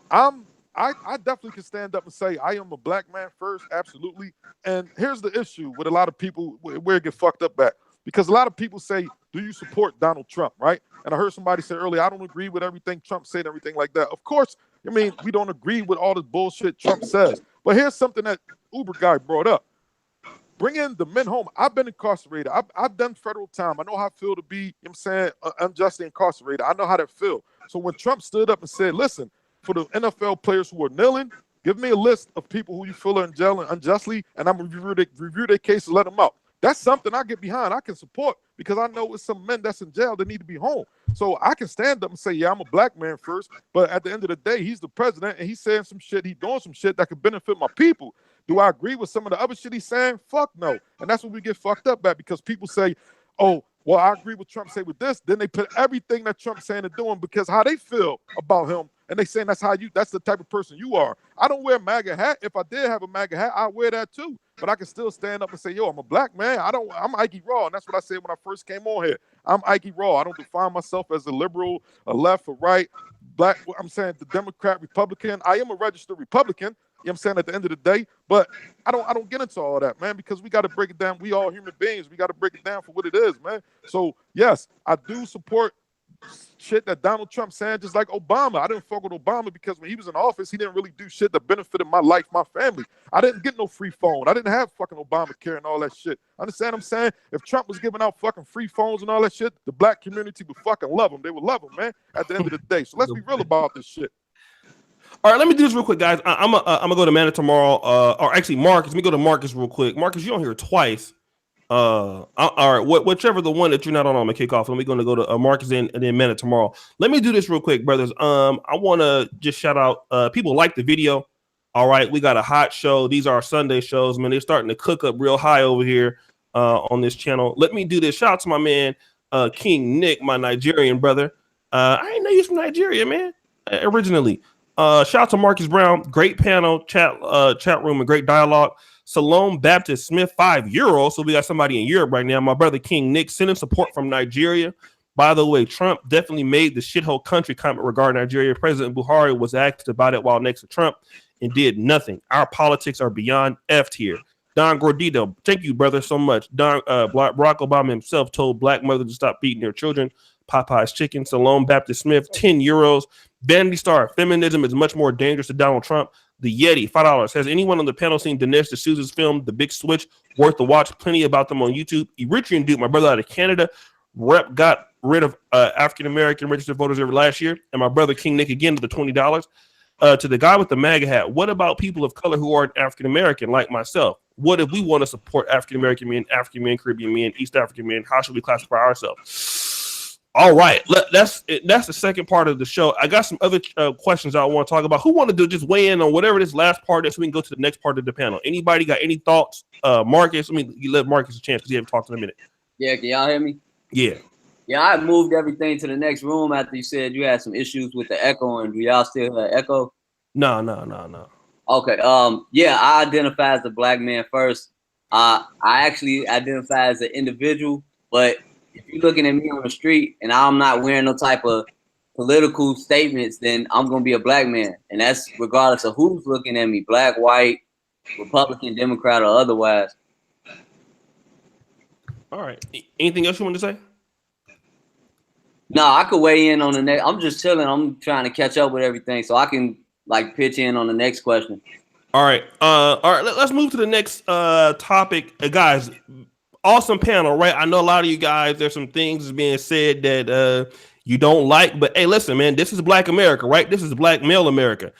I definitely can stand up and say I am a black man first, absolutely. And here's the issue with a lot of people where it get fucked up at. Because a lot of people say, do you support Donald Trump, right? And I heard somebody say earlier, I don't agree with everything Trump said, everything like that. Of course, I mean, we don't agree with all this bullshit Trump says. But here's something that Uber guy brought up. Bring in the men home. I've been incarcerated. I've done federal time. I know how it feels to be, unjustly incarcerated. I know how that feels. So when Trump stood up and said, listen, for the NFL players who are kneeling, give me a list of people who you feel are in jail unjustly, and I'm going to review their cases, let them out. That's something I get behind. I can support, because I know it's some men that's in jail that need to be home. So I can stand up and say, yeah, I'm a black man first. But at the end of the day, he's the president, and he's saying some shit. He's doing some shit that could benefit my people. Do I agree with some of the other shit he's saying? Fuck no. And that's what we get fucked up at, because people say, oh, well, I agree with Trump say with this. Then they put everything that Trump's saying and doing because how they feel about him. And they saying that's the type of person you are. I don't wear a MAGA hat. If I did have a MAGA hat, I'd wear that too. But I can still stand up and say, yo, I'm a black man. I'm Ikey Raw. And that's what I said when I first came on here. I'm Ikey Raw. I don't define myself as a liberal, a left, or right, black. I'm saying the Democrat, Republican. I am a registered Republican. You know what I'm saying, at the end of the day. But I don't get into all that, man, because we got to break it down. We all human beings. We got to break it down for what it is, man. So, yes, I do support shit that Donald Trump saying, just like Obama. I didn't fuck with Obama because when he was in office, he didn't really do shit that benefited my life, my family. I didn't get no free phone. I didn't have fucking Obamacare and all that shit. Understand what I'm saying? If Trump was giving out fucking free phones and all that shit, the black community would fucking love him. They would love him, man, at the end of the day. So let's be real about this shit. All right, let me do this real quick, guys. I'm gonna go to Mana tomorrow. Or actually, Marcus. Let me go to Marcus real quick. Marcus, you're on here twice. All right, whichever the one that you're not on, I'm gonna kick off. Let me go to Marcus and then Mana tomorrow. Let me do this real quick, brothers. I want to just shout out. People like the video. All right, we got a hot show. These are our Sunday shows, man. They're starting to cook up real high over here on this channel. Let me do this. Shout out to my man King Nick, my Nigerian brother. I didn't know you was from Nigeria, man. Originally. Shout out to Marcus Brown, great panel, chat room, and great dialogue. Salome Baptist Smith, €5. So we got somebody in Europe right now. My brother King Nick sending support from Nigeria. By the way, Trump definitely made the shithole country comment regarding Nigeria. President Buhari was asked about it while next to Trump and did nothing. Our politics are beyond effed here. Don Gordito, thank you, brother, so much. Barack Obama himself told black mothers to stop beating their children. Popeye's Chicken. Salome Baptist Smith, 10 euros. Vanity Star, feminism is much more dangerous than Donald Trump. The Yeti, $5. Has anyone on the panel seen Dinesh D'Souza's film, The Big Switch? Worth the watch. Plenty about them on YouTube. Eritrean Duke, my brother out of Canada. Rep got rid of African-American registered voters every last year. And my brother King Nick again to the $20. To the guy with the MAGA hat, what about people of color who aren't African-American like myself? What if we want to support African-American men, African men, Caribbean men, East African men? How should we classify ourselves? All right, that's the second part of the show. I got some other questions I want to talk about. Who wanted to just weigh in on whatever this last part is so we can go to the next part of the panel? Anybody got any thoughts? Marcus, you let Marcus a chance because he haven't talked in a minute. Yeah, can y'all hear me? Yeah. Yeah, I moved everything to the next room after you said you had some issues with the echo, and do y'all still hear echo? No. Okay. Yeah, I identify as a black man first. I actually identify as an individual, but if you're looking at me on the street and I'm not wearing no type of political statements, then I'm gonna be a black man, and that's regardless of who's looking at me, black, white, Republican, Democrat, or otherwise. All right. Anything else you want to say? No, I could weigh in on the next. I'm just chilling. I'm trying to catch up with everything, so I can like pitch in on the next question. All right. Let's move to the next topic, guys. Awesome panel, right? I know a lot of you guys. There's some things being said that you don't like, but hey, listen, man. This is Black America, right? This is Black male America.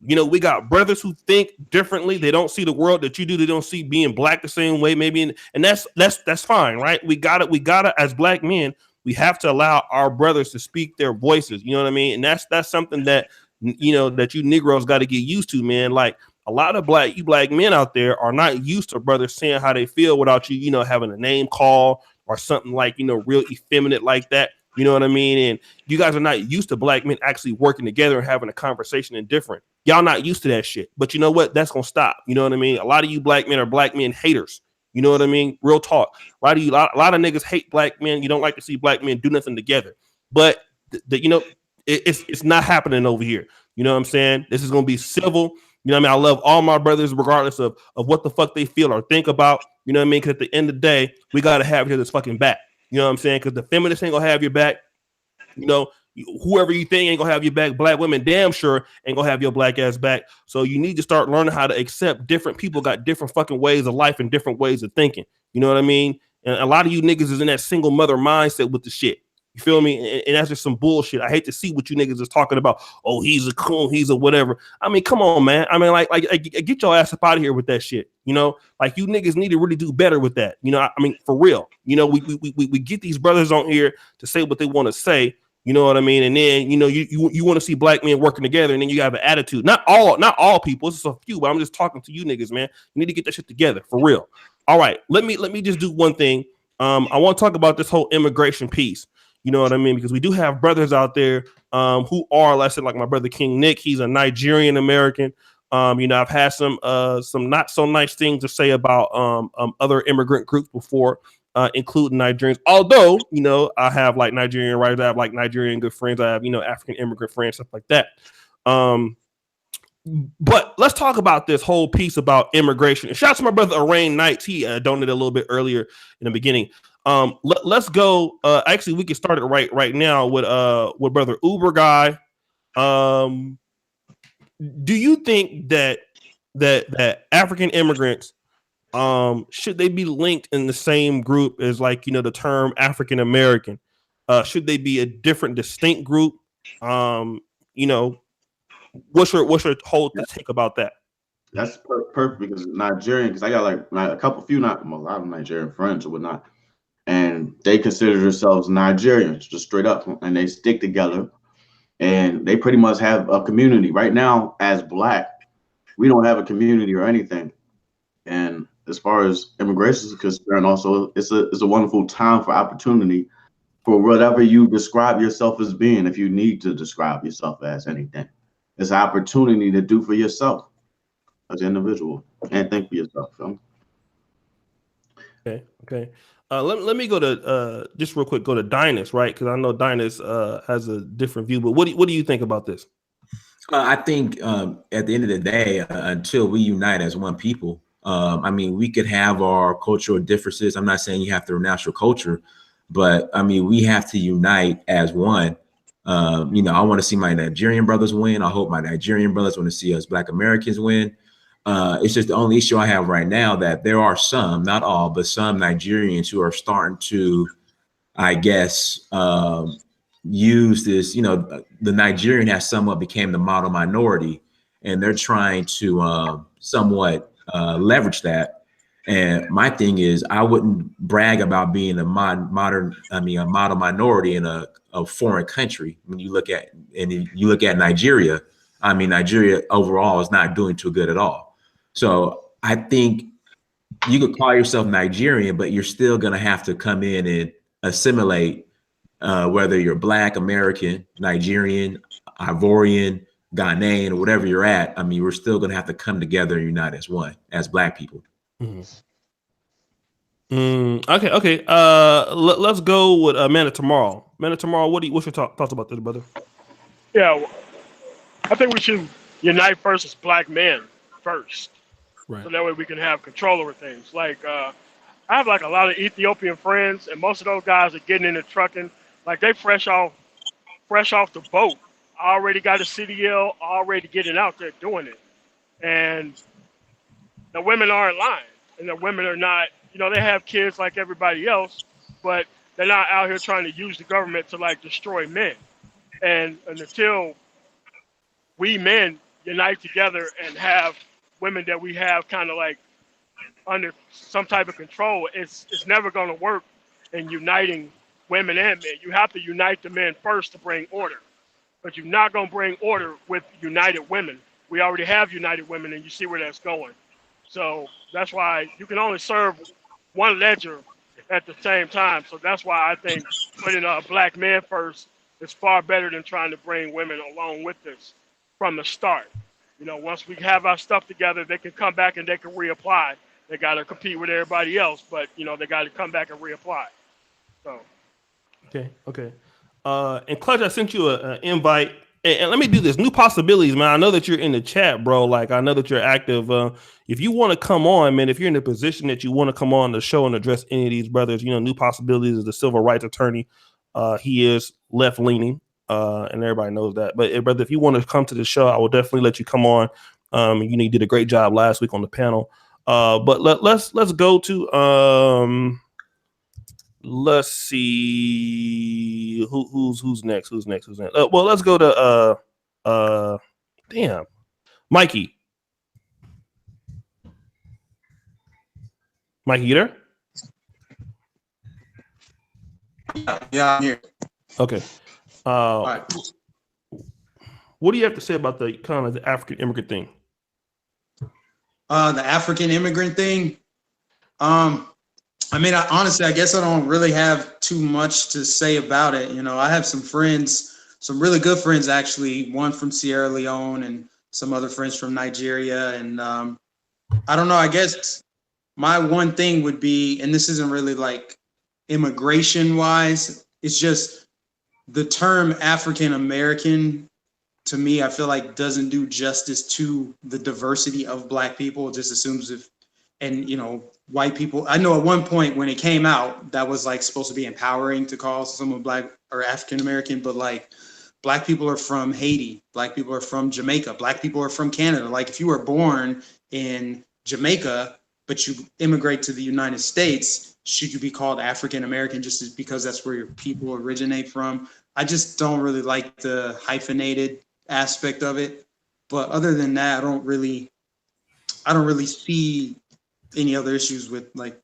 You know, we got brothers who think differently. They don't see the world that you do. They don't see being black the same way, maybe, and that's fine, right? We got it as black men. We have to allow our brothers to speak their voices. You know what I mean? And that's something that, you know, that you Negroes got to get used to, man. Like a lot of black men out there are not used to brothers saying how they feel without you, you know, having a name call or something like, you know, real effeminate like that. You know what I mean? And you guys are not used to black men actually working together and having a conversation and different. Y'all not used to that shit. But you know what? That's going to stop. You know what I mean? A lot of you black men are black men haters. You know what I mean? Real talk. A lot of niggas hate black men. You don't like to see black men do nothing together. But you know, it's not happening over here. You know what I'm saying? This is gonna be civil. You know what I mean? I love all my brothers, regardless of what the fuck they feel or think about. You know what I mean? Because at the end of the day, we gotta have each other's fucking back. You know what I'm saying? Because the feminists ain't gonna have your back. You know, whoever you think ain't gonna have your back. Black women damn sure ain't gonna have your black ass back. So you need to start learning how to accept different people got different fucking ways of life and different ways of thinking. You know what I mean? And a lot of you niggas is in that single mother mindset with the shit. You feel me? And that's just some bullshit. I hate to see what you niggas is talking about. Oh, he's a coon, he's a whatever. I mean, come on, man. I mean, like get your ass up out of here with that shit. You know, like you niggas need to really do better with that. You know, I mean, for real. You know, we get these brothers on here to say what they want to say. You know what I mean? And then, you know, you want to see black men working together, and then you have an attitude. Not all people. It's just a few, but I'm just talking to you niggas, man. You need to get that shit together for real. All right, let me just do one thing. I want to talk about this whole immigration piece. You know what I mean? Because we do have brothers out there who are, let's say, like my brother King Nick. He's a Nigerian American. You know, I've had some not so nice things to say about other immigrant groups before, including Nigerians. Although, you know, I have like Nigerian writers, I have like Nigerian good friends, I have, you know, African immigrant friends, stuff like that. But let's talk about this whole piece about immigration. Shout out to my brother Arain Knights. He donated a little bit earlier in the beginning. Let's go. Actually, we can start it right now with brother Uber guy. Do you think that African immigrants should they be linked in the same group as, like, you know, the term African American? Should they be a different, distinct group? You know, what's your whole take about that? That's perfect because Nigerian, because I got like a lot of Nigerian friends or whatnot, and they consider themselves Nigerians, just straight up, and they stick together, and they pretty much have a community. Right now, as black, we don't have a community or anything. And as far as immigration is concerned, also, it's a wonderful time for opportunity for whatever you describe yourself as being. If you need to describe yourself as anything, it's an opportunity to do for yourself as an individual and think for yourself. So. Okay. Let me go to just real quick. Go to Dynas, right? Because I know Dynas has a different view. But what do you think about this? I think at the end of the day, until we unite as one people, I mean, we could have our cultural differences. I'm not saying you have to renounce your culture, but I mean, we have to unite as one. You know, I want to see my Nigerian brothers win. I hope my Nigerian brothers want to see us Black Americans win. It's just the only issue I have right now that there are some, not all, but some Nigerians who are starting to, I guess, use this, you know, the Nigerian has somewhat became the model minority, and they're trying to somewhat leverage that. And my thing is, I wouldn't brag about being a model minority in a foreign country. When you look at Nigeria, I mean, Nigeria overall is not doing too good at all. So I think you could call yourself Nigerian, but you're still going to have to come in and assimilate, whether you're Black, American, Nigerian, Ivorian, Ghanaian, or whatever you're at. I mean, we're still going to have to come together and unite as one, as Black people. Okay. Let's go with Man of Tomorrow. Man of Tomorrow, what's your thoughts about this, brother? Yeah, I think we should unite first as Black men first, right? So that way we can have control over things. Like I have like a lot of Ethiopian friends, and most of those guys are getting into trucking. Like they fresh off the boat, already got a CDL, already getting out there doing it, and the women aren't lying, and the women are not. You know, they have kids like everybody else, but they're not out here trying to use the government to like destroy men. And until we men unite together and have women that we have kind of like under some type of control, it's never going to work in uniting women and men. You have to unite the men first to bring order, but you're not going to bring order with united women. We already have united women, and you see where that's going. So that's why you can only serve one ledger at the same time. So that's why I think putting Black men first is far better than trying to bring women along with this from the start. You know, once we have our stuff together, they can come back and they can reapply. They got to compete with everybody else, but you know, they got to come back and reapply. So. Okay. And Clutch, I sent you an invite. And let me do this. New possibilities, man. I know that you're in the chat, bro. Like, I know that you're active. If you want to come on, man, if you're in a position that you want to come on the show and address any of these brothers, you know, New Possibilities is the civil rights attorney. He is left-leaning, and everybody knows that. But, brother, if you want to come to the show, I will definitely let you come on. You know, you did a great job last week on the panel. But let's go to let's see who's next. Well, let's go to Mikey. Mikey, you there? Yeah, I'm here. Okay. Right. What do you have to say about the kind of the African immigrant thing? The African immigrant thing. I mean, honestly, I guess I don't really have too much to say about it. You know, I have some friends, some really good friends, actually, one from Sierra Leone and some other friends from Nigeria. And I don't know, I guess my one thing would be, and this isn't really like immigration wise, it's just the term African American, to me, I feel like doesn't do justice to the diversity of Black people. It just assumes and you know, white people. I know at one point when it came out, that was like supposed to be empowering to call someone Black or African American, but like Black people are from Haiti, Black people are from Jamaica, Black people are from Canada. Like if you were born in Jamaica, but you immigrate to the United States, should you be called African American just because that's where your people originate from? I just don't really like the hyphenated aspect of it. But other than that, I don't really see any other issues with like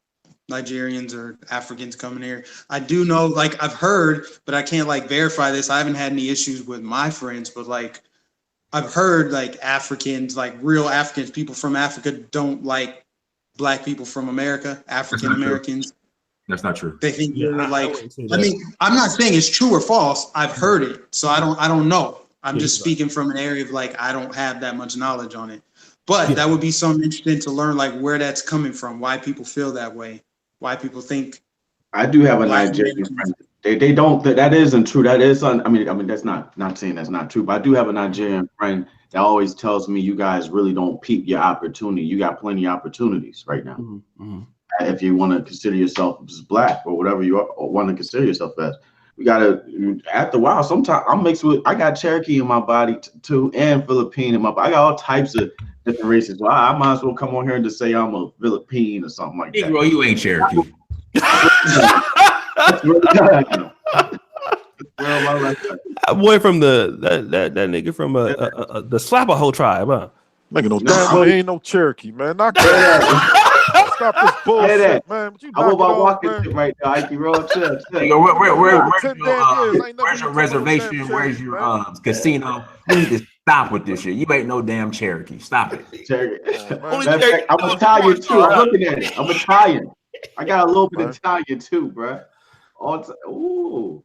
Nigerians or Africans coming here. I do know, like I've heard, but I can't like verify this. I haven't had any issues with my friends, but like I've heard like Africans, like real Africans, people from Africa don't like Black people from America, African Americans. That's not true. They think you're like, I mean, I'm not saying it's true or false. I've heard it. So I don't know. I'm just speaking from an area of like, I don't have that much knowledge on it. But that would be something interesting to learn, like where that's coming from, why people feel that way, why people think. I do have a Nigerian friend. They don't. That isn't true. That is. I mean, that's not saying that's not true. But I do have a Nigerian friend that always tells me you guys really don't peep your opportunity. You got plenty of opportunities right now. If you want to consider yourself as black or whatever you want to consider yourself as, we gotta, after a while, sometimes I'm mixed with, I got Cherokee in my body too, and Philippine in my body. I got all types of different races. So I might as well come on here and just say I'm a Philippine or something like that. Negro, you ain't Cherokee. That boy from that nigga from the Slapaho tribe, huh? Nigga, no damn well he ain't no Cherokee, man. Knock that. Stop this bullshit, man. But you I'm about walking man. right now. Ikey Raw, chill. Where's your reservation? Where's your casino? You need to stop with this shit. You ain't no damn Cherokee. Stop it. I'm Italian too. I'm looking at it. I'm Italian. I got a little bit of Italian too, bro. Ooh.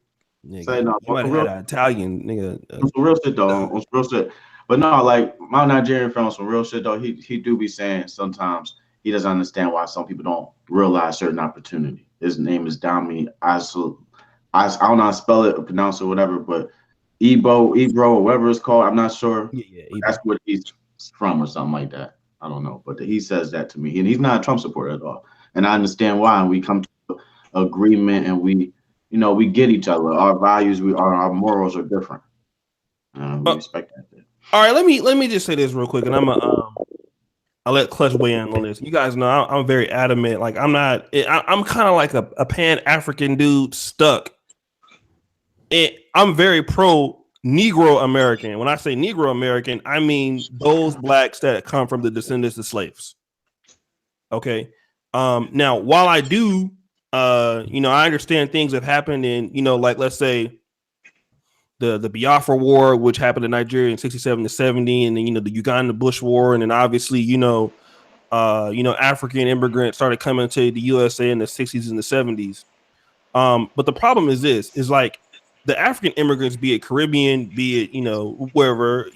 Nigga, no, you might have had an Italian nigga. On some real shit though. On some real shit. But no, like my Nigerian friend on some real shit though. He do be saying sometimes he doesn't understand why some people don't realize certain opportunity. His name is Dami. I don't know how to spell it or pronounce it or whatever, but Ebro, or whatever it's called. I'm not sure. Yeah, that's what he's from or something like that. I don't know, but he says that to me, and he's not a Trump supporter at all. And I understand why. And we come to agreement, and we get each other. Our values, our morals are different. We respect that. All right, let me just say this real quick, and I'll let Clutch weigh in on this. You guys know I'm very adamant. Like I'm kind of like a Pan-African dude stuck. And I'm very pro Negro American. When I say Negro American, I mean those blacks that come from the descendants of slaves. Okay. Now, while I do, I understand things have happened in, like let's say the Biafra War, which happened in Nigeria in 67 to 70, and then the Uganda Bush War, and then obviously African immigrants started coming to the USA in the 60s and the 70s. But the problem is this: is like the African immigrants, be it Caribbean, be it wherever,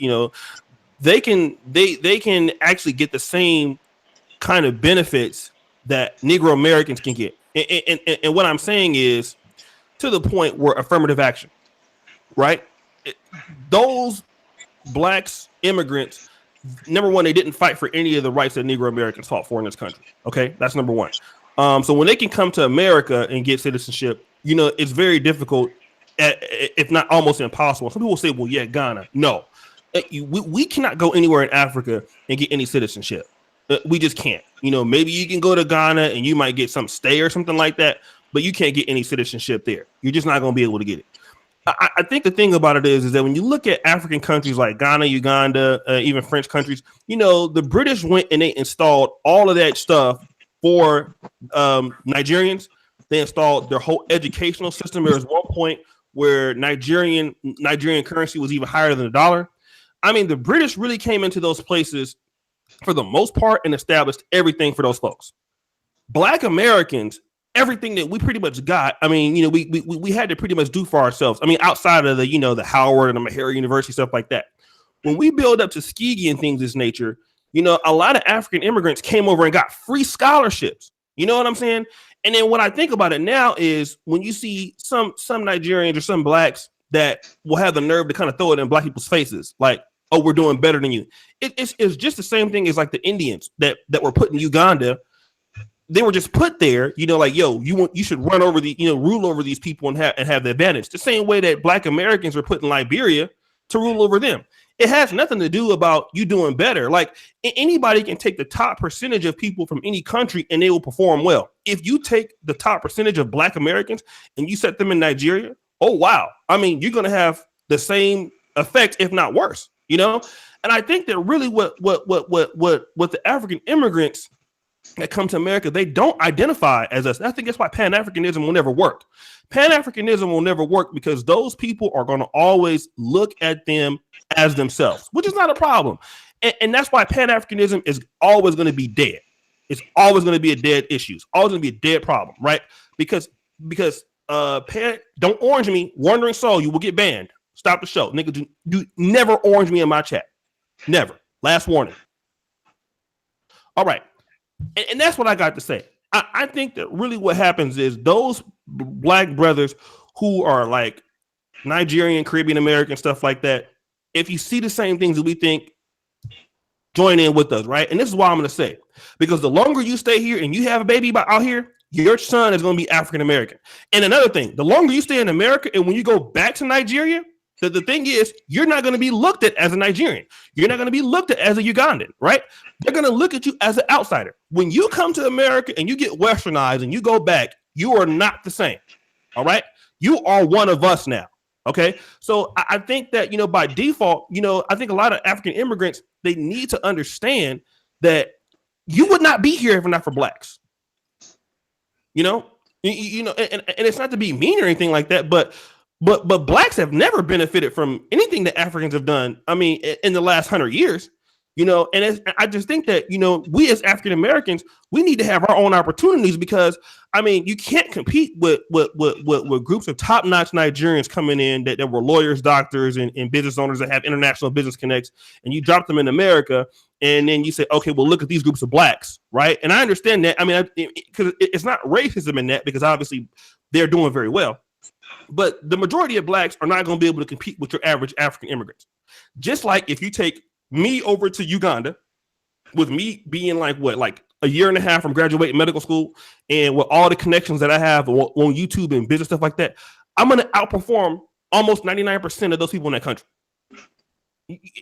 they can actually get the same kind of benefits that Negro Americans can get, and what I'm saying is to the point where affirmative action. Right, those blacks, immigrants, number one, they didn't fight for any of the rights that Negro Americans fought for in this country. Okay, that's number one. So when they can come to America and get citizenship, it's very difficult, if not almost impossible. Some people say, "Well, yeah, Ghana." No, we cannot go anywhere in Africa and get any citizenship. We just can't. Maybe you can go to Ghana and you might get some stay or something like that, but you can't get any citizenship there. You're just not going to be able to get it. I think the thing about it is that when you look at African countries like Ghana, Uganda, even French countries, the British went and they installed all of that stuff for Nigerians. They installed their whole educational system. There was one point where Nigerian currency was even higher than the dollar. I mean, the British really came into those places for the most part and established everything for those folks. Black Americans, everything that we pretty much got, I mean, we had to pretty much do for ourselves. I mean, outside of the, the Howard and the Meharry University, stuff like that. When we build up Tuskegee and things of this nature, a lot of African immigrants came over and got free scholarships. You know what I'm saying? And then what I think about it now is when you see some Nigerians or some blacks that will have the nerve to kind of throw it in black people's faces, like, oh, we're doing better than you. It's just the same thing as like the Indians that were put in Uganda. They were just put there, like, yo, you should run over rule over these people and have the advantage. The same way that Black Americans were put in Liberia to rule over them. It has nothing to do about you doing better. Like anybody can take the top percentage of people from any country and they will perform well. If you take the top percentage of Black Americans and you set them in Nigeria, oh wow. I mean, you're gonna have the same effect, if not worse, And I think that really what the African immigrants that come to America, they don't identify as us. I think that's why Pan-Africanism will never work. Pan-Africanism will never work because those people are going to always look at them as themselves, which is not a problem. And that's why Pan-Africanism is always going to be dead. It's always going to be a dead issue. It's always going to be a dead problem, right? Because don't orange me, Wandering Soul, you will get banned. Stop the show. Nigga, do never orange me in my chat. Never. Last warning. All right. And that's what I got to say. I think that really what happens is those black brothers who are like Nigerian, Caribbean American, stuff like that, if you see the same things that we think, join in with us, right? And this is why I'm going to say, because the longer you stay here and you have a baby out here, your son is going to be African American. And another thing, the longer you stay in America and when you go back to Nigeria, the thing is, you're not going to be looked at as a Nigerian. You're not going to be looked at as a Ugandan, right? They're going to look at you as an outsider. When you come to America and you get westernized and you go back, you are not the same, all right? You are one of us now, okay? So I think that, by default, I think a lot of African immigrants, they need to understand that you would not be here if not for blacks. And it's not to be mean or anything like that, but blacks have never benefited from anything that Africans have done. I mean, in the last 100 years, and I just think that, we as African Americans, we need to have our own opportunities because, I mean, you can't compete with groups of top-notch Nigerians coming in that were lawyers, doctors, and business owners that have international business connects, and you drop them in America, and then you say, okay, well, look at these groups of blacks, right? And I understand that. I mean, because it's not racism in that, because obviously they're doing very well. But the majority of blacks are not going to be able to compete with your average African immigrants. Just like if you take me over to Uganda, with me being like a year and a half from graduating medical school, and with all the connections that I have on YouTube and business stuff like that, I'm going to outperform almost 99% of those people in that country.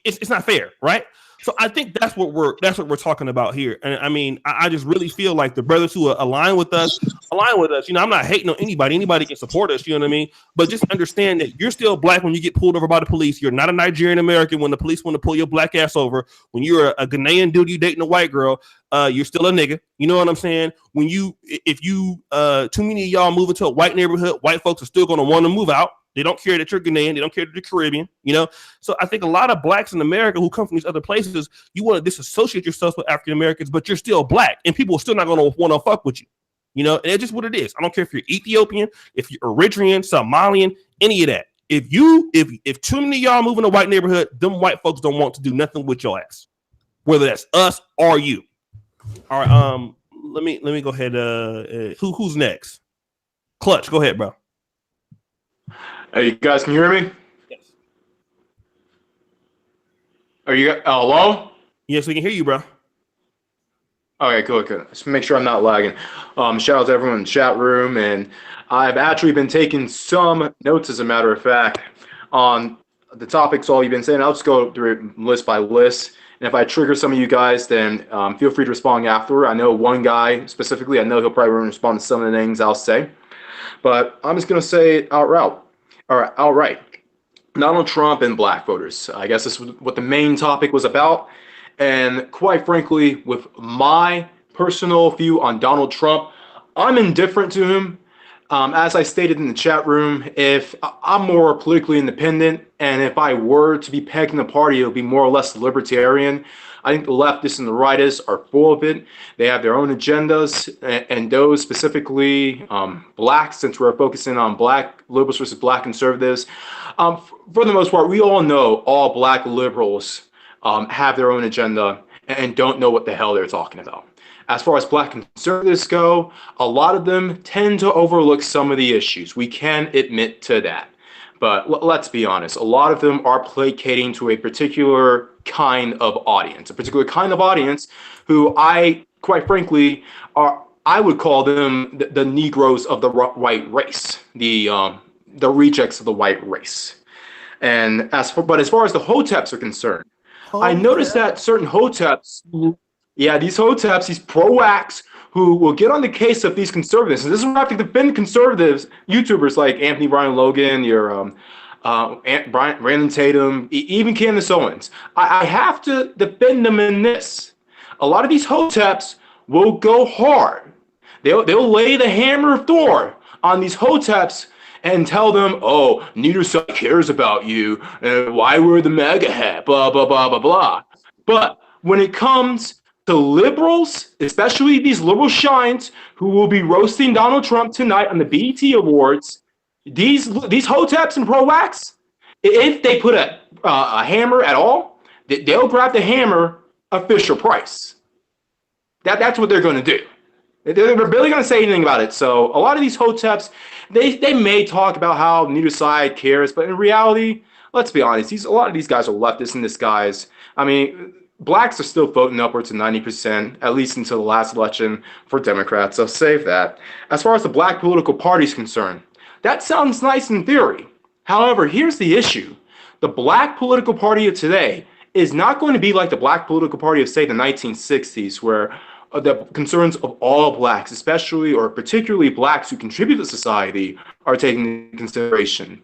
It's not fair, right? So I think that's what we're talking about here. And I mean, I just really feel like the brothers who align with us. I'm not hating on anybody. Anybody can support us, you know what I mean? But just understand that you're still black when you get pulled over by the police. You're not a Nigerian American when the police want to pull your black ass over. When you're a Ghanaian dude, you dating a white girl, you're still a nigga. You know what I'm saying? If too many of y'all move into a white neighborhood, white folks are still going to want to move out. They don't care that you're Ghanaian. They don't care that you're Caribbean, So I think a lot of blacks in America who come from these other places, you want to disassociate yourselves with African Americans, but you're still black, and people are still not going to want to fuck with you. And it's just what it is. I don't care if you're Ethiopian, if you're Eritrean, Somalian, any of that. If too many of y'all move in a white neighborhood, them white folks don't want to do nothing with your ass, whether that's us or you. All right. Let me go ahead. Who's next? Clutch. Go ahead, bro. Hey, you guys can hear me? Yes. Are you hello? Yes, we can hear you, bro. Okay, cool. Just make sure I'm not lagging. Shout out to everyone in the chat room, and I've actually been taking some notes, as a matter of fact, on the topics all you've been saying. I'll just go through it list by list, and if I trigger some of you guys, then feel free to respond afterward. I know one guy specifically, I know he'll probably respond to some of the things I'll say, but I'm just going to say it outright. Donald Trump and black voters. I guess this was what the main topic was about. And quite frankly, with my personal view on Donald Trump, I'm indifferent to him. As I stated in the chat room, if I'm more politically independent, and if I were to be pegged in the party, it would be more or less libertarian. I think the leftists and the rightists are full of it. They have their own agendas, and those specifically black, since we're focusing on black liberals versus black conservatives. For the most part, we all know all black liberals have their own agenda and don't know what the hell they're talking about. As far as black conservatives go, a lot of them tend to overlook some of the issues. We can admit to that. But let's be honest, a lot of them are placating to a particular kind of audience, who quite frankly, I would call them the Negroes of the white race, the rejects of the white race. And as far as the Hoteps are concerned, I noticed that certain Hoteps, these Hoteps, these pro-ax, who will get on the case of these conservatives. And this is where I have to defend conservatives, YouTubers like Anthony Brian Logan, your Brandon Tatum, even Candace Owens. I have to defend them in this. A lot of these Hoteps will go hard. They'll lay the hammer of Thor on these Hoteps and tell them, oh, neither side cares about you, why wear the MAGA hat, blah, blah, blah, blah, blah. But when it comes to liberals, especially these liberal shines who will be roasting Donald Trump tonight on the BET Awards, these Hoteps and pro-wax, if they put a hammer at all, they'll grab the hammer of Fisher Price. That's what they're going to do. They're barely going to say anything about it. So a lot of these Hoteps, they may talk about how neither side cares, but in reality, let's be honest, a lot of these guys are leftists in disguise. I mean, blacks are still voting upwards of 90%, at least until the last election for Democrats. So save that. As far as the black political party is concerned, that sounds nice in theory. However, here's the issue. The black political party of today is not going to be like the black political party of, say, the 1960s, where the concerns of all blacks, especially or particularly blacks who contribute to society, are taken into consideration.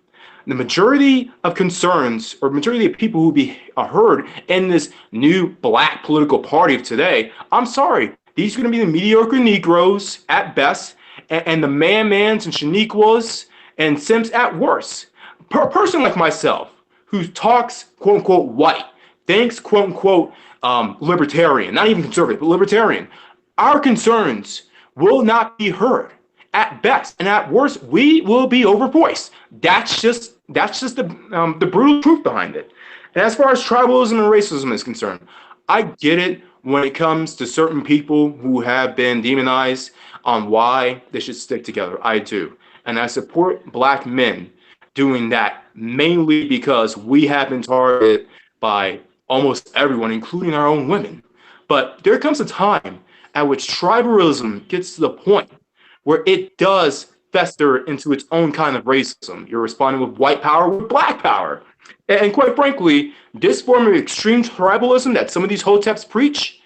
The majority of concerns, or majority of people who be heard in this new black political party of today, I'm sorry, these are going to be the mediocre Negroes at best, and the man-mans and Shaniquas and Simps at worst. A person like myself, who talks quote-unquote white, thinks quote-unquote libertarian, not even conservative, but libertarian, our concerns will not be heard. At best and at worst, we will be overvoiced. That's just the brutal truth behind it. And as far as tribalism and racism is concerned, I get it when it comes to certain people who have been demonized on why they should stick together. I do. And I support black men doing that, mainly because we have been targeted by almost everyone, including our own women. But there comes a time at which tribalism gets to the point where it does fester into its own kind of racism. You're responding with white power with black power. And quite frankly, this form of extreme tribalism that some of these hoteps preach,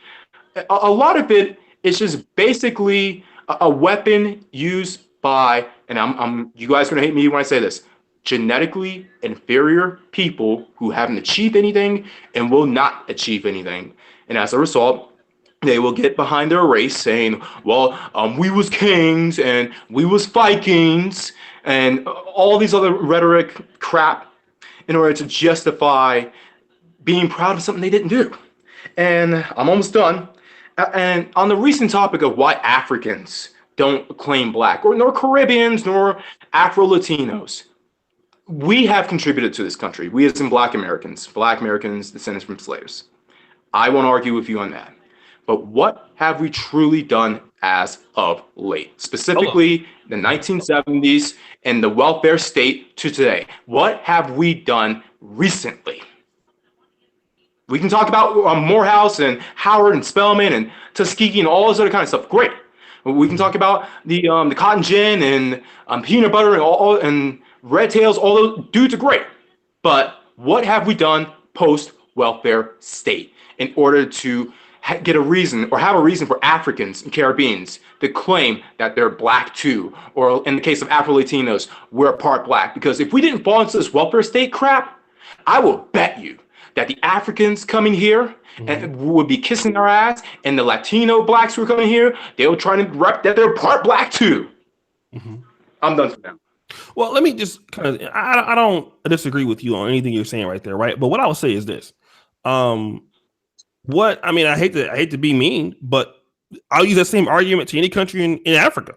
a lot of it is just basically a weapon used by, and you guys are gonna hate me when I say this, genetically inferior people who haven't achieved anything and will not achieve anything. And as a result, they will get behind their race saying, well, we was kings and we was Vikings and all these other rhetoric crap in order to justify being proud of something they didn't do. And I'm almost done. And on the recent topic of why Africans don't claim black, or nor Caribbeans, nor Afro-Latinos, we have contributed to this country. We as in black Americans, descendants from slaves. I won't argue with you on that. But what have we truly done as of late? Specifically, the 1970s and the welfare state to today. What have we done recently? We can talk about Morehouse and Howard and Spelman and Tuskegee and all this other kind of stuff. Great. We can talk about the cotton gin and peanut butter and red tails. All those dudes are great. But what have we done post-welfare state in order to get a reason or have a reason for Africans and Caribbeans to claim that they're black too, or in the case of Afro-Latinos, we're part black? Because if we didn't fall into this welfare state crap, I will bet you that the Africans coming here and would be kissing our ass, and the Latino blacks who are coming here, they were trying to rep that they're part black too. I'm done for now. Well, let me just kind of, I don't disagree with you on anything you're saying right there, right? But what I would say is this. I hate to be mean, but I'll use that same argument to any country in Africa.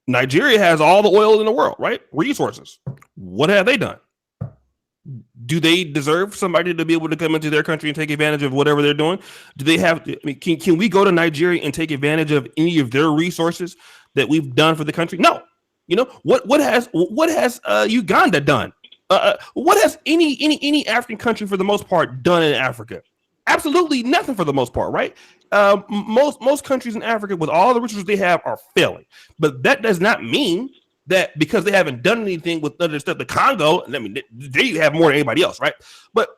Nigeria has all the oil in the world, right? Resources. What have they done? Do they deserve somebody to be able to come into their country and take advantage of whatever they're doing? Do they have? Can we go to Nigeria and take advantage of any of their resources that we've done for the country? No. You know what has Uganda done? What has any African country for the most part done in Africa? Absolutely nothing for the most part, right? Most countries in Africa, with all the resources they have, are failing. But that does not mean that because they haven't done anything with other stuff, the Congo, I mean, they have more than anybody else, right? But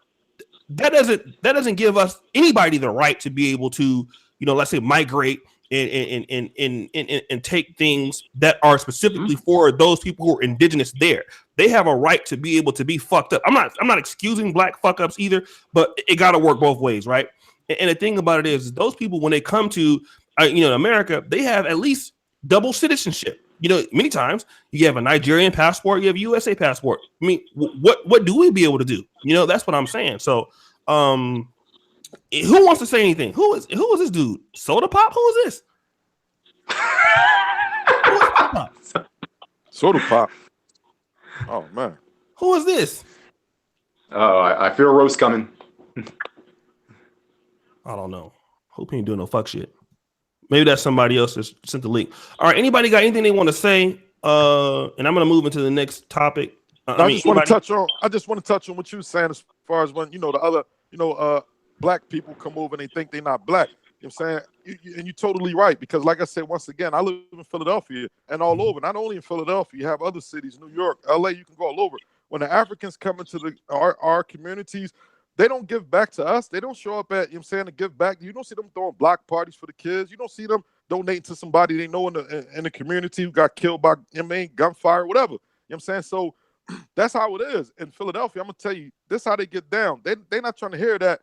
that doesn't give us anybody the right to be able to, let's say, migrate and take things that are specifically for those people who are indigenous there. They have a right to be able to be fucked up. I'm not excusing black fuck ups either, but it got to work both ways, right? And the thing about it is those people, when they come to America, they have at least double citizenship. Many times you have a Nigerian passport, you have a USA passport. I mean, what do we be able to do? That's what I'm saying. So, who wants to say anything? Who is this dude? Soda Pop? Who is this? Soda Pop. Oh man. Who is this? Oh, I feel a roast coming. I don't know. Hope he ain't doing no fuck shit. Maybe that's somebody else that sent the link. All right, anybody got anything they want to say? And I'm gonna move into the next topic. I just want to touch on what you were saying as far as when the other black people come over and they think they're not black. You know what I'm saying? And you're totally right, because like I said, once again, I live in Philadelphia and all over. Not only in Philadelphia, you have other cities, New York, LA, you can go all over. When the Africans come into our communities, they don't give back to us. They don't show up at, you know what I'm saying, to give back. You don't see them throwing block parties for the kids. You don't see them donating to somebody they know in the community who got killed by gunfire, whatever. You know what I'm saying? So that's how it is. In Philadelphia, I'm going to tell you, this is how they get down. They're not trying to hear that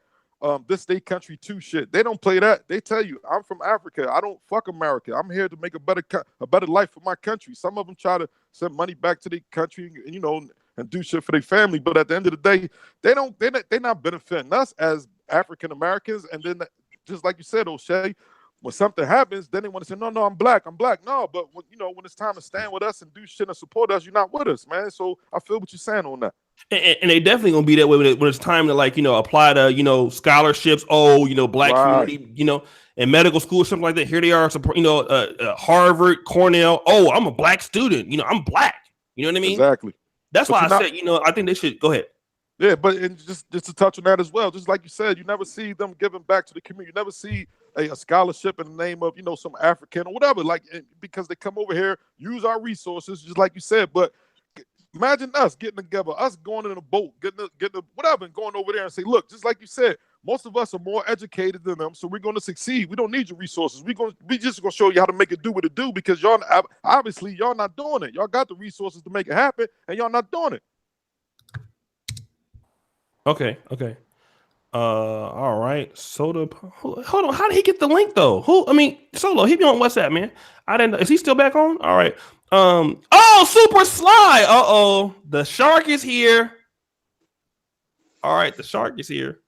this state country too shit. They don't play that. They tell you, I'm from Africa. I don't fuck America. I'm here to make a better life for my country. Some of them try to send money back to their country, you know, and do shit for their family. But at the end of the day, they're not benefiting us as African Americans. And then, just like you said, O'Shea, when something happens, then they want to say, no, I'm black. No, but when it's time to stand with us and do shit and support us, you're not with us, man. So I feel what you're saying on that. And they definitely gonna be that way when it's time to, like, apply to, scholarships. Black community, in medical school or something like that. Here they are, Harvard, Cornell. Oh, I'm a black student. I'm black. You know what I mean? Exactly. That's why I said, I think they should go ahead. Yeah, but just to touch on that as well, just like you said, you never see them giving back to the community. You never see a scholarship in the name of, some African or whatever, because they come over here, use our resources, just like you said. But imagine us getting together, us going in a boat, getting whatever, and going over there and say, look, just like you said, most of us are more educated than them, so we're going to succeed. We don't need your resources. We just going to show you how to make it do what it do, because y'all obviously not doing it. Y'all got the resources to make it happen, and y'all not doing it. Okay. All right. Soda. Hold on. How did he get the link though? Solo. He be on WhatsApp, man. I didn't know. Is he still back on? All right. Oh, Super Sly. The shark is here. All right. The shark is here.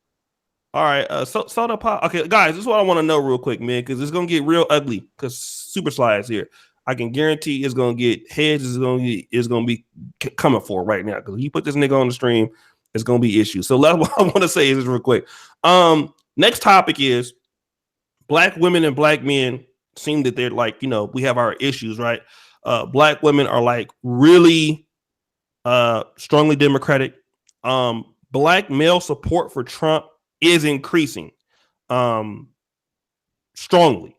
All right. Soda Pop. Okay, guys, this is what I want to know real quick, man, because it's gonna get real ugly. Because Super Sly is here. I can guarantee it's gonna get heads. Is gonna be coming for right now, because you put this nigga on the stream, it's gonna be issues. So what I want to say is this real quick. Next topic is black women and black men seem that they're like, we have our issues, right? Black women are like really strongly Democratic. Black male support for Trump is increasing strongly.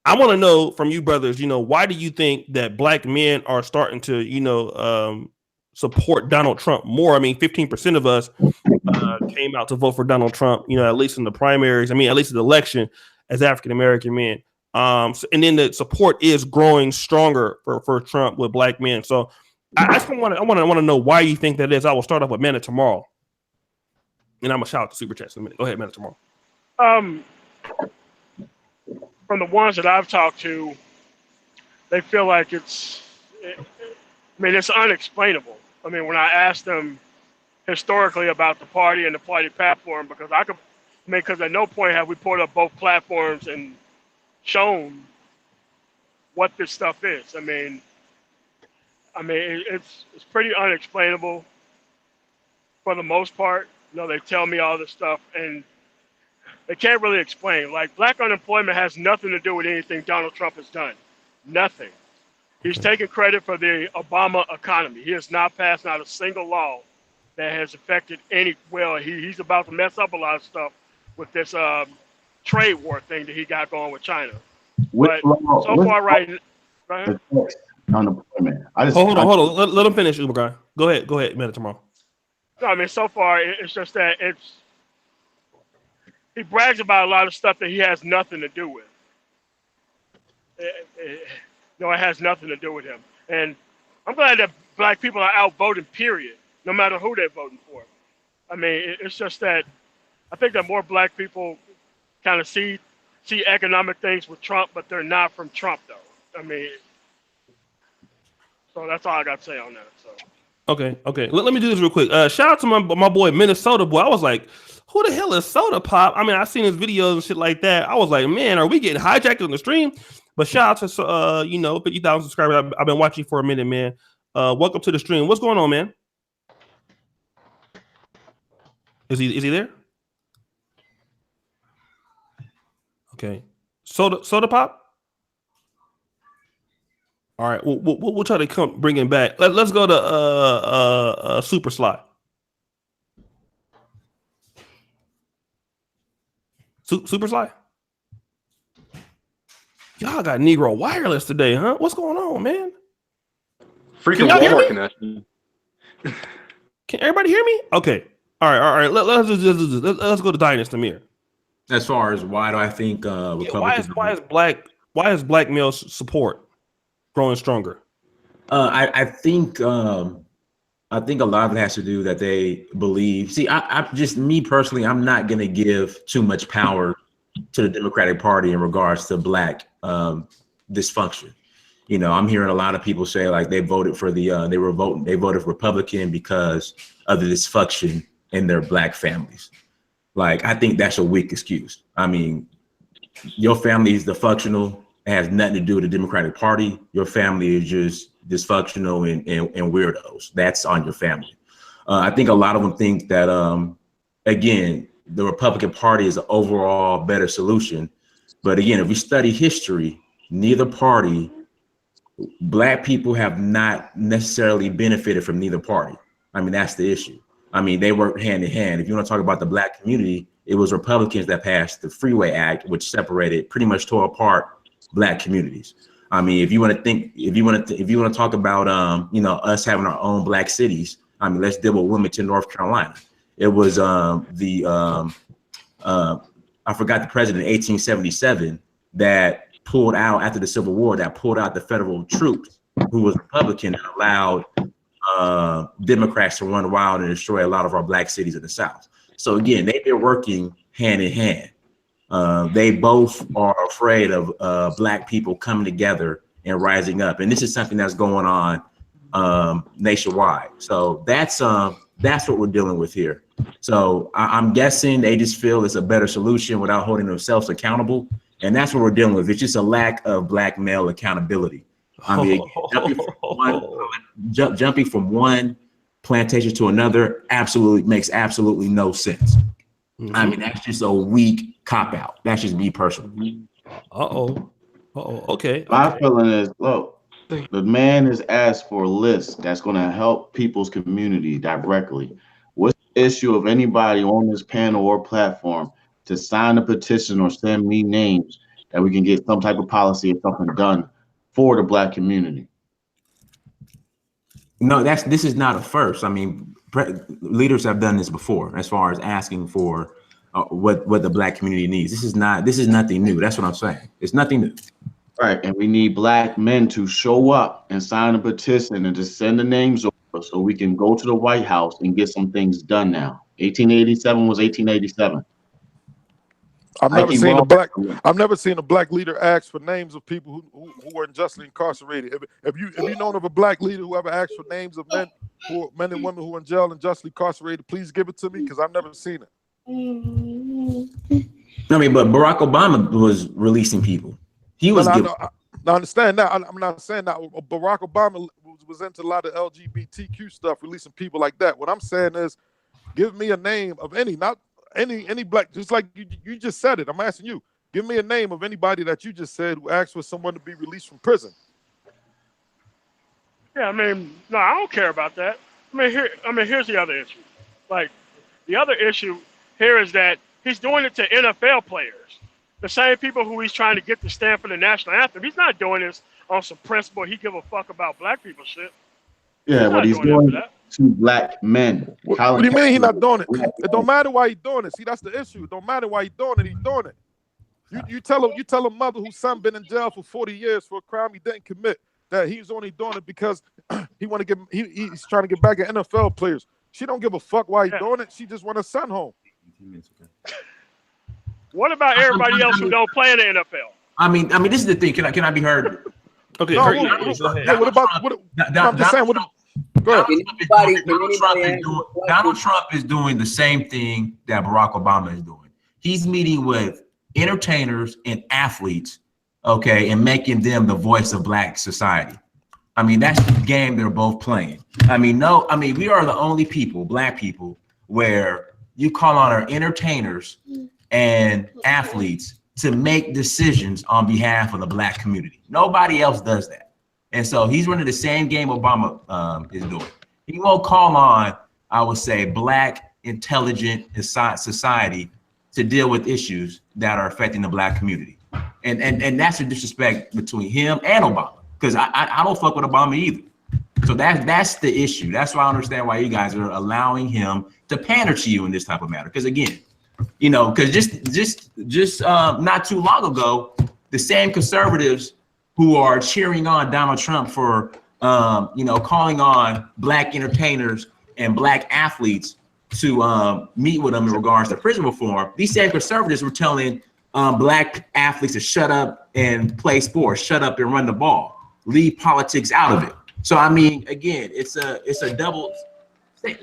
I want to know from you brothers, why do you think that black men are starting to, support Donald Trump more? I mean, 15% of us came out to vote for Donald Trump, at least in the primaries. I mean, at least in the election as African-American men. And then the support is growing stronger for Trump with black men. So I just want to know why you think that is. I will start off with Man of Tomorrow. And I'm going to shout out to Super Chats in a minute. Go ahead, Man of Tomorrow. From the ones that I've talked to, they feel like it's unexplainable. I mean, when I asked them historically about the party and the party platform, because because at no point have we pulled up both platforms and shown what this stuff is. I mean, it's pretty unexplainable for the most part. They tell me all this stuff and they can't really explain. Like, black unemployment has nothing to do with anything Donald Trump has done. Nothing. He's taken credit for the Obama economy. He has not passed not a single law that has affected he's about to mess up a lot of stuff with this trade war thing that he got going with China. But so far, right? Unemployment. Hold on. Let him finish, Uber guy. Go ahead, Man of Tomorrow. No, I mean, so far, it's just that he brags about a lot of stuff that he has nothing to do with. It has nothing to do with him. And I'm glad that black people are outvoting, period, no matter who they're voting for. I mean, it's just that I think that more black people kind of see economic things with Trump, but they're not from Trump, though. I mean, so that's all I got to say on that. So. Okay. Let me do this real quick. Shout out to my boy Minnesota boy. I was like, who the hell is Soda Pop? I mean, I seen his videos and shit like that. I was like, man, are we getting hijacked on the stream? But shout out to 50,000 subscribers. I've been watching for a minute, man. Welcome to the stream. What's going on, man? Is he there? Okay. Soda Pop. All right. We'll try to bring him back. Let's go to Super Sly. Super Sly. Y'all got Negro wireless today, huh? What's going on, man? Freaking Walmart connection. Can everybody hear me? Okay. All right. Let's go to Dynasty Amir. As far as why do I think Republicans? Why is black male support growing stronger? I think a lot of it has to do that they believe. See, I just me personally, I'm not going to give too much power to the Democratic Party in regards to black dysfunction. You know, I'm hearing a lot of people say like they voted for they voted Republican because of the dysfunction in their black families. Like, I think that's a weak excuse. I mean, your family is dysfunctional. It has nothing to do with the Democratic Party. Your family is just dysfunctional and weirdos. That's on your family. I think a lot of them think that, again, the Republican Party is an overall better solution. But again, if we study history, neither party, black people have not necessarily benefited from neither party. I mean, that's the issue. I mean, they work hand in hand. If you want to talk about the black community, it was Republicans that passed the Freeway Act, which separated, pretty much tore apart black communities. I mean, if you want to talk about, us having our own black cities, I mean, let's deal with Wilmington, North Carolina. It was I forgot the president in 1877 that pulled out after the Civil War, that pulled out the federal troops, who was Republican, and allowed Democrats to run wild and destroy a lot of our black cities in the South. So again, they've been working hand in hand. They both are afraid of black people coming together and rising up, and this is something that's going on nationwide. So that's what we're dealing with here. So I'm guessing they just feel it's a better solution without holding themselves accountable, and that's what we're dealing with. It's just a lack of black male accountability. I mean, jumping from one plantation to another makes absolutely no sense. Mm-hmm. I mean, that's just a weak cop out. That's just me personally. Okay. My feeling is, look, the man has asked for a list that's going to help people's community directly. What's the issue of anybody on this panel or platform to sign a petition or send me names that we can get some type of policy or something done for the black community? No, this is not a first. I mean, leaders have done this before, as far as asking for what the black community needs. This is nothing new. That's what I'm saying. It's nothing new. Right, and we need black men to show up and sign a petition and just send the names over so we can go to the White House and get some things done now. 1887 was 1887. I've never seen a black leader ask for names of people who were unjustly incarcerated. Have you known of a black leader who ever asked for names of men and women who are in jail and justly incarcerated? Please give it to me, because I've never seen it. I mean, but Barack Obama was releasing people. He was. I understand that. I'm not saying that Barack Obama was into a lot of LGBTQ stuff, releasing people like that. What I'm saying is, give me a name of not any black, just like you just said it. I'm asking you, give me a name of anybody that you just said who asked for someone to be released from prison. Yeah, I mean, no, I don't care about that. Here's the other issue. Like, the other issue here is that he's doing it to NFL players, the same people who he's trying to get to stand for the national anthem. He's not doing this on some principle. He give a fuck about black people shit. Yeah, but he's doing it to black men. What do you mean he's not doing it? It don't matter why he's doing it. See, that's the issue. It don't matter why he's doing it. He's doing it. You tell a mother whose son been in jail for 40 years for a crime he didn't commit that he's only doing it because he's trying to get back at NFL players. She don't give a fuck why he's doing it. She just want her son home. What about everybody else who don't play in the NFL? I mean, this is the thing. Can I be heard? Okay. No, what about? I'm just saying. Donald Trump is doing the same thing that Barack Obama is doing. He's meeting with entertainers and athletes, okay, and making them the voice of black society. I mean, that's the game they're both playing. We are the only people, black people, where you call on our entertainers and athletes to make decisions on behalf of the black community. Nobody else does that. And so he's running the same game Obama is doing. He won't call on, I would say, black, intelligent society to deal with issues that are affecting the black community. And that's a disrespect between him and Obama, because I don't fuck with Obama either. So that's the issue. That's why I understand why you guys are allowing him to pander to you in this type of matter. Because again, you know, because just not too long ago, the same conservatives who are cheering on Donald Trump for you know, calling on black entertainers and black athletes to meet with them in regards to prison reform, these same conservatives were telling black athletes to shut up and play sports, shut up and run the ball, leave politics out of it. So I mean, again, it's a double.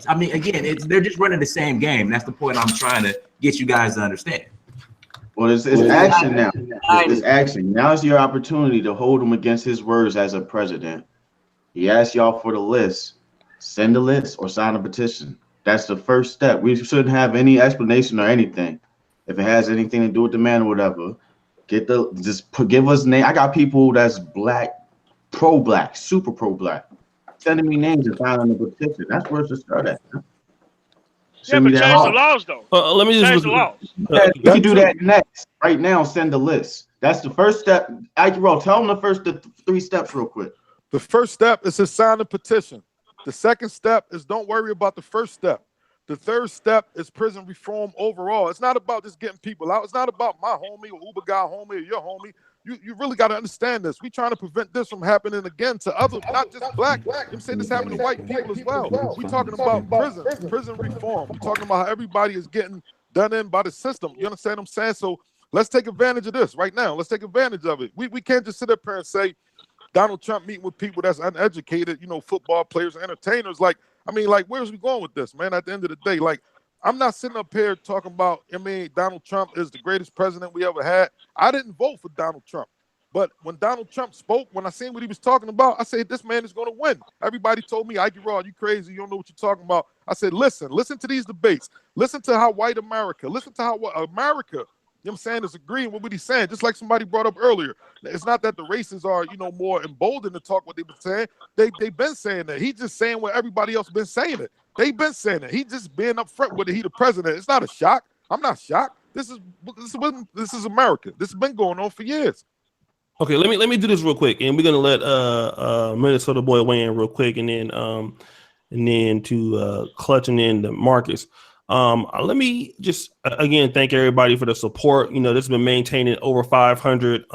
I mean, again, they're just running the same game. That's the point I'm trying to get you guys to understand. Well, it's action now. It's action. Now is your opportunity to hold him against his words as a president. He asked y'all for the list. Send the list or sign a petition. That's the first step. We shouldn't have any explanation or anything. If it has anything to do with the man or whatever, give us name. I got people that's black, pro-black, super pro-black, sending me names and signing a petition. That's where it's to start at. Yeah, but change the laws though. Let me just change the laws. We can do that next. Right now, send the list. That's the first step. Ikey Raw, tell them the 3 steps real quick. The first step is to sign a petition. The second step is don't worry about the first step. The third step is prison reform overall. It's not about just getting people out. It's not about my homie or Uber guy homie or your homie. You really got to understand this. We're trying to prevent this from happening again to other, not just black. I'm saying this happening to white people as well. We're talking about prison reform. We're talking about how everybody is getting done in by the system. You understand what I'm saying? So let's take advantage of this right now. Let's take advantage of it. We can't just sit up here and say Donald Trump meeting with people that's uneducated, you know, football players, entertainers. Like, I mean, like, where's we going with this, man? At the end of the day, like, I'm not sitting up here talking about, I mean, Donald Trump is the greatest president we ever had. I didn't vote for Donald Trump. But when Donald Trump spoke, when I seen what he was talking about, I said, this man is going to win. Everybody told me, Ikey Raw, you crazy. You don't know what you're talking about. I said, listen to these debates. Listen to how white America, listen to how America, you know what I'm saying, is agreeing with what he's saying. Just like somebody brought up earlier. It's not that the races are, you know, more emboldened to talk what they've been saying. They've been saying that. He's just saying what everybody else been saying it. They've been saying it. He just being up front with it. He the president. It's not a shock. I'm not shocked. This is America. This has been going on for years. Okay, let me do this real quick, and we're gonna let Minnesota boy weigh in real quick, and then to Clutch and then to Marcus. Let me just again thank everybody for the support. You know, this has been maintaining over 500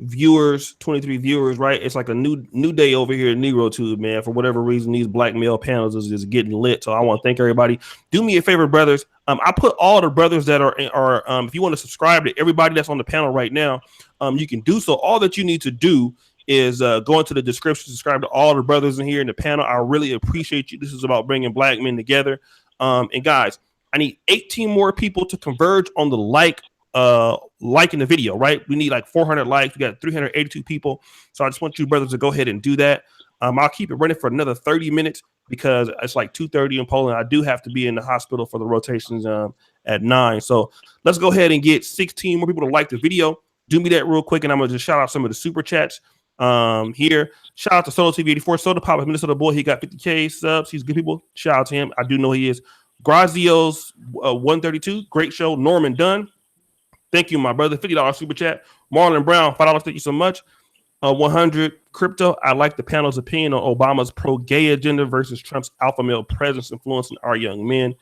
viewers, 23 viewers, right? It's like a new day over here in Negro Tube, man. For whatever reason, these black male panels is just getting lit. So I want to thank everybody. Do me a favor, brothers. I put all the brothers that are if you want to subscribe to everybody that's on the panel right now, you can do so. All that you need to do is go into the description, subscribe to all the brothers in here in the panel. I really appreciate you. This is about bringing black men together. And guys, I need 18 more people to converge on the liking the video, right? We need like 400 likes. We got 382 people. So I just want you brothers to go ahead and do that. I'll keep it running for another 30 minutes because it's like 2:30 in Poland. I do have to be in the hospital for the rotations at 9. So let's go ahead and get 16 more people to like the video. Do me that real quick, and I'm gonna just shout out some of the super chats here. Shout out to Solo TV 84, Soda Pop, Minnesota boy. He got 50K subs. He's good people. Shout out to him. I do know he is. Grazio's 132. Great show. Norman Dunn. Thank you, my brother. $50 super chat. Marlon Brown, $5. Thank you so much. 100 crypto. I like the panel's opinion on Obama's pro-gay agenda versus Trump's alpha male presence influencing our young men.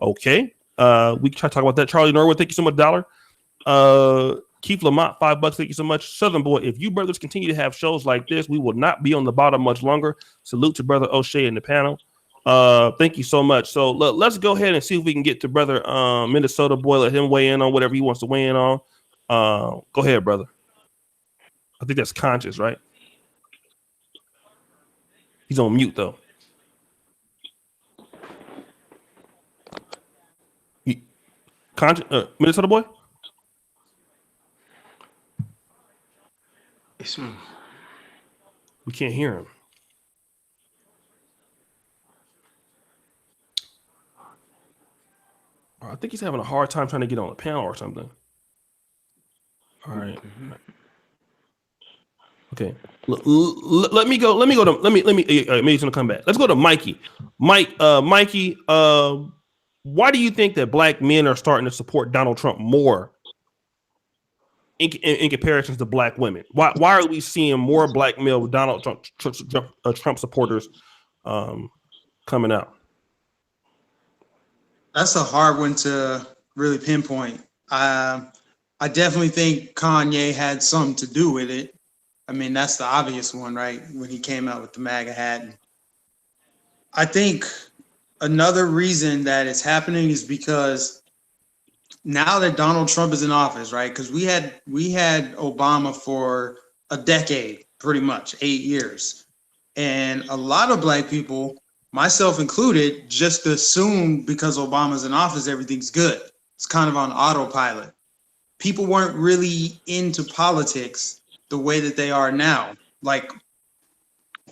Okay. We can try to talk about that. Charlie Norwood, thank you so much, $1. Keith Lamont, $5. Thank you so much. Southern Boy, if you brothers continue to have shows like this, we will not be on the bottom much longer. Salute to Brother O'Shea in the panel. Thank you so much. So let's go ahead and see if we can get to Brother Minnesota Boy. Let him weigh in on whatever he wants to weigh in on. Go ahead, brother. I think that's Conscious, right? He's on mute though. Minnesota Boy. We can't hear him. I think he's having a hard time trying to get on the panel or something. All right. Okay. Let me go to maybe he's gonna come back. Let's go to Mikey. Mikey, why do you think that black men are starting to support Donald Trump more in comparison to black women? Why are we seeing more black male Donald Trump supporters coming out? That's a hard one to really pinpoint. I definitely think Kanye had something to do with it. I mean, that's the obvious one, right? When he came out with the MAGA hat. I think another reason that it's happening is because now that Donald Trump is in office, right? Because we had Obama for a decade, pretty much 8 years, and a lot of black people, myself included, just assume because Obama's in office, everything's good. It's kind of on autopilot. People weren't really into politics the way that they are now. Like,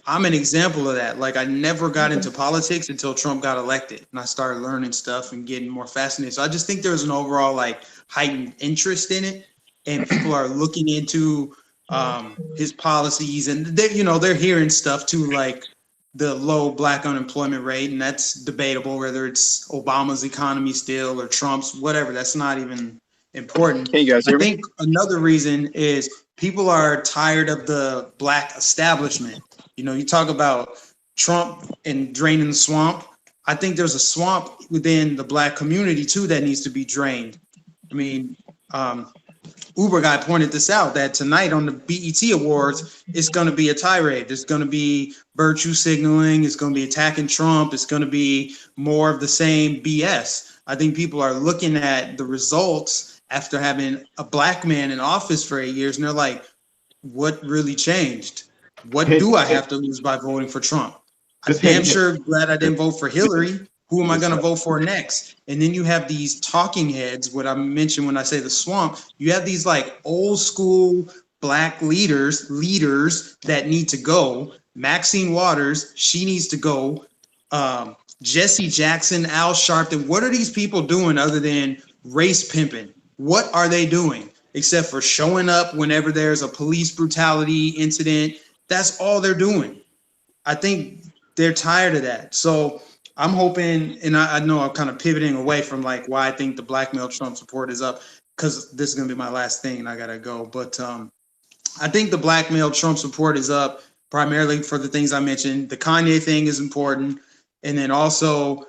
I'm an example of that. Like, I never got into politics until Trump got elected, and I started learning stuff and getting more fascinated. So I just think there's an overall like heightened interest in it, and people are looking into his policies, and they're hearing stuff too, like the low black unemployment rate, and that's debatable whether it's Obama's economy still or Trump's, whatever. That's not even important. Hey, you guys hear I me? think another reason is people are tired of the black establishment. You talk about Trump and draining the swamp. I think there's a swamp within the black community too that needs to be drained. I mean, Uber guy pointed this out, that tonight on the BET Awards, it's going to be a tirade. There's going to be virtue signaling. It's going to be attacking Trump. It's going to be more of the same BS. I think people are looking at the results after having a black man in office for 8 years, and they're like, what really changed? What do I have to lose by voting for Trump? I'm damn sure glad I didn't vote for Hillary. Who am I going to vote for next? And then you have these talking heads, what I mentioned when I say the swamp. You have these like old school black leaders that need to go. Maxine Waters, she needs to go. Jesse Jackson, Al Sharpton. What are these people doing other than race pimping? What are they doing except for showing up whenever there's a police brutality incident? That's all they're doing. I think they're tired of that. So I'm hoping, and I know I'm kind of pivoting away from like why I think the black male Trump support is up, because this is going to be my last thing and I got to go. But I think the black male Trump support is up primarily for the things I mentioned. The Kanye thing is important. And then also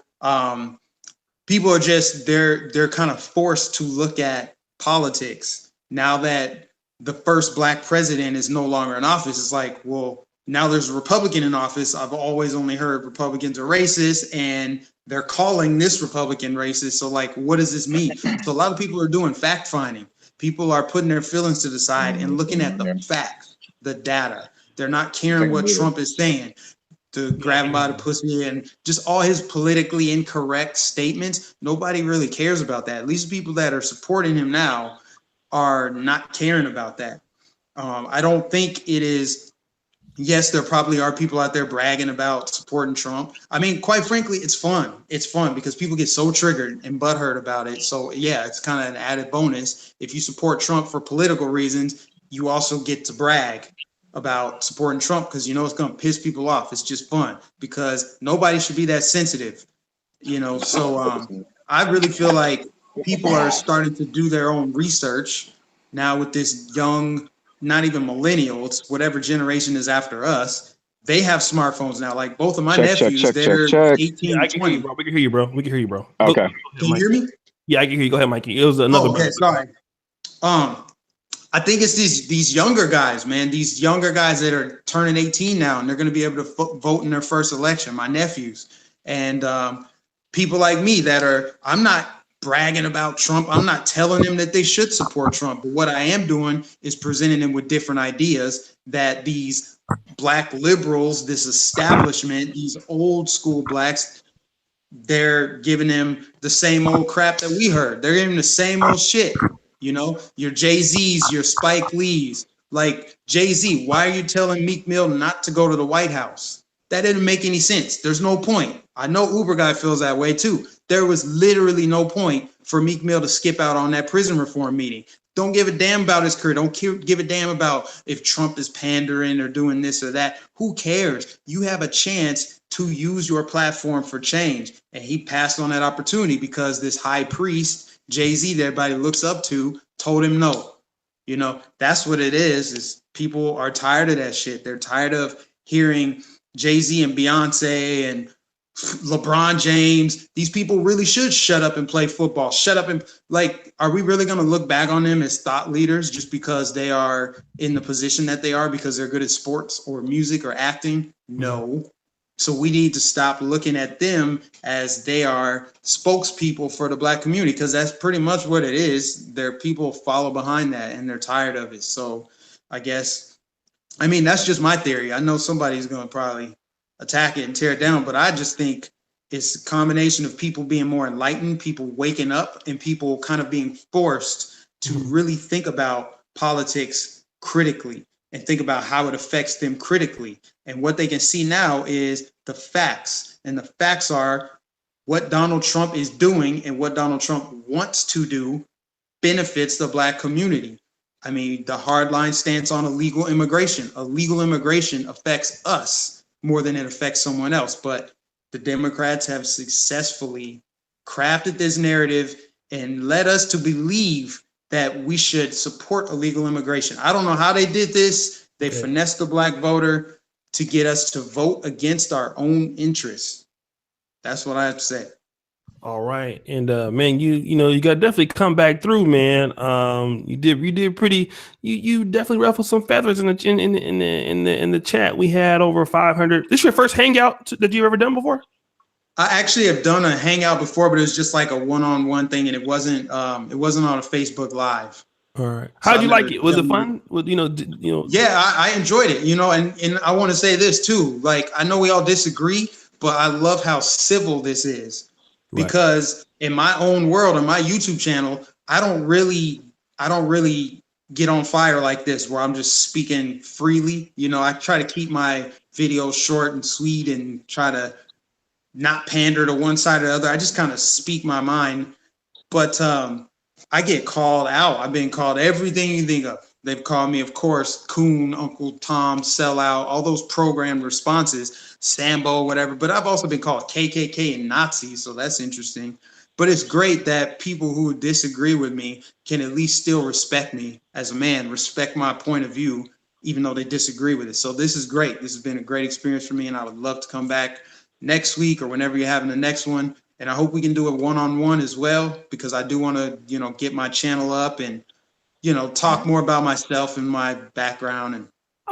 people are just, they're kind of forced to look at politics now that the first black president is no longer in office. It's like, well, now there's a Republican in office. I've always only heard Republicans are racist, and they're calling this Republican racist. So like, what does this mean? So a lot of people are doing fact finding. People are putting their feelings to the side and looking at the facts, the data. They're not caring what Trump is saying, to grab him by the pussy and just all his politically incorrect statements. Nobody really cares about that. At least people that are supporting him now are not caring about that. I don't think it is. Yes, there probably are people out there bragging about supporting Trump. I mean, quite frankly, it's fun. It's fun because people get so triggered and butthurt about it. So yeah, it's kind of an added bonus. If you support Trump for political reasons, you also get to brag about supporting Trump because you know it's going to piss people off. It's just fun because nobody should be that sensitive, So I really feel like people are starting to do their own research now with this young, not even millennials, whatever generation is after us. They have smartphones now. Like both of my nephews, they're 18, yeah, I can 20. hear you, bro. We can hear you, bro. Okay. Can you hear me? Yeah, I can hear you. Go ahead, Mikey. It was another. Okay, sorry. I think it's these younger guys, man. These younger guys that are turning 18 now, and they're going to be able to vote in their first election. My nephews and people like me that are. I'm not bragging about Trump. I'm not telling them that they should support Trump. But what I am doing is presenting them with different ideas that these black liberals, this establishment, these old school blacks, they're giving them the same old crap that we heard. They're giving the same old shit. Your Jay-Z's, your Spike Lee's. Like, Jay-Z, why are you telling Meek Mill not to go to the White House? That didn't make any sense. There's no point. I know Uber guy feels that way too. There was literally no point for Meek Mill to skip out on that prison reform meeting. Don't give a damn about his career. Don't give a damn about if Trump is pandering or doing this or that. Who cares? You have a chance to use your platform for change. And he passed on that opportunity because this high priest, Jay-Z, that everybody looks up to, told him no. You know, that's what it is people are tired of that shit. They're tired of hearing Jay-Z and Beyonce and LeBron James. These people really should shut up and play football. Shut up and are we really going to look back on them as thought leaders just because they are in the position that they are because they're good at sports or music or acting? No. So we need to stop looking at them as they are spokespeople for the Black community, because that's pretty much what it is. Their people follow behind that and they're tired of it. So I guess, I mean, that's just my theory. I know somebody's going to probably attack it and tear it down, but I just think it's a combination of people being more enlightened, people waking up, and people kind of being forced to really think about politics critically and think about how it affects them critically. And what they can see now is the facts. And the facts are what Donald Trump is doing and what Donald Trump wants to do benefits the Black community. I mean, the hardline stance on illegal immigration. Illegal immigration affects us more than it affects someone else. But the Democrats have successfully crafted this narrative and led us to believe that we should support illegal immigration. I don't know how they did this. They finessed the Black voter to get us to vote against our own interests. That's what I have to say. All right, and man, you know you got to definitely come back through, man. You did pretty. You definitely ruffled some feathers in the chat. We had over 500. This your first hangout that you've ever done before? I actually have done a hangout before, but it was just like a one-on-one thing, and it wasn't on a Facebook Live. All right. How'd you like it? Was it fun? With you know. Yeah, I enjoyed it. You know, and I want to say this too. Like, I know we all disagree, but I love how civil this is. Because in my own world, on my YouTube channel, I don't really get on fire like this where I'm just speaking freely. You know, I try to keep my videos short and sweet and try to not pander to one side or the other. I just kind of speak my mind. But I get called out. I've been called everything you think of. They've called me, of course, Coon, Uncle Tom, Sellout, all those programmed responses, Sambo, whatever. But I've also been called KKK and Nazi, so that's interesting. But it's great that people who disagree with me can at least still respect me as a man, respect my point of view, even though they disagree with it. So this is great. This has been a great experience for me, and I would love to come back next week or whenever you're having the next one. And I hope we can do it one-on-one as well, because I do want to, you know, get my channel up and, you know, talk more about myself and my background. And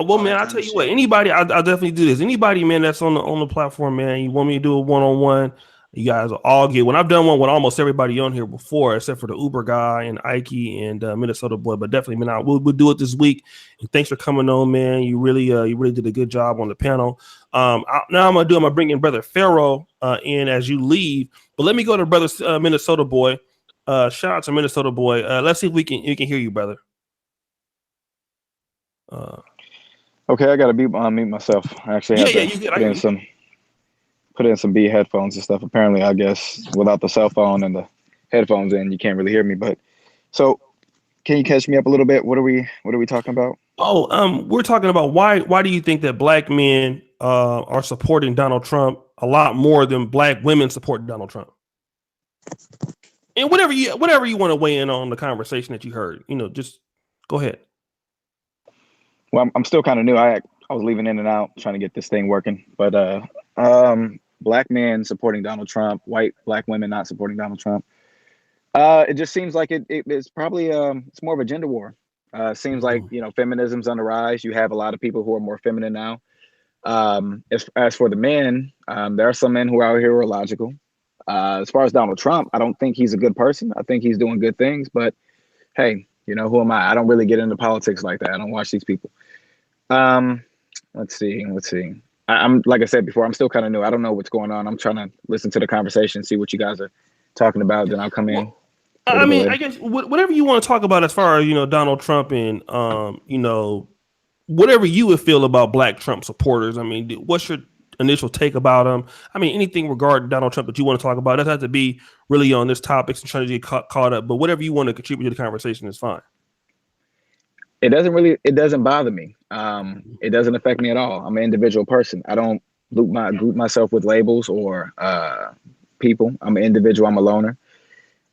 well, man, I'll tell you what, anybody, I'll definitely do this. Anybody, man, that's on the platform, man, you want me to do a one-on-one, you guys will all get one. I've done one with almost everybody on here before, except for the Uber guy and Ikey and Minnesota boy, but definitely, man, we'll do it this week. And thanks for coming on, man. You really did a good job on the panel. Now I'm gonna bring in Brother Pharaoh in as you leave, but let me go to Brother Minnesota boy. Shout out to Minnesota boy. Let's see if we can hear you, brother. Okay, I gotta mute myself. I actually have to put in some B headphones and stuff. Apparently, I guess without the cell phone and the headphones in, you can't really hear me. But so, can you catch me up a little bit? What are we talking about? Oh, we're talking about why do you think that Black men are supporting Donald Trump a lot more than Black women support Donald Trump? And whatever you want to weigh in on the conversation that you heard, you know, just go ahead. Well, I'm still kind of new. I was leaving in and out trying to get this thing working, but Black men supporting Donald Trump, white Black women not supporting Donald Trump. It just seems like it's probably it's more of a gender war. It seems like, you know, feminism's on the rise. You have a lot of people who are more feminine now. As for the men, there are some men who are out here who are logical. As far as Donald Trump, I don't think he's a good person. I think he's doing good things, but hey, you know, who am I? I don't really get into politics like that. I don't watch these people. Let's see. I'm like I said before, I'm still kind of new. I don't know what's going on. I'm trying to listen to the conversation, see what you guys are talking about. Then I'll come in. I mean, I guess whatever you want to talk about as far as, you know, Donald Trump and, you know, whatever you would feel about Black Trump supporters. I mean, what's your initial take about him? I mean, anything regarding Donald Trump that you want to talk about, it doesn't have to be really on this topic and trying to get caught up, but whatever you want to contribute to the conversation is fine. It doesn't bother me. It doesn't affect me at all. I'm an individual person. I don't group myself with labels or people. I'm an individual. I'm a loner.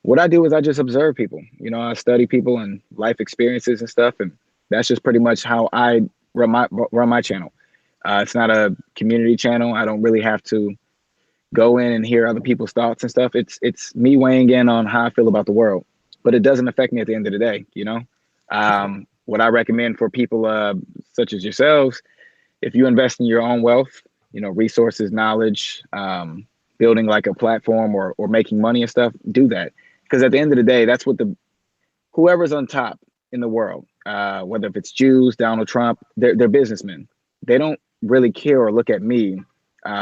What I do is I just observe people. You know, I study people and life experiences and stuff, and that's just pretty much how I run my channel. It's not a community channel. I don't really have to go in and hear other people's thoughts and stuff. It's me weighing in on how I feel about the world, but it doesn't affect me at the end of the day. You know, what I recommend for people such as yourselves, if you invest in your own wealth, you know, resources, knowledge, building like a platform or making money and stuff, do that. Because at the end of the day, that's what whoever's on top in the world, whether if it's Jews, Donald Trump, they're businessmen. They don't really care or look at me,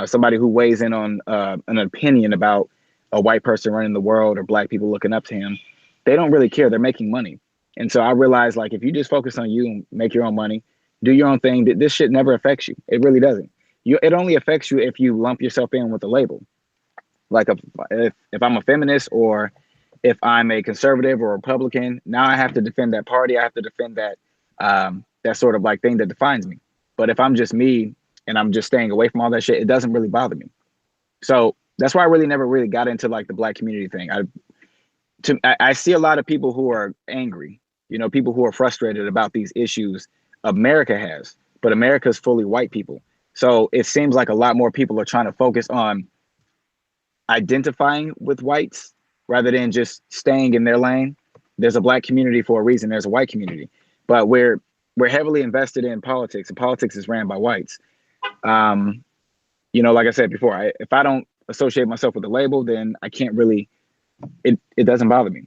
somebody who weighs in on an opinion about a white person running the world or black people looking up to him. They don't really care. They're making money. And so I realized, like, if you just focus on you and make your own money, do your own thing, this shit never affects you. It really doesn't. It only affects you if you lump yourself in with a label. Like if I'm a feminist or if I'm a conservative or Republican, now I have to defend that party. I have to defend that that sort of like thing that defines me. But if I'm just me and I'm just staying away from all that shit, it doesn't really bother me. So that's why I really never really got into like the black community thing. I see a lot of people who are angry, you know, people who are frustrated about these issues America has, but America is fully white people. So it seems like a lot more people are trying to focus on identifying with whites rather than just staying in their lane. There's a black community for a reason. There's a white community, but we're heavily invested in politics, and politics is ran by whites. You know, like I said before, if I don't associate myself with a label, then I can't really, it doesn't bother me.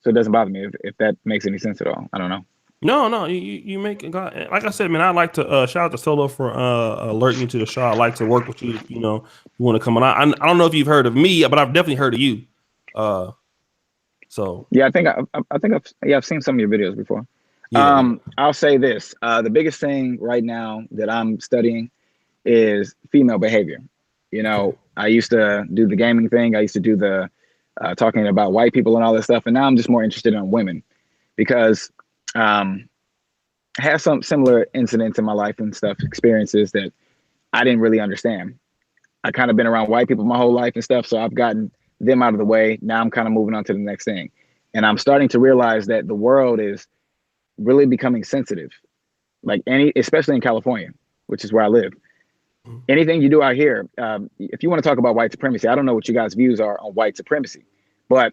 So it doesn't bother me if that makes any sense at all. I don't know. No, you make, like I said, man, I'd like to shout out to Solo for alerting you to the show. I'd like to work with you if, you know, you want to come on. I don't know if you've heard of me, but I've definitely heard of you. So yeah, I've seen some of your videos before. Yeah. I'll say this, the biggest thing right now that I'm studying is female behavior. You know, I used to do the gaming thing. I used to do the talking about white people and all that stuff. And now I'm just more interested in women because I have some similar incidents in my life and stuff, experiences that I didn't really understand. I kind of been around white people my whole life and stuff. So I've gotten them out of the way. Now I'm kind of moving on to the next thing. And I'm starting to realize that the world is really becoming sensitive, like especially in California, which is where I live. Anything you do out here, if you want to talk about white supremacy, I don't know what you guys' views are on white supremacy, but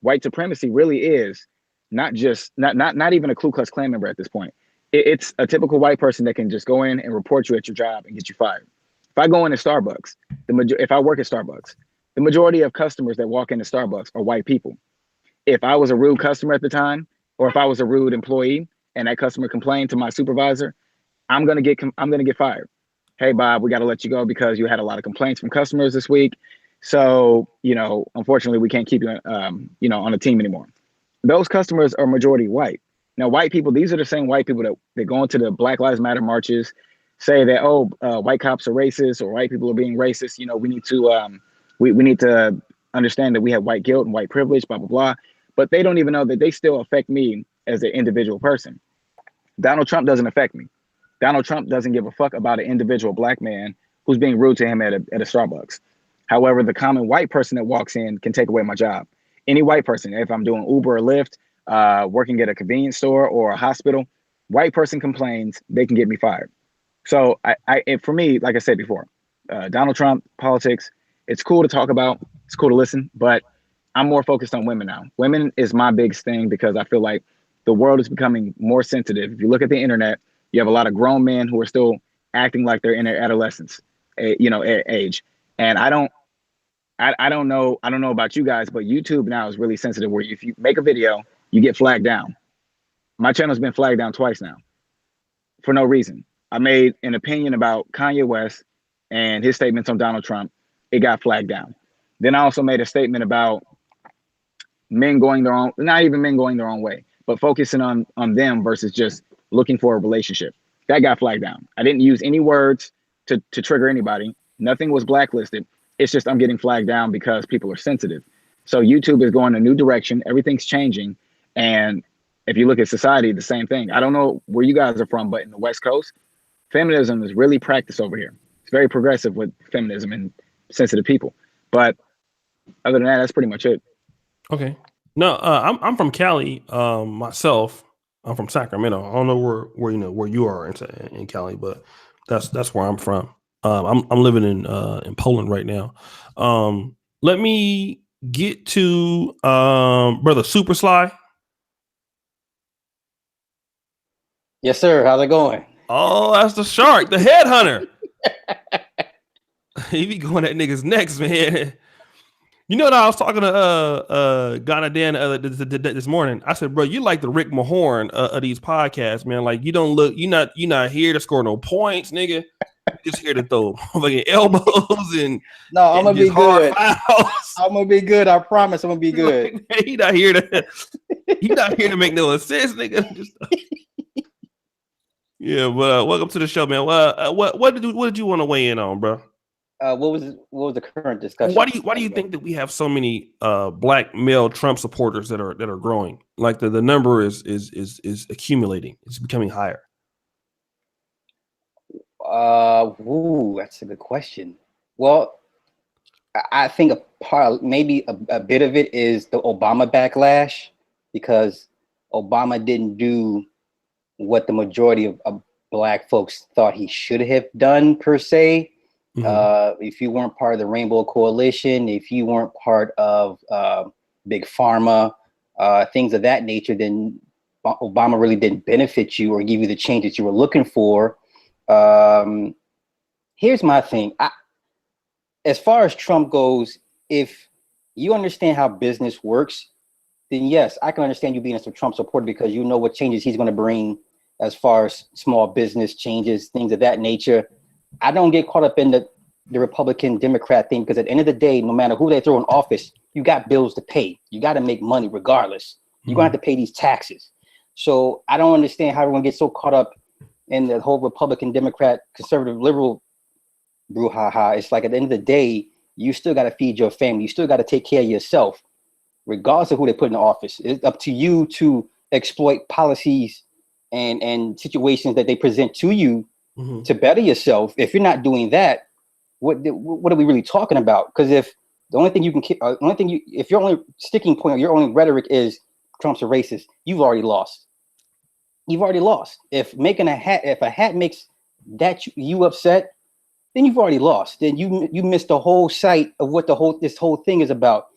white supremacy really is not just not even a Ku Klux Klan member at this point. It's a typical white person that can just go in and report you at your job and get you fired. If I go into Starbucks, if I work at Starbucks, the majority of customers that walk into Starbucks are white people. If I was a rude customer at the time, or if I was a rude employee and that customer complained to my supervisor, I'm gonna get fired. Hey, Bob, we got to let you go because you had a lot of complaints from customers this week. So, you know, unfortunately, we can't keep you, you know, on the team anymore. Those customers are majority white. Now, white people, these are the same white people that go into the Black Lives Matter marches, say that, oh, white cops are racist or white people are being racist. You know, we need to we need to understand that we have white guilt and white privilege, blah, blah, blah. But they don't even know that they still affect me as an individual person. Donald Trump doesn't affect me. Donald Trump doesn't give a fuck about an individual black man who's being rude to him at a Starbucks. However, the common white person that walks in can take away my job. Any white person, if I'm doing Uber or Lyft, working at a convenience store or a hospital, white person complains, they can get me fired. So for me, like I said before, Donald Trump, politics, it's cool to talk about, it's cool to listen, but I'm more focused on women now. Women is my biggest thing because I feel like the world is becoming more sensitive. If you look at the internet, you have a lot of grown men who are still acting like they're in their adolescence, you know, age. And I don't know about you guys, but YouTube now is really sensitive where if you make a video, you get flagged down. My channel's been flagged down twice now for no reason. I made an opinion about Kanye West and his statements on Donald Trump. It got flagged down. Then I also made a statement about men going their own, not even men going their own way, but focusing on them versus just looking for a relationship. That got flagged down. I didn't use any words to trigger anybody. Nothing was blacklisted. It's just I'm getting flagged down because people are sensitive. So YouTube is going a new direction. Everything's changing. And if you look at society, the same thing. I don't know where you guys are from, but in the West Coast, feminism is really practiced over here. It's very progressive with feminism and sensitive people. But other than that, that's pretty much it. Okay. No, I'm from Cali myself. I'm from Sacramento. I don't know where you are in Cali, but that's where I'm from. I'm living in Poland right now. Let me get to brother Super Sly. Yes, sir. How's it going? Oh, that's the shark, the headhunter. He be going at niggas next, man. You know what I was talking to Ghana Dan this morning. I said, bro, you like the Rick Mahorn of these podcasts, man. Like you don't look, you're not here to score no points, nigga. You're just here to throw fucking elbows and no, I'm gonna be good. Fouls. I'm gonna be good. I promise I'm gonna be good. Like, man, he not here to make no assists, nigga. Just, yeah, but welcome to the show, man. What did you want to weigh in on, bro? What was the current discussion? Why do you think that we have so many black male Trump supporters that are growing? Like the number is accumulating. It's becoming higher. That's a good question. Well, I think maybe a bit of it is the Obama backlash, because Obama didn't do what the majority of black folks thought he should have done per se. If you weren't part of the Rainbow Coalition, if you weren't part of Big Pharma, things of that nature, then Obama really didn't benefit you or give you the change that you were looking for. Here's my thing. As far as Trump goes, if you understand how business works, then yes, I can understand you being a Trump supporter because you know what changes he's going to bring as far as small business changes, things of that nature. I don't get caught up in the Republican Democrat thing, because at the end of the day, no matter who they throw in office, you got bills to pay. You got to make money regardless. You're going to have to pay these taxes. So I don't understand how everyone gets so caught up in the whole Republican, Democrat, conservative, liberal brouhaha. It's like at the end of the day, you still got to feed your family. You still got to take care of yourself, regardless of who they put in the office. It's up to you to exploit policies and situations that they present to you to better yourself. If you're not doing that, what are we really talking about? Because if the only thing you can, if your only sticking point or your only rhetoric is Trump's a racist, you've already lost. You've already lost. If a hat makes that you upset, then you've already lost. Then you missed the whole sight of what this whole thing is about.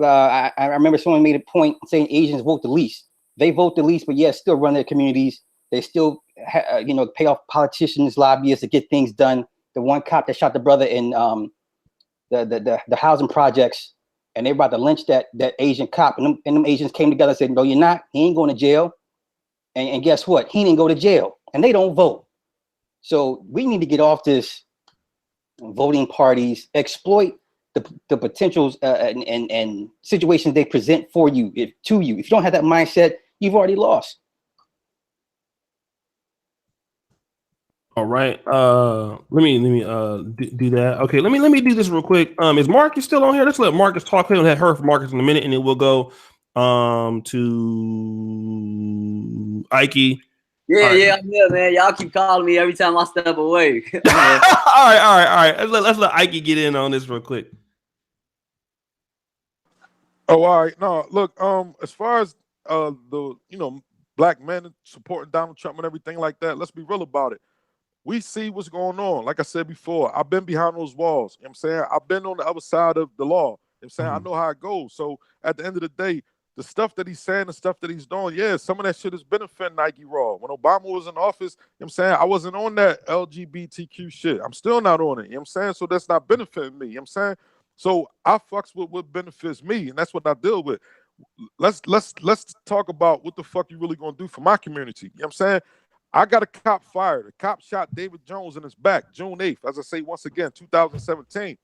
I remember someone made a point saying Asians vote the least. They vote the least, but yet still run their communities. They still, pay off politicians, lobbyists to get things done. The one cop that shot the brother in the housing projects, and they were about to lynch that Asian cop, and them Asians came together and said, "No, you're not. He ain't going to jail." And guess what? He didn't go to jail, and they don't vote. So we need to get off this voting parties, exploit the potentials and situations they present for you. If you don't have that mindset, you've already lost. All right. Let me do that. Okay. Let me do this real quick. Is Marcus still on here? Let's let Marcus talk. We haven't heard from Marcus in a minute, and then we'll go to Ikey. Yeah, I'm here, man. Y'all keep calling me every time I step away. All right. Let's let Ikey get in on this real quick. Oh, all right. No, look. As far as the black men supporting Donald Trump and everything like that, let's be real about it. We see what's going on. Like I said before, I've been behind those walls. You know what I'm saying? I've been on the other side of the law. You know what I'm saying? I know how it goes. So at the end of the day, the stuff that he's saying, the stuff that he's doing, yeah, some of that shit is benefiting Ikey Raw. When Obama was in office, you know what I'm saying? I wasn't on that LGBTQ shit. I'm still not on it. You know what I'm saying? So that's not benefiting me. You know what I'm saying? So I fucks with what benefits me, and that's what I deal with. Let's talk about what the fuck you really gonna do for my community. You know what I'm saying? I got a cop fired. A cop shot David Jones in his back, June 8th. As I say once again, 2017.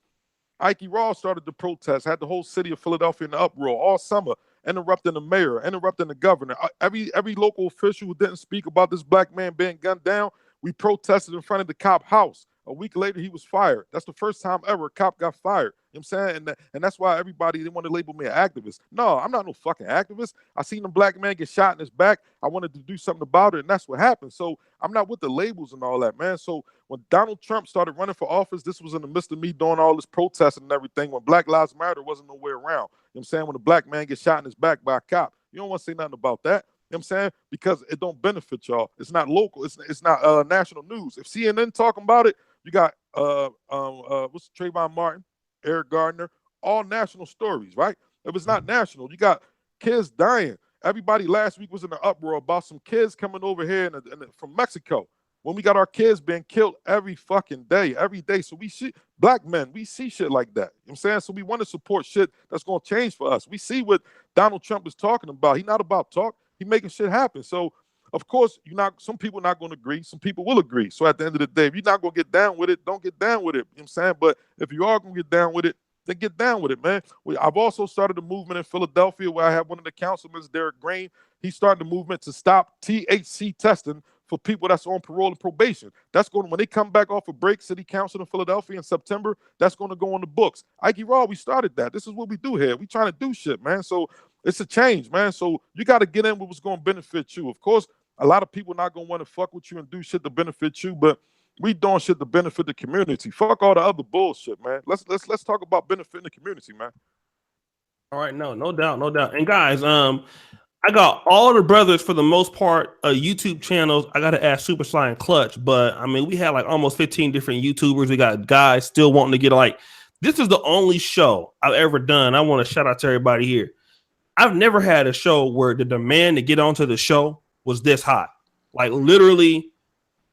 Ikey Raw started the protest, had the whole city of Philadelphia in the uproar all summer, interrupting the mayor, interrupting the governor. Every local official who didn't speak about this black man being gunned down, we protested in front of the cop house. A week later, he was fired. That's the first time ever a cop got fired. You know what I'm saying? And that's why everybody, they want to label me an activist. No, I'm not no fucking activist. I seen a black man get shot in his back. I wanted to do something about it, and that's what happened. So I'm not with the labels and all that, man. So when Donald Trump started running for office, this was in the midst of me doing all this protesting and everything, when Black Lives Matter wasn't nowhere around. You know what I'm saying? When a black man gets shot in his back by a cop, you don't want to say nothing about that. You know what I'm saying? Because it don't benefit y'all. It's not local. It's not national news. If CNN talking about it, you got what's Trayvon Martin, Eric Gardner, all national stories, right? If it's not national, you got kids dying. Everybody last week was in an uproar about some kids coming over here from Mexico. When we got our kids being killed every fucking day, every day. So we see black men, we see shit like that. You know what I'm saying? So we want to support shit that's going to change for us. We see what Donald Trump is talking about. He's not about talk. He's making shit happen. So of course, some people not going to agree. Some people will agree. So at the end of the day, if you're not going to get down with it, don't get down with it. You know what I'm saying? But if you are going to get down with it, then get down with it, man. I've also started a movement in Philadelphia where I have one of the councilmen, Derek Green. He started a movement to stop THC testing for people that's on parole and probation. That's going to, when they come back off a break, City Council in Philadelphia in September, that's going to go on the books. Ikey Raw, we started that. This is what we do here. We trying to do shit, man. So it's a change, man. So you got to get in with what's going to benefit you. Of course, a lot of people not going to want to fuck with you and do shit to benefit you, but we doing shit to benefit the community. Fuck all the other bullshit, man. Let's talk about benefiting the community, man. All right, no doubt. And guys, I got all the brothers for the most part YouTube channels. I got to ask Super Sly and Clutch, but I mean, we had like almost 15 different YouTubers. We got guys still wanting to get like, this is the only show I've ever done. I want to shout out to everybody here. I've never had a show where the demand to get onto the show was this high. Like literally,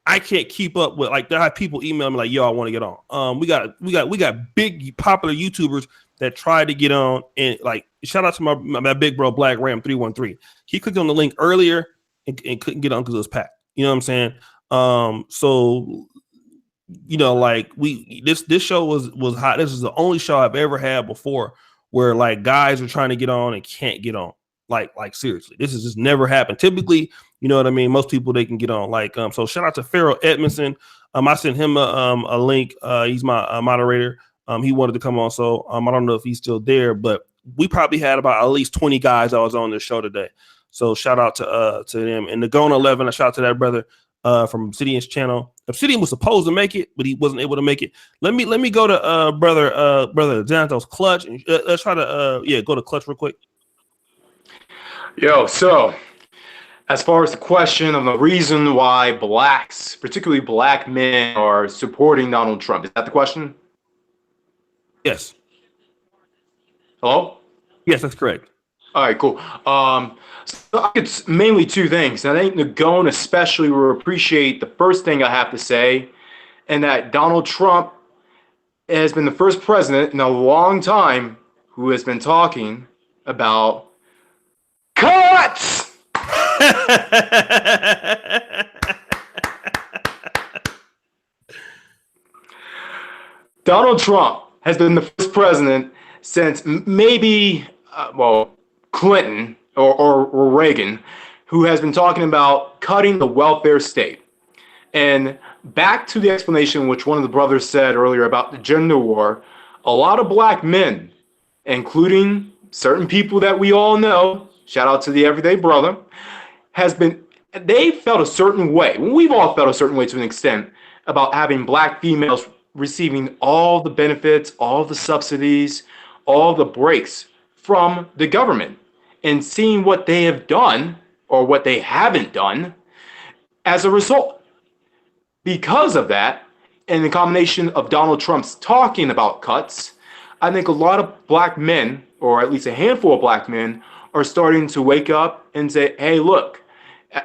I can't keep up with, like, there are people email me like, yo, I want to get on. We got big popular YouTubers that tried to get on, and like, shout out to my big bro Black Ram 313. He clicked on the link earlier and couldn't get on because it was packed. You know what I'm saying? So you know, like this show was hot. This is the only show I've ever had before where like guys are trying to get on and can't get on. Like seriously, this has just never happened. Typically, you know what I mean? Most people, they can get on. Like, so shout out to Farrell Edmondson. I sent him a link. He's my moderator. He wanted to come on. So I don't know if he's still there, but we probably had about at least 20 guys that was on this show today. So shout out to them. And the Gona 11, I shout out to that brother from Obsidian's channel. Obsidian was supposed to make it, but he wasn't able to make it. Let me go to brother Xanthos Clutch. And, let's try to go to Clutch real quick. Yo, so as far as the question of the reason why blacks, particularly black men, are supporting Donald Trump, is that the question? Yes. Hello? Yes, that's correct. All right, cool. So it's mainly two things. And I think Nagone especially will appreciate the first thing I have to say, and that Donald Trump has been the first president in a long time who has been talking about cuts. Donald Trump has been the first president since maybe, Clinton or Reagan, who has been talking about cutting the welfare state. And back to the explanation which one of the brothers said earlier about the gender war, a lot of black men, including certain people that we all know, shout out to the everyday brother, they felt a certain way. We've all felt a certain way to an extent about having black females receiving all the benefits, all the subsidies, all the breaks from the government, and seeing what they have done or what they haven't done as a result. Because of that, and the combination of Donald Trump's talking about cuts, I think a lot of black men, or at least a handful of black men, are starting to wake up and say, hey, look,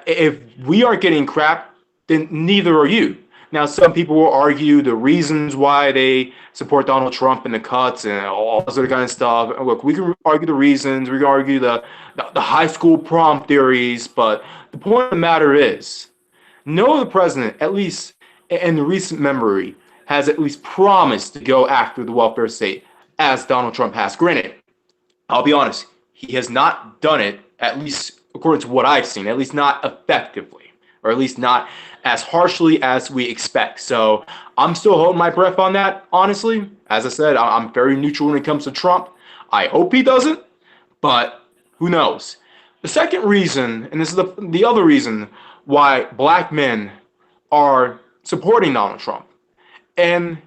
if we aren't getting crap, then neither are you. Now, some people will argue the reasons why they support Donald Trump and the cuts and all this other kind of stuff. Look, we can argue the reasons, we can argue the high school prom theories, but the point of the matter is, no other president, at least in the recent memory, has at least promised to go after the welfare state as Donald Trump has. Granted, I'll be honest, he has not done it, at least according to what I've seen, at least not effectively. or at least not as harshly as we expect. So I'm still holding my breath on that, honestly. As I said, I'm very neutral when it comes to Trump. I hope he doesn't, but who knows? The second reason, and this is the other reason why black men are supporting Donald Trump, and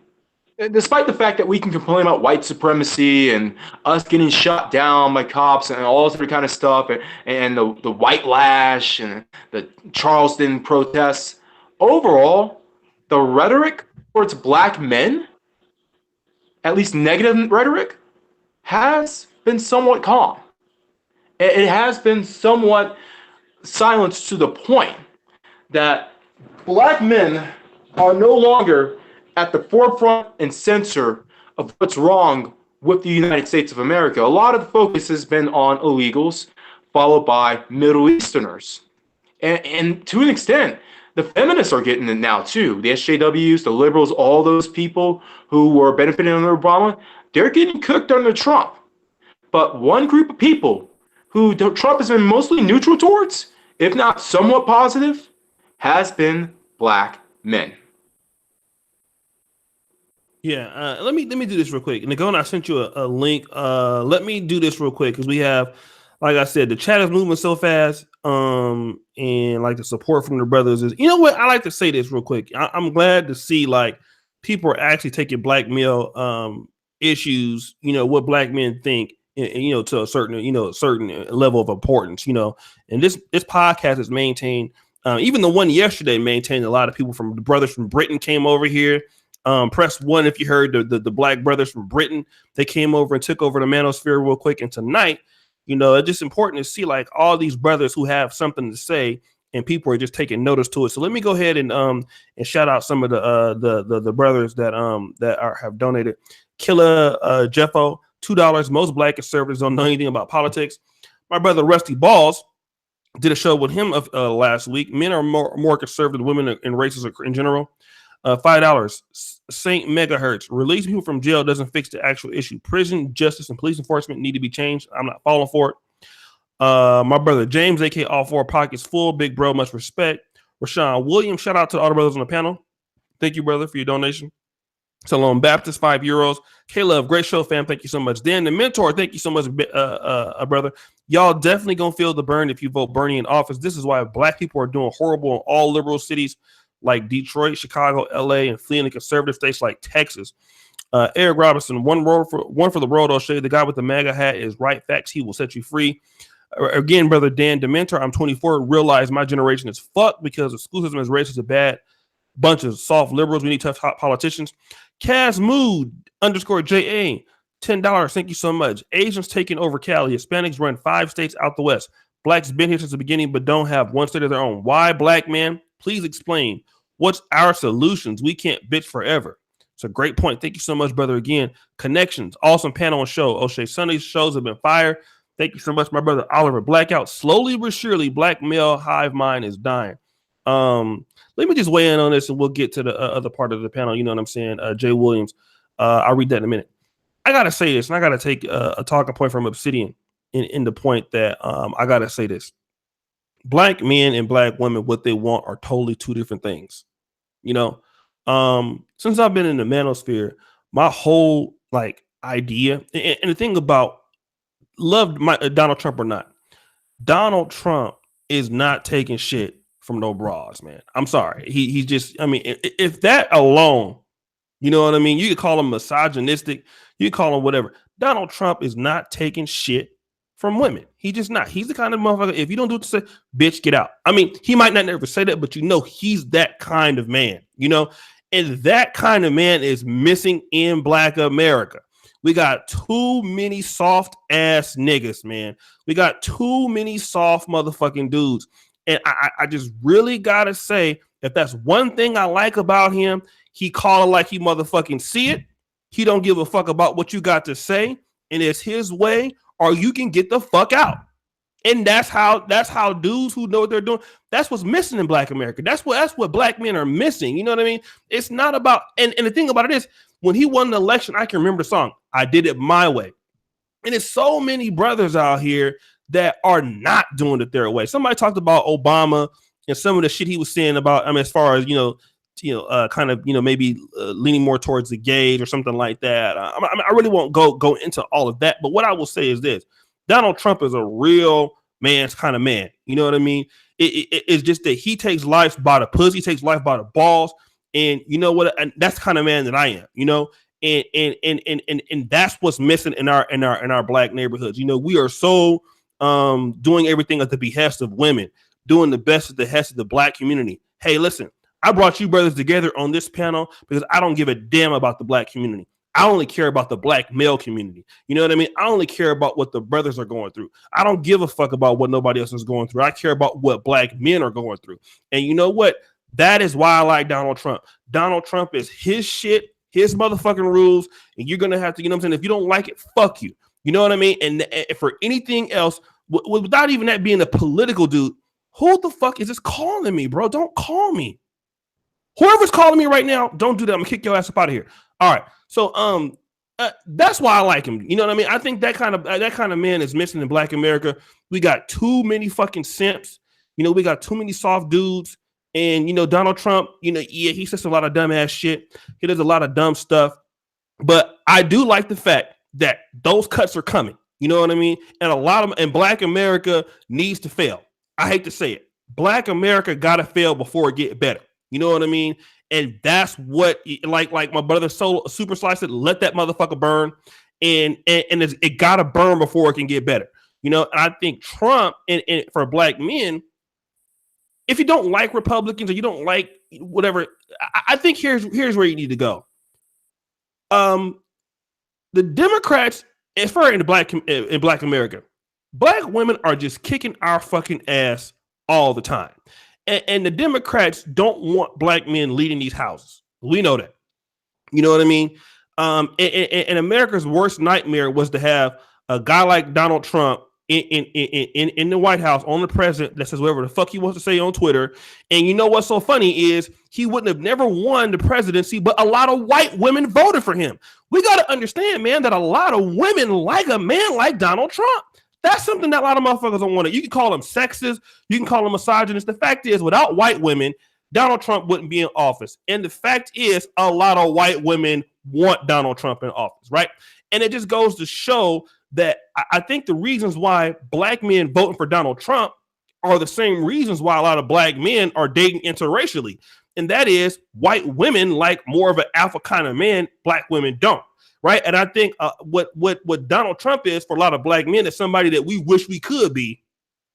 despite the fact that we can complain about white supremacy and us getting shot down by cops and all this other kind of stuff, and the white lash and the Charleston protests, overall, the rhetoric towards black men, at least negative rhetoric, has been somewhat calm. It has been somewhat silenced to the point that black men are no longer at the forefront and center of what's wrong with the United States of America. A lot of the focus has been on illegals, followed by Middle Easterners. And to an extent, the feminists are getting it now too. The SJWs, the liberals, all those people who were benefiting under Obama, they're getting cooked under Trump. But one group of people who Trump has been mostly neutral towards, if not somewhat positive, has been black men. Yeah, let me do this real quick. Nagona, I sent you a link. Let me do this real quick because we have, like I said, the chat is moving so fast. And like the support from the brothers is, you know what? I like to say this real quick. I'm glad to see like people are actually taking black male issues, you know, what black men think, and, you know, to a certain level of importance, you know. And this podcast is maintained. Even the one yesterday maintained. A lot of people from the brothers from Britain came over here. Press 1 if you heard the black brothers from Britain. They came over and took over the manosphere real quick. And tonight, you know, it's just important to see like all these brothers who have something to say, and people are just taking notice to it. So let me go ahead and shout out some of the brothers that have donated. Killer Jeffo, $2. Most black conservatives don't know anything about politics. My brother Rusty Balls did a show with him last week. Men are more conservative than women and races in general. $5. Saint Megahertz. Releasing people from jail doesn't fix the actual issue. Prison, justice, and police enforcement need to be changed. I'm not falling for it. My brother James, AK All Four Pockets Full. Big bro, much respect. Rashawn Williams, shout out to all the brothers on the panel. Thank you, brother, for your donation. Salome Baptist, €5. K-Love, great show, fam. Thank you so much. Dan, the mentor, thank you so much, brother. Y'all definitely gonna feel the burn if you vote Bernie in office. This is why black people are doing horrible in all liberal cities like Detroit, Chicago, LA, and fleeing the conservative states like Texas. Eric Robinson, one for the world. I'll show you. The guy with the MAGA hat is right. Facts. He will set you free. Again, brother Dan Dementor, I'm 24. Realize my generation is fucked because exclusivism is racist, a bad bunch of soft liberals. We need tough politicians. Kaz Mood _JA, $10. Thank you so much. Asians taking over Cali. Hispanics run 5 states out the West. Blacks been here since the beginning, but don't have one state of their own. Why, black man? Please explain. What's our solutions? We can't bitch forever. It's a great point. Thank you so much, brother. Again, connections, awesome panel and show. O'Shea Sunday's shows have been fire. Thank you so much, my brother Oliver. Blackout, slowly but surely, black male hive mind is dying. Let me just weigh in on this, and we'll get to the other part of the panel. You know what I'm saying? Jay Williams. I'll read that in a minute. I gotta say this, and I gotta take a talking point from Obsidian in the point that I gotta say this. Black men and black women, what they want are totally two different things. You know, since I've been in the manosphere, my whole like idea, and the thing about loved my Donald Trump or not, Donald Trump is not taking shit from no bras, man. I'm sorry. He's just, I mean, if that alone, you know what I mean? You could call him misogynistic, you could call him whatever. Donald Trump is not taking shit from women. He's just not. He's the kind of motherfucker, if you don't do it to say, bitch, get out. I mean, he might not never say that, but you know he's that kind of man, you know? And that kind of man is missing in black America. We got too many soft ass niggas, man. We got too many soft motherfucking dudes. And I just really gotta say, if that's one thing I like about him, he call it like he motherfucking see it. He don't give a fuck about what you got to say, and it's his way, or you can get the fuck out. And that's how dudes who know what they're doing. That's what's missing in black America. That's what black men are missing. You know what I mean? It's not about, and the thing about it is, when he won the election, I can remember the song, I Did It My Way. And there's so many brothers out here that are not doing it their way. Somebody talked about Obama and some of the shit he was saying about, I mean, as far as kind of maybe leaning more towards the gays or something like that. I really won't go into all of that, but what I will say is this: Donald Trump is a real man's kind of man. You know what I mean? It's just that he takes life by the pussy, he takes life by the balls, and you know what? And that's the kind of man that I am. You know. And that's what's missing in our black neighborhoods. You know, we are so doing everything at the behest of women, doing the best at the behest of the black community. Hey, listen, I brought you brothers together on this panel because I don't give a damn about the black community. I only care about the black male community. You know what I mean? I only care about what the brothers are going through. I don't give a fuck about what nobody else is going through. I care about what black men are going through. And you know what? That is why I like Donald Trump. Donald Trump is his shit, his motherfucking rules, and you're gonna have to, you know what I'm saying? If you don't like it, fuck you. You know what I mean? And for anything else, without even that being a political dude, who the fuck is this calling me, bro? Don't call me. Whoever's calling me right now, don't do that. I'm gonna kick your ass up out of here. All right. So that's why I like him. You know what I mean? I think that kind of man is missing in Black America. We got too many fucking simps. You know, we got too many soft dudes. And, you know, Donald Trump, you know, yeah, he says a lot of dumbass shit. He does a lot of dumb stuff. But I do like the fact that those cuts are coming. You know what I mean? And Black America needs to fail. I hate to say it. Black America got to fail before it get better. You know what I mean? And that's what, like my brother Super Slice said, let that motherfucker burn. And it got to burn before it can get better. You know, and I think Trump and for black men, if you don't like Republicans or you don't like whatever, I think here's where you need to go. The Democrats, as far in Black America, black women are just kicking our fucking ass all the time, and the Democrats don't want black men leading these houses. We know that. You know what I mean? And America's worst nightmare was to have a guy like Donald Trump in the White House on the president that says whatever the fuck he wants to say on Twitter. And you know what's so funny is he wouldn't have never won the presidency, but a lot of white women voted for him. We got to understand, man, that a lot of women like a man like Donald Trump. That's something that a lot of motherfuckers don't want to. You can call him sexist, you can call him misogynist. The fact is, without white women, Donald Trump wouldn't be in office. And the fact is, a lot of white women want Donald Trump in office, right? And it just goes to show that I think the reasons why black men voting for Donald Trump are the same reasons why a lot of black men are dating interracially. And that is white women like more of an alpha kind of man, black women don't, right? And I think what Donald Trump is for a lot of black men is somebody that we wish we could be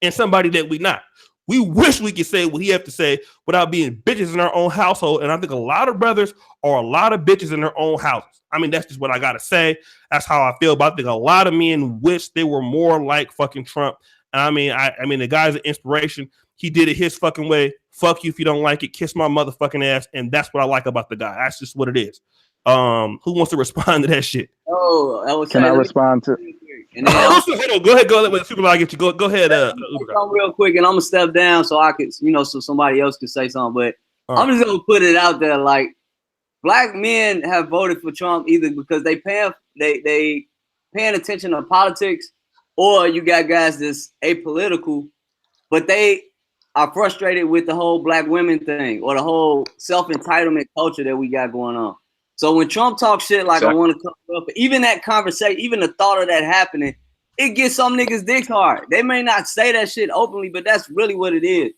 and somebody that we not. We wish we could say what he have to say without being bitches in our own household. And I think a lot of brothers are a lot of bitches in their own houses. I mean, that's just what I got to say. That's how I feel about it. I think a lot of men wish they were more like fucking Trump. And I mean, the guy's an inspiration. He did it his fucking way. Fuck you if you don't like it. Kiss my motherfucking ass. And that's what I like about the guy. That's just what it is. Who wants to respond to that shit? Oh, can I respond to? And then go ahead. Go let Super get you. Go ahead. Real quick, and I'm gonna step down so I could, so somebody else could say something. But I'm just gonna put it out there, like black men have voted for Trump either because they paying attention to politics, or you got guys that's apolitical, but they are frustrated with the whole black women thing or the whole self-entitlement culture that we got going on. So when Trump talks shit like I want to come up, even that conversation, even the thought of that happening, it gets some niggas dicks hard. They may not say that shit openly, but that's really what it is.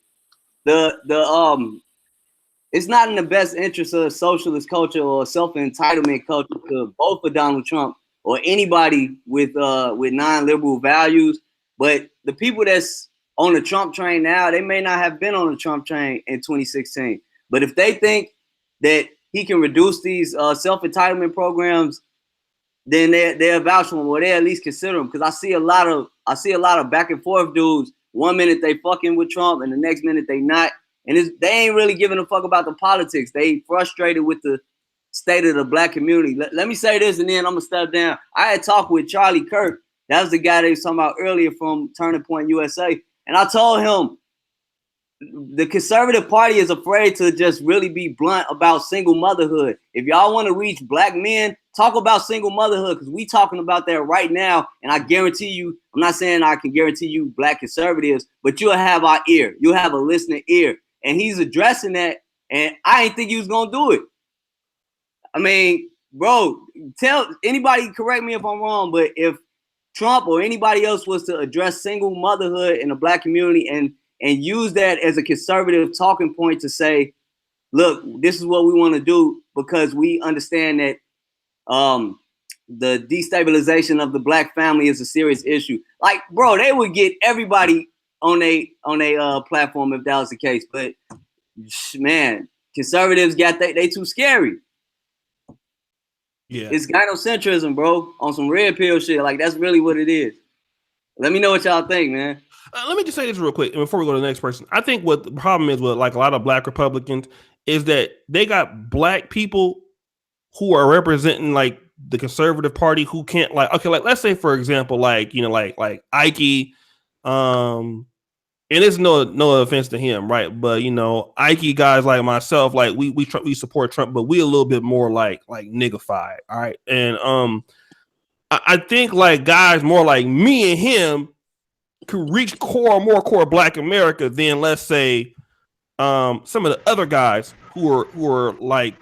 It's not in the best interest of socialist culture or self-entitlement culture to vote for Donald Trump or anybody with non-liberal values. But the people that's on the Trump train now, they may not have been on the Trump train in 2016. But if they think that he can reduce these self-entitlement programs, then they're vouch for him, or they at least consider him. Because I see a lot of back and forth dudes. 1 minute they fucking with Trump, and the next minute they not. And they ain't really giving a fuck about the politics. They frustrated with the state of the black community. Let me say this, and then I'm gonna step down. I had talked with Charlie Kirk. That was the guy they was talking about earlier from Turning Point USA. And I told him, the conservative party is afraid to just really be blunt about single motherhood. If y'all want to reach black men, talk about single motherhood, because we talking about that right now. And I guarantee you, I'm not saying I can guarantee you black conservatives, but you'll have our ear. You'll have a listening ear. And he's addressing that. And I didn't think he was going to do it. I mean, bro, tell anybody, correct me if I'm wrong, but if Trump or anybody else was to address single motherhood in the black community and use that as a conservative talking point to say, look, this is what we want to do because we understand that the destabilization of the black family is a serious issue. Like, bro, they would get everybody on a platform if that was the case. But man, conservatives got they too scary. Yeah, it's gynocentrism, bro, on some red pill shit. Like, that's really what it is. Let me know what y'all think, man. Let me just say this real quick before we go to the next person. I think what the problem is with like a lot of black Republicans is that they got black people who are representing like the conservative party who can't like, okay, like let's say for example, like, you know, like Ikey, and it's no offense to him, right? But you know, Ikey guys like myself, like we support Trump, but we a little bit more like niggified, all right? And I think like guys more like me and him could reach more core black America than let's say some of the other guys who are like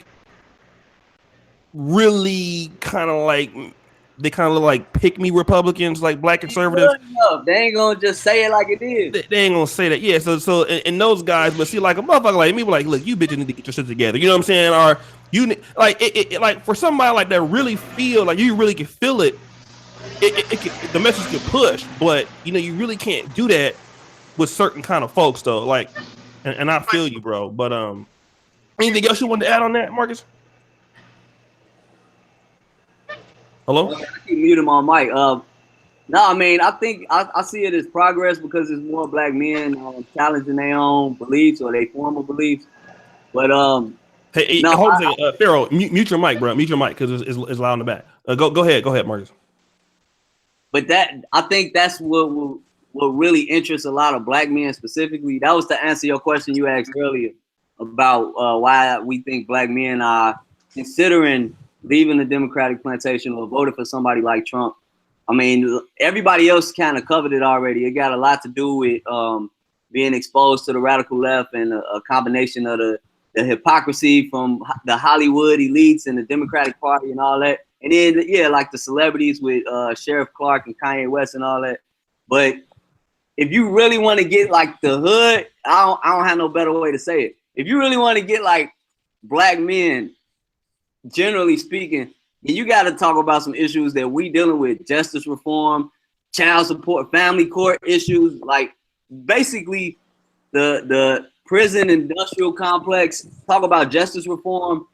really kind of like they kind of look like pick me Republicans, like black conservatives. They ain't gonna just say it like it is. They ain't gonna say that. Yeah. So and those guys, but see, like a motherfucker like me, like, look, you bitches need to get your shit together. You know what I'm saying? Or you like it like for somebody like that really feel like you really can feel it. The message can push, but you know you really can't do that with certain kind of folks though. Like, and I feel you, bro. But anything else you wanted to add on that, Marcus? Hello? I keep muting my mic. No, I mean I think I see it as progress because there's more black men challenging their own beliefs or their former beliefs. But hey, no, hold on a second. Pharaoh, mute your mic, bro. Mute your mic because it's loud in the back. Go ahead, Marcus. But that I think that's what really interests a lot of black men specifically. That was to answer your question you asked earlier about why we think black men are considering leaving the Democratic plantation or voting for somebody like Trump. I mean, everybody else kind of covered it already. It got a lot to do with being exposed to the radical left and a combination of the hypocrisy from the Hollywood elites and the Democratic Party and all that. And then, yeah, like the celebrities with Sheriff Clark and Kanye West and all that. But if you really want to get like the hood, I don't have no better way to say it. If you really want to get like black men, generally speaking, you got to talk about some issues that we dealing with: justice reform, child support, family court issues, like basically the prison industrial complex. Talk about justice reform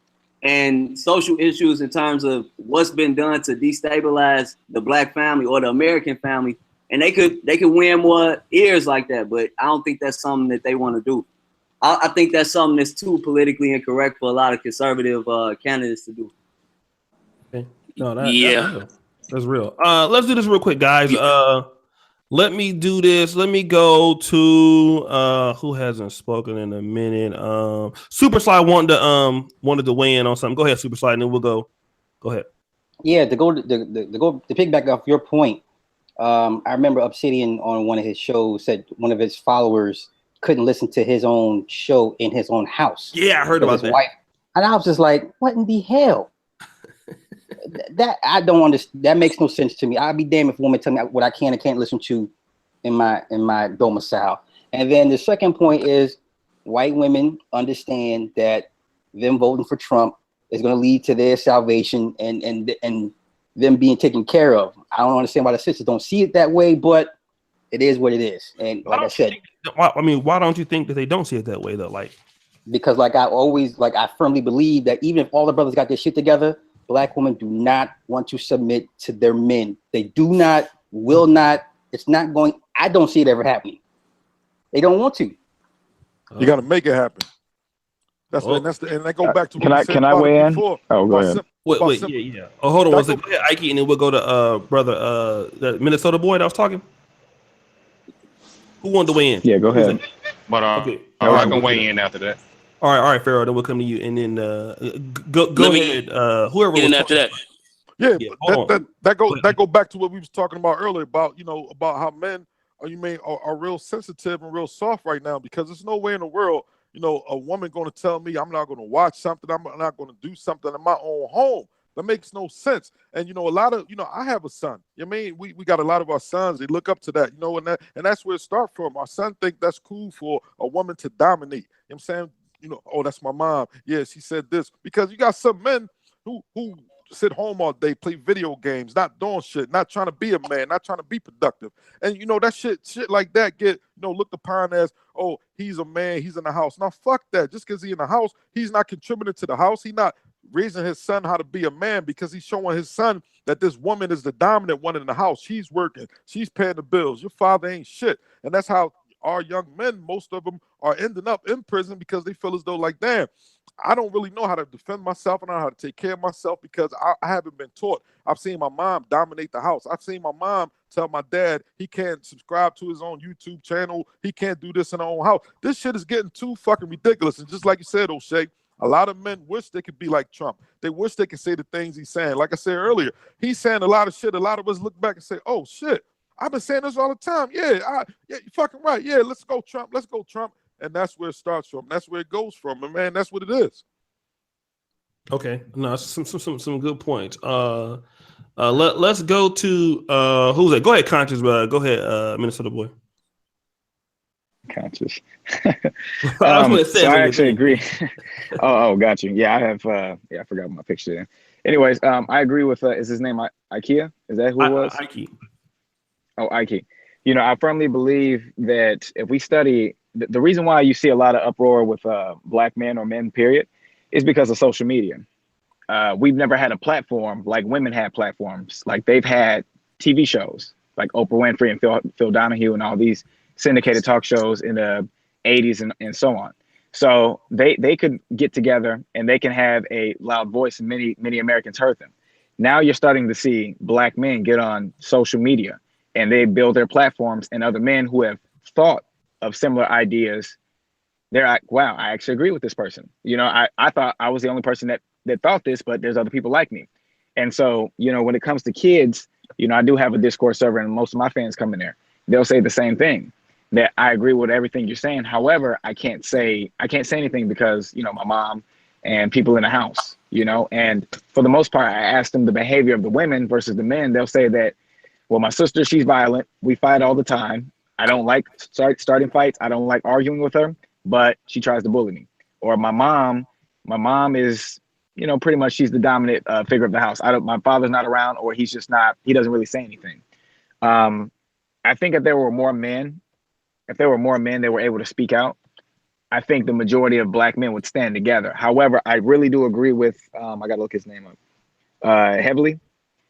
and social issues in terms of what's been done to destabilize the black family or the American family, and they could win more ears like that. But I don't think that's something that they want to do. I think that's something that's too politically incorrect for a lot of conservative candidates to do. Okay. No, that's real. Let's do this real quick, guys. Let me do this. Let me go to who hasn't spoken in a minute. Super Slide wanted to weigh in on something. Go ahead, Super Slide, and then we'll go. Go ahead. Yeah, to piggyback off your point. I remember Obsidian on one of his shows said one of his followers couldn't listen to his own show in his own house. Yeah, I heard about that. Wife. And I was just like, what in the hell? That I don't understand. That makes no sense to me. I'd be damned if a woman tell me what I can and can't listen to in my domicile. And then the second point is white women understand that them voting for Trump is going to lead to their salvation and them being taken care of. I don't understand why the sisters don't see it that way, but it is what it is. And like I said, why don't you think that they don't see it that way though? Like, because I firmly believe that even if all the brothers got their shit together, black women do not want to submit to their men. They do not, will not. It's not going. I don't see it ever happening. They don't want to. You got to make it happen. That's what. And they go back to. Can I weigh in? Oh, go ahead. Wait, yeah. Oh, hold on one second. Go ahead, Ikey, and then we'll go to brother the Minnesota boy that was talking. Who wanted to weigh in? Yeah, go ahead. But okay. All right, I can weigh in after that. All right, Pharaoh. Then we'll come to you, and then go ahead. Whoever get was in after that. Yeah, Yeah, that go back to what we was talking about earlier about about how men are real sensitive and real soft right now, because there's no way in the world a woman going to tell me I'm not going to watch something, I'm not going to do something in my own home. That makes no sense. And a lot of I have a son. I mean, we got a lot of our sons. They look up to that. And that's where it starts from. Our son think that's cool for a woman to dominate. You know what I'm saying? Oh, that's my mom. Yeah, she said this. Because you got some men who sit home all day, play video games, not doing shit, not trying to be a man, not trying to be productive. And that shit like that get looked upon as, oh, he's a man, he's in the house. Now fuck that. Just because he's in the house, he's not contributing to the house. He's not raising his son how to be a man, because he's showing his son that this woman is the dominant one in the house. She's working, she's paying the bills. Your father ain't shit. And that's how our young men, most of them, are ending up in prison, because they feel as though, like, damn, I don't really know how to defend myself. I don't know how to take care of myself, because I haven't been taught. I've seen my mom dominate the house. I've seen my mom tell my dad he can't subscribe to his own YouTube channel. He can't do this in our own house. This shit is getting too fucking ridiculous. And just like you said, O'Shea, a lot of men wish they could be like Trump. They wish they could say the things he's saying. Like I said earlier, he's saying a lot of shit. A lot of us look back and say, oh, shit, I've been saying this all the time. Yeah, you're fucking right. Yeah, let's go, Trump. Let's go, Trump. And that's where it starts from. That's where it goes from. And, man, that's what it is. Okay. No, some good points. Let's go to who's that? Go ahead, Conscious. Go ahead, Minnesota boy. Conscious. So I actually agree. oh, got you. Yeah, I have. I forgot my picture there. Anyways, I agree with. Is his name Ikea? Is that who it was? Ikey. Oh, Ikey. I firmly believe that if we study, the reason why you see a lot of uproar with black men or men, period, is because of social media. We've never had a platform like women had platforms. Like they've had TV shows like Oprah Winfrey and Phil Donahue and all these syndicated talk shows in the 80s and so on. So they could get together and they can have a loud voice, and many Americans heard them. Now you're starting to see black men get on social media and they build their platforms, and other men who have thought of similar ideas, they're like, wow, I actually agree with this person. I thought I was the only person that thought this, but there's other people like me. And so, when it comes to kids, I do have a Discord server, and most of my fans come in there. They'll say the same thing, that I agree with everything you're saying. However, I can't say anything because, my mom and people in the house, and for the most part, I asked them the behavior of the women versus the men. They'll say that, well, my sister, she's violent. We fight all the time. I don't like starting fights. I don't like arguing with her, but she tries to bully me. Or my mom is, pretty much she's the dominant figure of the house. My father's not around, or he doesn't really say anything. I think if there were more men, they were able to speak out, I think the majority of black men would stand together. However, I really do agree with, I got to look his name up, Heavily.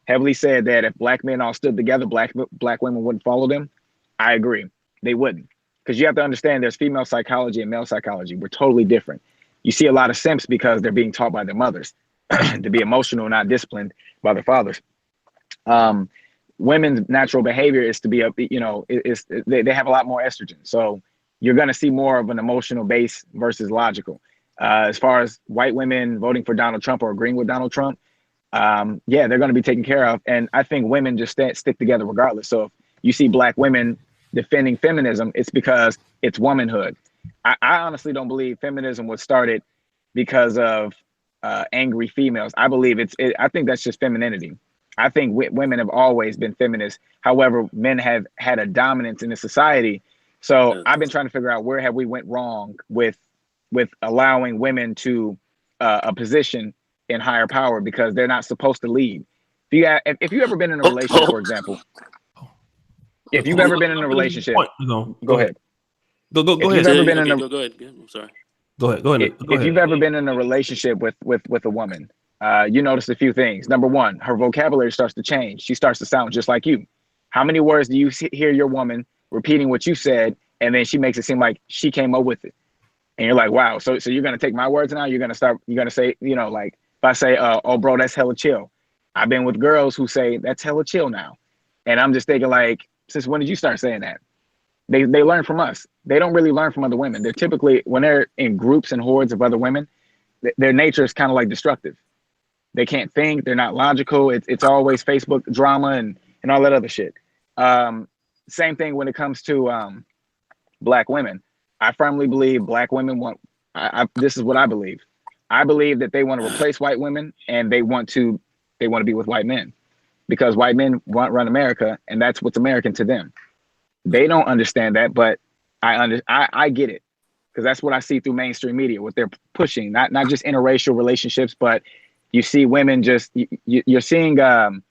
Heavily said that if black men all stood together, black women wouldn't follow them. I agree. They wouldn't. Because you have to understand there's female psychology and male psychology. We're totally different. You see a lot of simps because they're being taught by their mothers to be emotional, not disciplined by their fathers. Women's natural behavior is to be they have a lot more estrogen. So you're going to see more of an emotional base versus logical. As far as white women voting for Donald Trump or agreeing with Donald Trump, they're going to be taken care of. And I think women just stick together regardless. So if you see black women defending feminism, it's because it's womanhood. I honestly don't believe feminism was started because of angry females. I believe I think that's just femininity. I think women have always been feminists. However, men have had a dominance in the society. So I've been trying to figure out where have we went wrong with allowing women to a position in higher power, because they're not supposed to lead. If you ever been in a relationship, for example, if you've ever been in a relationship, go ahead. Go ahead. Go ahead. I'm sorry. Go ahead. If you've ever been in a relationship with a woman, you notice a few things. Number one, her vocabulary starts to change. She starts to sound just like you. How many words do you hear your woman repeating what you said, and then she makes it seem like she came up with it? And you're like, wow. So you're gonna take my words now? You're gonna say, like if I say, oh bro, that's hella chill. I've been with girls who say that's hella chill now. And I'm just thinking, like, since when did you start saying that? They learn from us. They don't really learn from other women. They're typically, when they're in groups and hordes of other women, their nature is kind of like destructive. They can't think. They're not logical. It's always Facebook drama and all that other shit. Same thing when it comes to Black women. I firmly believe Black women want. This is what I believe. I believe that they want to replace white women, and they want to be with white men, because white men run America, and that's what's American to them. They don't understand that, but I get it, because that's what I see through mainstream media, what they're pushing, not just interracial relationships, but you see women just you're seeing lost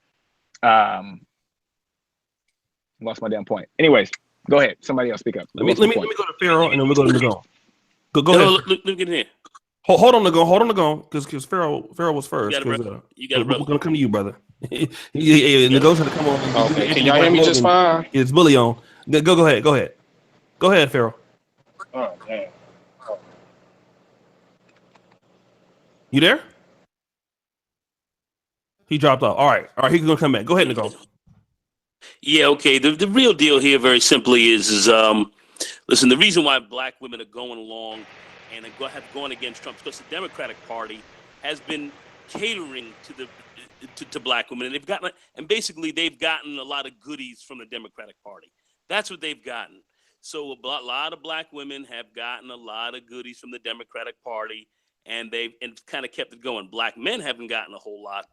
my damn point. Anyways, go ahead. Somebody else speak up. Let me go to Pharaoh, and then we'll go to Nagon. Go ahead. Look in here. Hold on, Nagon, because Pharaoh was first. You got it, brother. We're gonna come to you, brother. Nagon's gonna come on. Okay, can y'all hear me just fine? It's bully on. Go ahead, Pharaoh. Oh, damn. You there? He dropped off. All right, he's gonna come back. Go ahead, Nagon. Yeah, okay. The real deal here, very simply, is listen. The reason why Black women are going along and have gone against Trump is because the Democratic Party has been catering to Black women, and they've gotten a lot of goodies from the Democratic Party. That's what they've gotten. So a lot of Black women have gotten a lot of goodies from the Democratic Party, and they've kind of kept it going. Black men haven't gotten a whole lot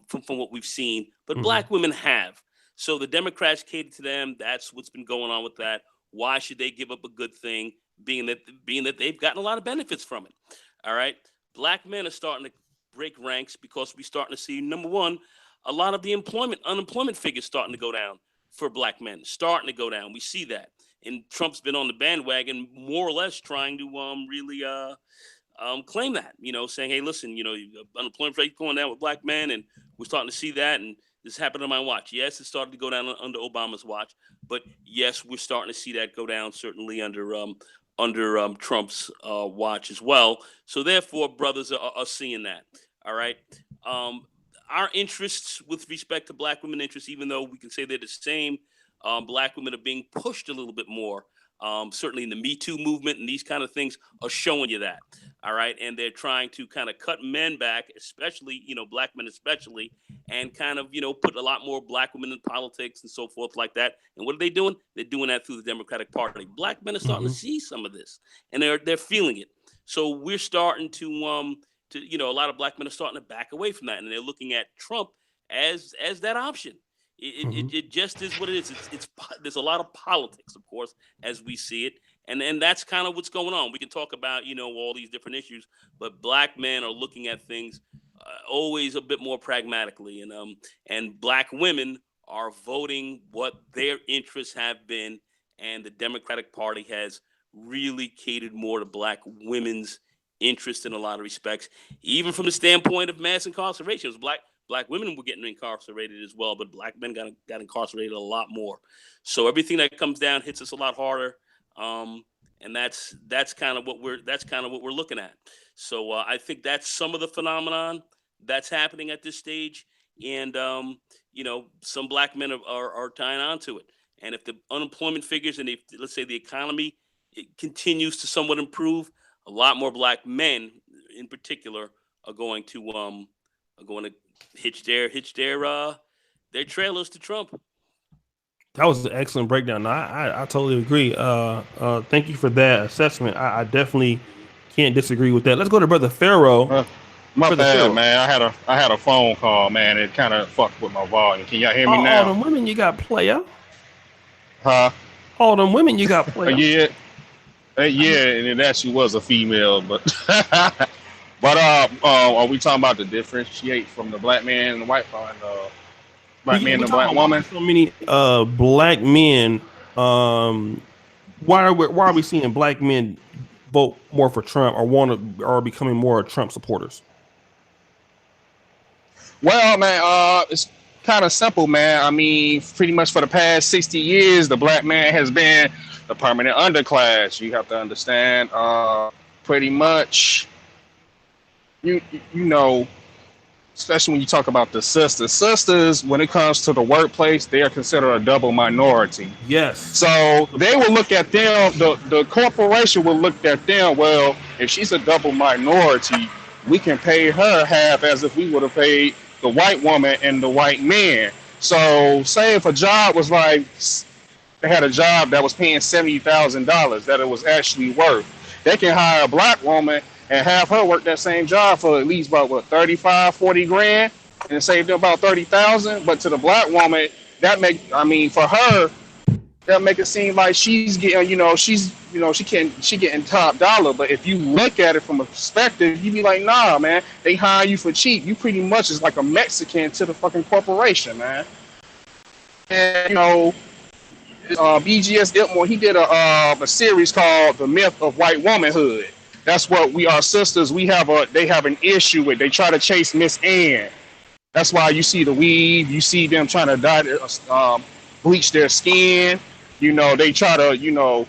from what we've seen, but Black women have. So the Democrats cater to them. That's what's been going on with that. Why should they give up a good thing, being that they've gotten a lot of benefits from it? All right. Black men are starting to break ranks because we're starting to see, number one, a lot of the unemployment figures starting to go down for Black men, starting to go down. We see that. And Trump's been on the bandwagon more or less trying to really claim that, saying, hey, listen, unemployment rate going down with Black men, and we're starting to see that, and this happened on my watch. Yes, it started to go down under Obama's watch, but yes, we're starting to see that go down certainly under Trump's watch as well. So therefore, brothers are seeing that. All right. Our interests with respect to Black women interests, even though we can say they're the same, Black women are being pushed a little bit more. Certainly in the Me Too movement and these kind of things are showing you that. All right. And they're trying to kind of cut men back, especially, Black men especially, and kind of, put a lot more Black women in politics and so forth like that. And what are they doing? They're doing that through the Democratic Party. Black men are starting to see some of this, and they're feeling it. So we're starting to a lot of Black men are starting to back away from that, and they're looking at Trump as that option. It just is what it is. There's a lot of politics, of course, as we see it, and that's kind of what's going on. We can talk about all these different issues, but Black men are looking at things always a bit more pragmatically, and Black women are voting what their interests have been, and the Democratic Party has really catered more to Black women's interest in a lot of respects, even from the standpoint of mass incarceration. It was Black women were getting incarcerated as well, but Black men got incarcerated a lot more. So everything that comes down hits us a lot harder, and that's kind of what we're looking at. So I think that's some of the phenomenon that's happening at this stage, and some Black men are tying on to it. And if the unemployment figures and let's say the economy continues to somewhat improve, a lot more Black men, in particular, are going to hitch their trailers to Trump. That was an excellent breakdown. I totally agree. Thank you for that assessment. I definitely can't disagree with that. Let's go to Brother Pharaoh. My bad, man. I had a phone call, man. It kind of fucked with my volume. Can y'all hear me now? All them women you got, player. Huh? All them women you got, player. Yeah, and it actually was a female, but are we talking about the differentiate from the Black man and the white man, Black man and the Black woman? So many Black men. Why are we seeing Black men vote more for Trump or becoming more Trump supporters? Well, man, it's kind of simple, man. I mean, pretty much for the past 60 years, the Black man has been the permanent underclass. You have to understand, pretty much, you know, especially when you talk about the sisters. Sisters, when it comes to the workplace, they are considered a double minority. Yes. So they will look at them, the corporation will look at them, well, if she's a double minority, we can pay her half as if we would have paid the white woman and the white man. So say if a job was like, they had a job that was paying $70,000 that it was actually worth, they can hire a black woman and have her work that same job for at least about what 35, 40 grand and save them about 30,000. But to the black woman, that for her, that make it seem like she's getting, she getting top dollar. But if you look at it from a perspective, you be like, nah, man, they hire you for cheap. You pretty much is like a Mexican to the fucking corporation, man. And BGS Ilmore, he did a series called The Myth of White Womanhood. That's what we are sisters. They have an issue with. They try to chase Miss Ann. That's why you see the weave. You see them trying to bleach their skin. They try to,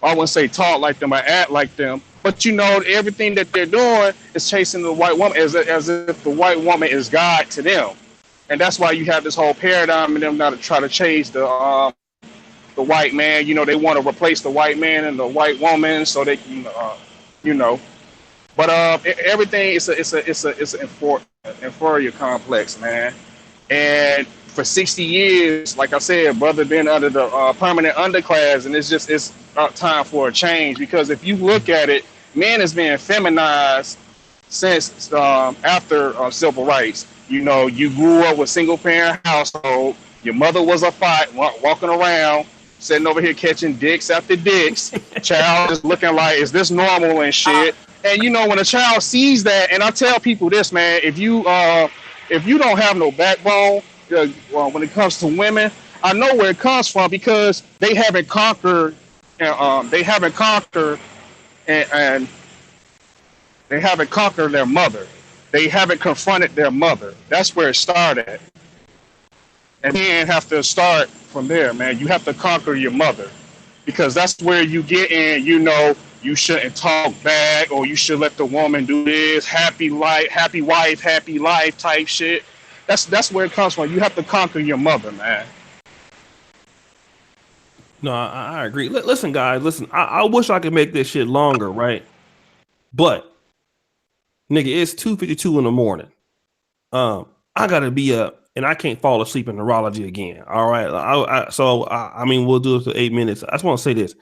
I wouldn't say talk like them or act like them, but everything that they're doing is chasing the white woman as if the white woman is God to them. And that's why you have this whole paradigm in them now to try to chase the white man. They want to replace the white man and the white woman so they can, But everything it's an inferior complex, man. And for 60 years, like I said, brother been under the permanent underclass, and it's time for a change. Because if you look at it, man has been feminized since after civil rights. You grew up with single parent household. Your mother was a fight, walking around, sitting over here catching dicks after dicks. Child is looking like, is this normal and shit? And when a child sees that, and I tell people this, man, if you don't have no backbone when it comes to women, I know where it comes from because they haven't conquered, and they haven't conquered their mother. They haven't confronted their mother. That's where it started. And men have to start from there, man. You have to conquer your mother because that's where you get in, you shouldn't talk back or you should let the woman do this, happy wife, happy life type shit. That's where it comes from. You have to conquer your mother, man. No, I agree. Listen, guys, I wish I could make this shit longer, right? But nigga, it's 2:52 in the morning. I gotta be up and I can't fall asleep in neurology again. All right. So we'll do it for 8 minutes. I just want to say this.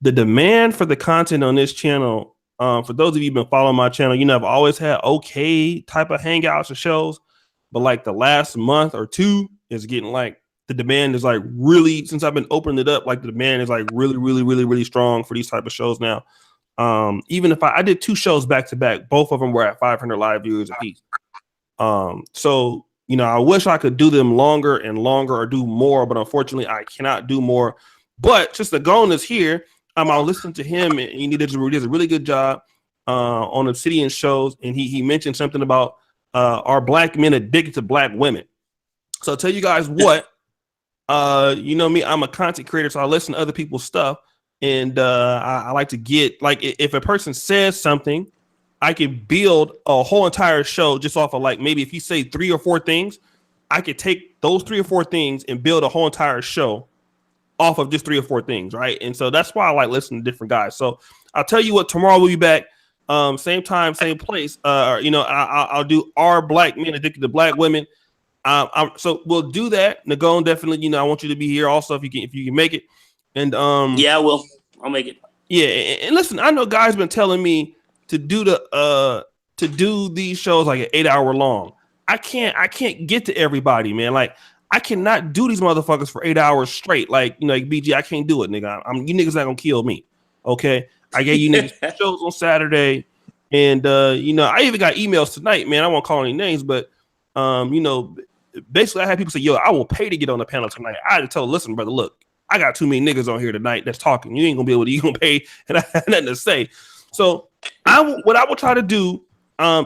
The demand for the content on this channel, for those of you who've been following my channel, I've always had okay type of hangouts or shows, but like the last month or two is getting like the demand is like really, since I've been opening it up, like the demand is like really, really, really, really strong for these type of shows now. Even if I did 2 shows back to back, both of them were at 500 live viewers apiece. So I wish I could do them longer and longer or do more, but unfortunately I cannot do more. But since the Gone is here, I'll listen to him, and he does a really good job on Obsidian shows, and he mentioned something about are black men addicted to black women. So I'll tell you guys what, me, I'm a content creator, so I listen to other people's stuff, and I like to get, like, if a person says something, I can build a whole entire show just off of, like, maybe if you say 3 or 4 things, I could take those 3 or 4 things and build a whole entire show off of just 3 or 4 things, right? And so that's why I like listening to different guys. So I'll tell you what, tomorrow we'll be back, same time, same place. I'll do Are Black Men Addicted to Black Women? So we'll do that. Nagone, definitely, I want you to be here also if you can make it. And yeah, I will. I'll make it. Yeah, and listen, I know guys been telling me to do these shows like an 8-hour long. I can't get to everybody, man. Like, I cannot do these motherfuckers for 8 hours straight. Like, BG, I can't do it, nigga. You niggas not gonna kill me. Okay. I gave you niggas shows on Saturday. And I even got emails tonight, man. I won't call any names, but basically I had people say, yo, I will pay to get on the panel tonight. I had to tell them, listen, brother, look, I got too many niggas on here tonight that's talking. You ain't gonna be able to, you gonna pay, and I had nothing to say. So what I will try to do,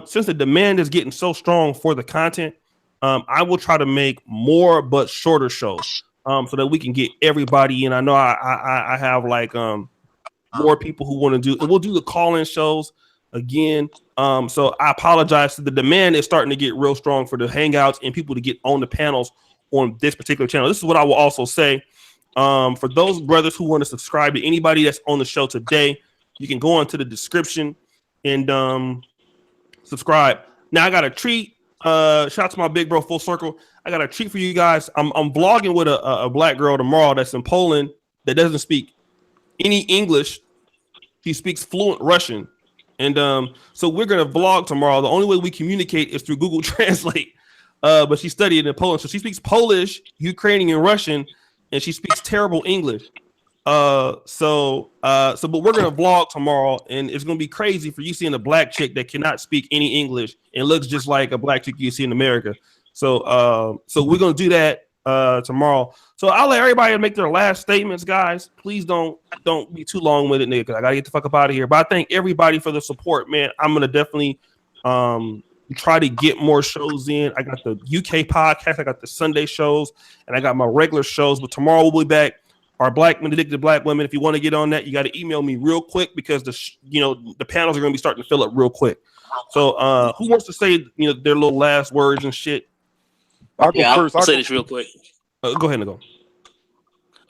since the demand is getting so strong for the content, I will try to make more but shorter shows, so that we can get everybody in. I know I have like more people who want to do, and we'll do the call-in shows. again. So I apologize. The demand is starting to get real strong for the hangouts and people to get on the panels on this particular channel. This is what I will also say. For those brothers who want to subscribe to anybody that's on the show today, you can go into the description and subscribe. Now I got a treat. Shout out to my big bro Full Circle. I got a treat for you guys. I'm vlogging with a black girl tomorrow that's in Poland that doesn't speak any English. She speaks fluent Russian. And so we're gonna vlog tomorrow. The only way we communicate is through Google Translate. But she studied in Poland, so she speaks Polish, Ukrainian, and Russian, and she speaks terrible English. But we're gonna vlog tomorrow, and it's gonna be crazy for you seeing a black chick that cannot speak any English and looks just like a black chick you see in America. So we're gonna do that tomorrow. So I'll let everybody make their last statements, guys. Please don't be too long with it, nigga, because I gotta get the fuck up out of here. But I thank everybody for the support, man. I'm gonna definitely try to get more shows in. I got the UK podcast, I got the Sunday shows, and I got my regular shows. But tomorrow we'll be back. Our Black Men Addicted to Black Women. If you want to get on that, you got to email me real quick because the panels are going to be starting to fill up real quick. So who wants to say their little last words and shit? I'll go first. I'll say this real quick. Go ahead and go.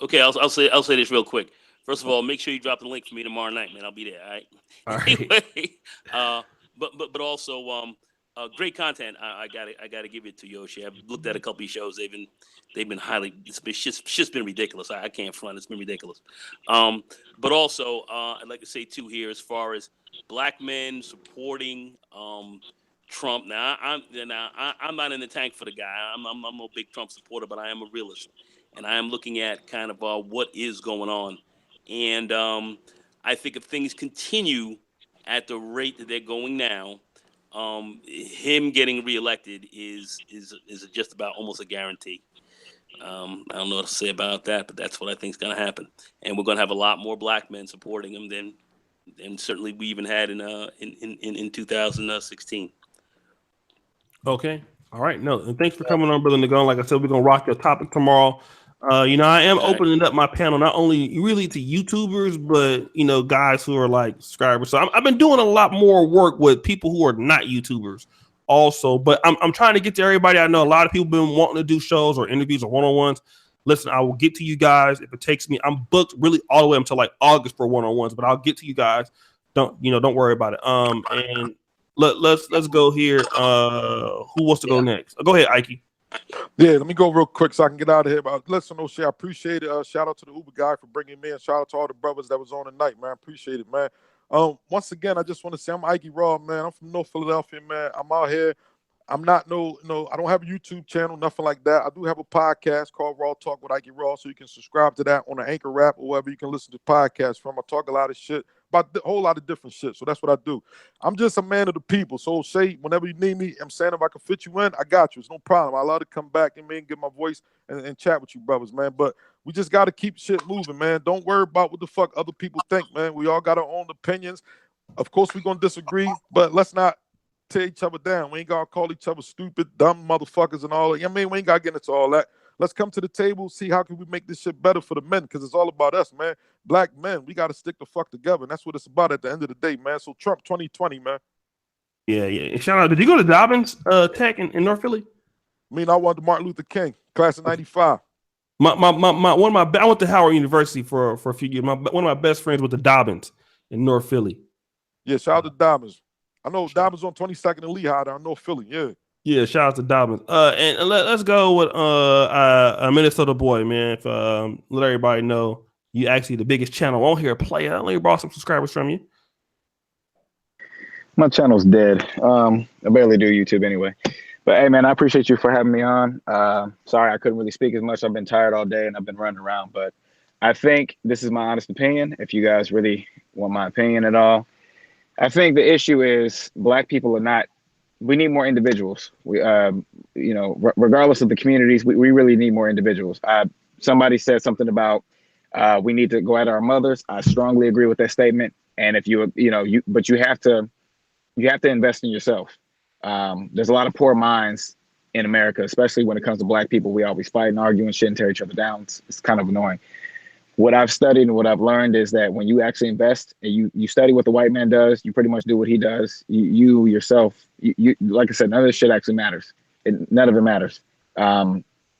Okay, I'll say this real quick. First of all, make sure you drop the link for me tomorrow night, man. I'll be there. All right. Anyway, but also great content. I gotta give it to Yoshi. I've looked at a couple of shows. They've been highly. It's just been ridiculous. I can't front. It's been ridiculous. But also I'd like to say too here, as far as black men supporting Trump. Now I'm not in the tank for the guy. I'm a big Trump supporter, but I am a realist, and I am looking at kind of what is going on. And I think if things continue at the rate that they're going now, him getting reelected is just about almost a guarantee. I don't know what to say about that, but that's what I think is going to happen. And we're going to have a lot more black men supporting him than certainly we even had in 2016. Okay. All right. No, and thanks for coming on, Brother Nagon. Like I said, we're going to rock your topic tomorrow. I am opening up my panel not only really to YouTubers, but guys who are like subscribers. So I've been doing a lot more work with people who are not YouTubers also. But I'm trying to get to everybody. I know a lot of people been wanting to do shows or interviews or one-on-ones. Listen, I will get to you guys if it takes me. I'm booked really all the way until like August for one-on-ones, but I'll get to you guys. Don't worry about it. And let's go here. Who wants to go next? Go ahead, Ikey. Yeah, let me go real quick so I can get out of here. But listen, O'Shea, I appreciate it. Shout out to the Uber guy for bringing me in. Shout out to all the brothers that was on tonight, man. I appreciate it, man. Once again, I just want to say I'm Ikey Raw, man. I'm from North Philadelphia, man. I'm out here. I'm not I don't have a YouTube channel, nothing like that. I do have a podcast called Raw Talk with Ikey Raw, so you can subscribe to that on the Anchor app or wherever you can listen to podcasts from. I talk a lot of shit about a whole lot of different shit. So that's what I do. I'm just a man of the people. So say whenever you need me, I'm saying if I can fit you in, I got you. It's no problem. I love to come back and get my voice and chat with you brothers, man. But we just got to keep shit moving, man. Don't worry about what the fuck other people think, man. We all got our own opinions. Of course, we're going to disagree, but let's not tear each other down. We ain't got to call each other stupid, dumb motherfuckers and all that. We ain't got to get into all that. Let's come to the table, see how can we make this shit better for the men, because it's all about us, man. Black men, we got to stick the fuck together, and that's what it's about at the end of the day, man. So Trump 2020, man. Yeah. Shout out. Did you go to Dobbins Tech in North Philly? I went to Martin Luther King, class of 95. I went to Howard University for a few years. One of my best friends went to Dobbins in North Philly. Yeah, shout out to Dobbins. I know Dobbins on 22nd and Lehigh down North Philly. Yeah, shout out to Dobbins. And let's go with a Minnesota boy, man. Let everybody know you actually the biggest channel on here. Player, let me borrow some subscribers from you. My channel's dead. I barely do YouTube anyway. But hey, man, I appreciate you for having me on. Sorry I couldn't really speak as much. I've been tired all day and I've been running around. But I think this is my honest opinion. If you guys really want my opinion at all, I think the issue is black people are not. We need more individuals. We, regardless of the communities, we really need more individuals. Somebody said something about we need to go at our mothers. I strongly agree with that statement. And if you have to invest in yourself. There's a lot of poor minds in America, especially when it comes to black people. We always fight and argue and shit and tear each other down. It's kind of annoying. what I've studied and what I've learned is that when you actually invest and you study what the white man does, you pretty much do what he does. You yourself, you like I said, none of this shit actually matters. None of it matters.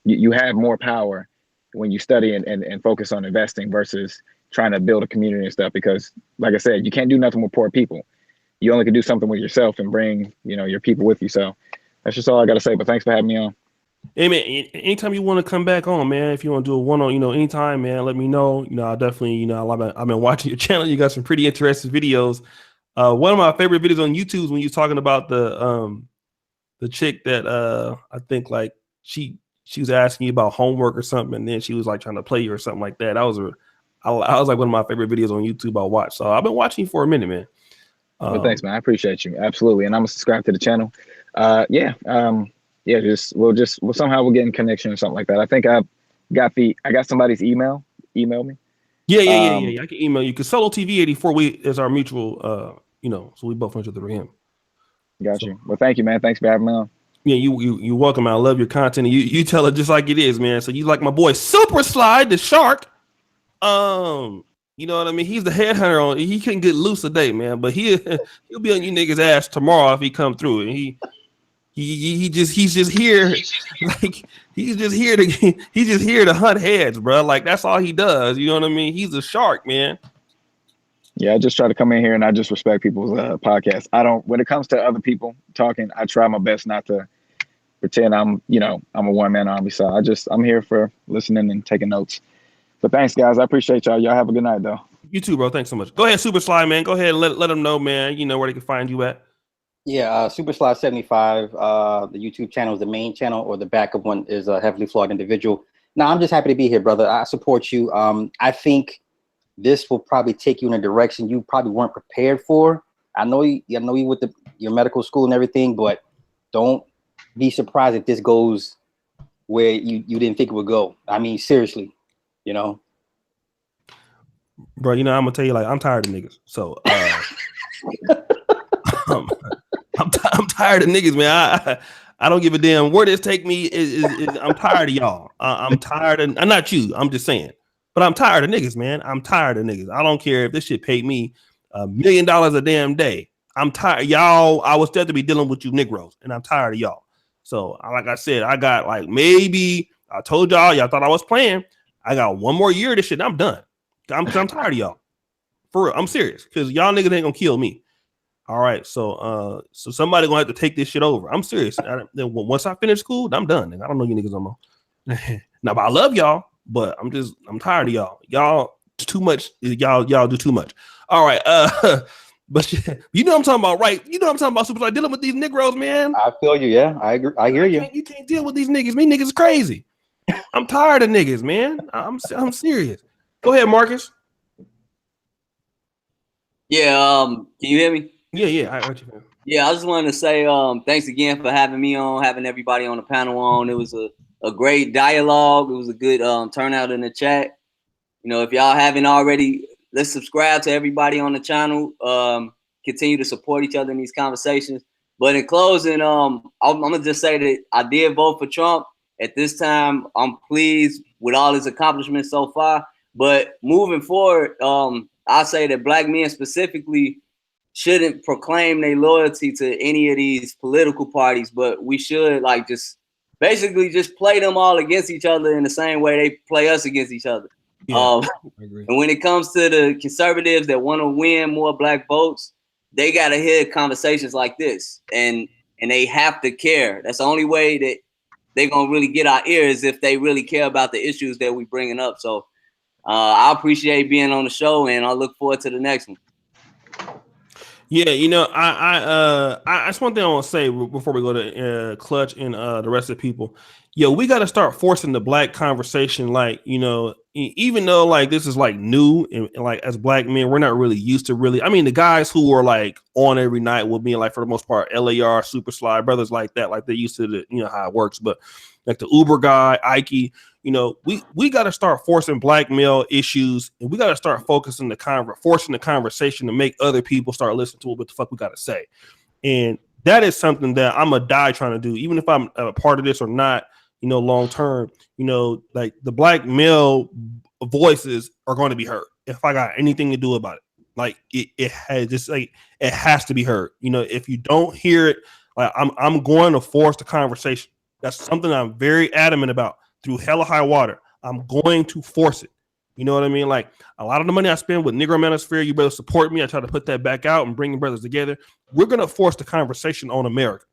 You have more power when you study and focus on investing versus trying to build a community and stuff. Because like I said, you can't do nothing with poor people. You only can do something with yourself and bring, your people with you. So that's just all I got to say. But thanks for having me on. Hey man, anytime you want to come back on, man, if you want to do a one-on, anytime, man, let me know. I'll definitely, I've been watching your channel. You got some pretty interesting videos. One of my favorite videos on YouTube is when you're talking about the chick that I think like she was asking you about homework or something, and then she was like trying to play you or something like that. I was like one of my favorite videos on YouTube I watched. So I've been watching you for a minute, man. Well, thanks, man. I appreciate you. Absolutely. And I'm gonna subscribe to the channel. We'll somehow get in connection or something like that. I think I got somebody's email. Email me. Yeah. I can email you because Solo TV 84 is our mutual. So we both know each other through him. Got you. Well, thank you, man. Thanks for having me on. Yeah, you welcome. I love your content. You tell it just like it is, man. So you like my boy Super Slide the Shark. You know what I mean? He's the headhunter on. He couldn't get loose today, man. But he'll be on you niggas' ass tomorrow if he come through. And he's just here, like he's just here to hunt heads, bro. Like that's all he does. You know what I mean? He's a shark, man. Yeah, I just try to come in here and I just respect people's podcasts. I don't. When it comes to other people talking, I try my best not to pretend I'm a one-man army. So I'm here for listening and taking notes. But thanks, guys. I appreciate y'all. Y'all have a good night, though. You too, bro. Thanks so much. Go ahead, Super Slide, man. Go ahead and let them know, man. You know where they can find you at. Yeah, Super Slide 75. The YouTube channel is the main channel, or the backup one is a Heavily Flawed Individual. Now, I'm just happy to be here, brother. I support you. I think this will probably take you in a direction you probably weren't prepared for. I know you with your medical school and everything, but don't be surprised if this goes where you didn't think it would go. I mean, seriously, Bro, I'm gonna tell you, like, I'm tired of niggas. So I'm tired of niggas, man. I don't give a damn where this take me. I'm tired of y'all. I'm tired of. I'm not you. I'm just saying. But I'm tired of niggas, man. I'm tired of niggas. I don't care if this shit paid me $1 million a damn day. I'm tired, y'all. I was still to be dealing with you Negroes, and I'm tired of y'all. So, like I said, I got like maybe I told y'all thought I was playing. I got one more year of this shit. And I'm done. I'm tired of y'all. For real, I'm serious because y'all niggas ain't gonna kill me. All right, so somebody gonna have to take this shit over. I'm serious. Once I finish school, I'm done. I don't know you niggas no more. Now, but I love y'all, but I'm tired of y'all. Y'all too much. Y'all do too much. All right, but you know what I'm talking about, right? You know what I'm talking about, Super Slide, dealing with these Negroes, man. I feel you. Yeah, I agree. I hear you. You can't deal with these niggas. Me niggas crazy. I'm tired of niggas, man. I'm serious. Go ahead, Marcus. Yeah. Can you hear me? Yeah. I heard you, man. Yeah, I just wanted to say thanks again for having me on, having everybody on the panel on. It was a great dialogue. It was a good turnout in the chat. If y'all haven't already, let's subscribe to everybody on the channel. Continue to support each other in these conversations. But in closing, I'm gonna just say that I did vote for Trump. At this time, I'm pleased with all his accomplishments so far. But moving forward, I say that Black men specifically shouldn't proclaim their loyalty to any of these political parties, but we should just play them all against each other in the same way they play us against each other. Yeah, and when it comes to the conservatives that want to win more Black votes, they got to hear conversations like this, and they have to care. That's the only way that they're going to really get our ears, if they really care about the issues that we bringing up. So I appreciate being on the show, and I look forward to the next one. Yeah, I that's one thing I want to say before we go to Clutch and the rest of the people. We got to start forcing the Black conversation. Even though this is new and as Black men, we're not really used to really. I mean, the guys who are on every night will be for the most part, LAR, Super Slide, brothers like that, they're used to how it works. But the Uber guy, Ikey, we got to start forcing Black male issues, and we got to start forcing the conversation to make other people start listening to what the fuck we got to say. And that is something that I'm a die trying to do, even if I'm a part of this or not. Long term, the Black male voices are going to be heard if I got anything to do about it. Like it has to be heard. You know, if you don't hear it, like I'm going to force the conversation. That's something I'm very adamant about through hell or high water. I'm going to force it. You know what I mean? Like a lot of the money I spend with Negro Manosphere, you better support me. I try to put that back out and bring brothers together. We're going to force the conversation on America.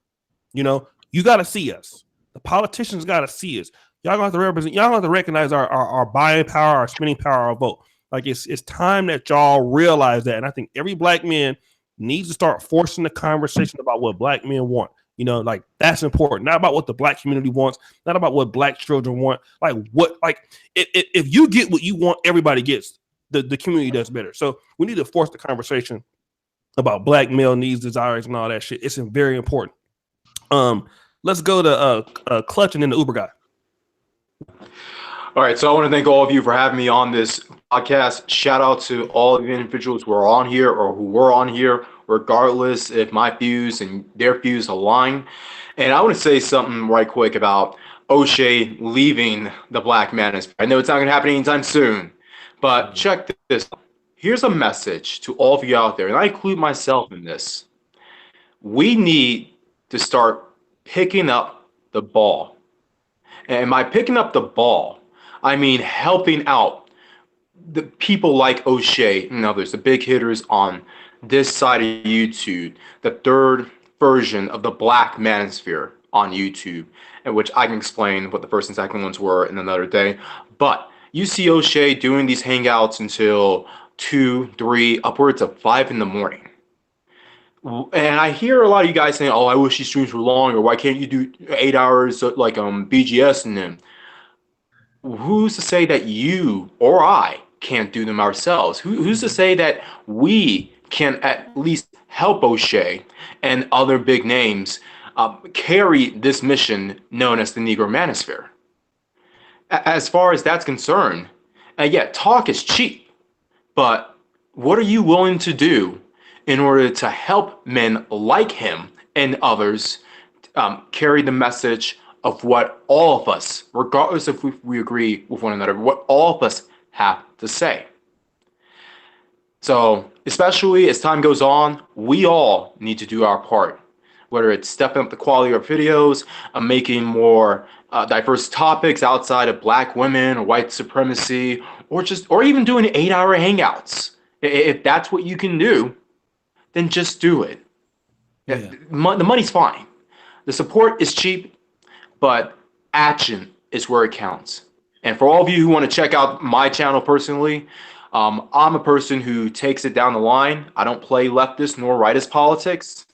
You know, you got to see us. The politicians got to see us. Y'all gonna have to represent. Y'all gonna have to recognize our buying power, our spending power, our vote. Like it's time that y'all realize that. And I think every black man needs to start forcing the conversation about what black men want. You know, like that's important. Not about what the black community wants. Not about what black children want. Like if you get what you want, everybody gets. The community does better. So we need to force the conversation about black male needs, desires, and all that shit. It's very important. Let's go to Clutch and then the Uber guy. All right, so I want to thank all of you for having me on this podcast. Shout out to all of the individuals who are on here or who were on here, regardless if my views and their views align. And I want to say something right quick about O'Shea leaving the Black Manosphere. I know it's not going to happen anytime soon, but check this. Here's a message to all of you out there, and I include myself in this. We need to start picking up the ball. And by picking up the ball, I mean helping out the people like O'Shea and others, the big hitters on this side of YouTube, the third version of the Black Manosphere on YouTube, in which I can explain what the first and second ones were in another day. But you see O'Shea doing these hangouts until 2, 3, upwards of 5 in the morning. And I hear a lot of you guys saying, oh, I wish these streams were longer. Why can't you do 8 hours like BGS and them? Who's to say that you or I can't do them ourselves? Who's to say that we can at least help O'Shea and other big names carry this mission known as the Negro Manosphere? As far as that's concerned, yeah, talk is cheap, but what are you willing to do in order to help men like him and others carry the message of what all of us, regardless if we agree with one another, what all of us have to say? So, especially as time goes on, we all need to do our part, whether it's stepping up the quality of our videos, making more diverse topics outside of black women or white supremacy, or even doing 8-hour hangouts. If that's what you can do, then just do it. Yeah. The money's fine. The support is cheap, but action is where it counts. And for all of you who want to check out my channel personally, I'm a person who takes it down the line. I don't play leftist nor rightist politics.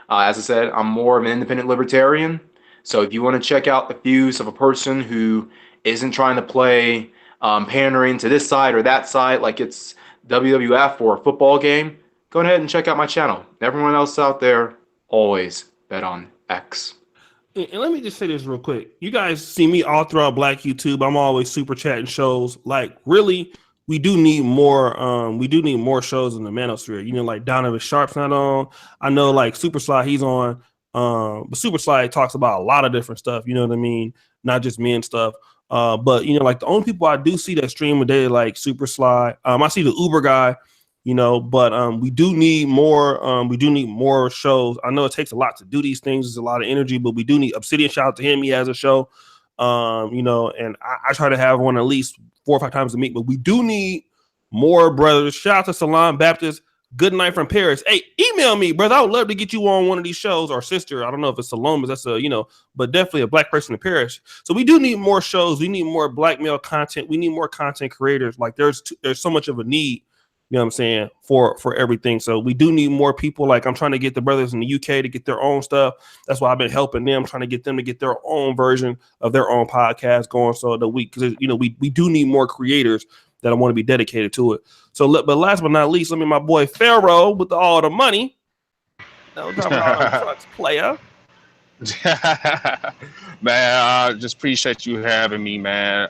As I said, I'm more of an independent libertarian. So if you want to check out the views of a person who isn't trying to play pandering to this side or that side like it's WWF or a football game, go ahead and check out my channel. Everyone else out there, always bet on X. And let me just say this real quick. You guys see me all throughout Black YouTube. I'm always super chatting shows. Like, really, we do need more. We do need more shows in the Manosphere. You know, like Donovan Sharp's not on. I know, like Super Sly, he's on. But Super Sly talks about a lot of different stuff. You know what I mean? Not just men stuff. But you know, like the only people I do see that stream a day, like Super Sly. I see the Uber guy. You know, but we do need more. We do need more shows. I know it takes a lot to do these things. There's a lot of energy, but we do need Obsidian. Shout out to him. He has a show. You know, and I try to have one at least 4 or 5 times a week. But we do need more brothers. Shout out to Salon Baptist. Good night from Paris. Hey, email me, brother. I would love to get you on one of these shows. Or sister. I don't know if it's Salome. That's a, you know, but definitely a black person in Paris. So we do need more shows. We need more black male content. We need more content creators. Like there's so much of a need. You know what I'm saying, for everything. So we do need more people. Like I'm trying to get the brothers in the UK to get their own stuff. That's why I've been helping them, trying to get them to get their own version of their own podcast going. So the week, because you know we do need more creators that I want to be dedicated to it. So but last but not least, let me my boy Pharaoh with all the money. That was trucks player. Man, I just appreciate you having me, man.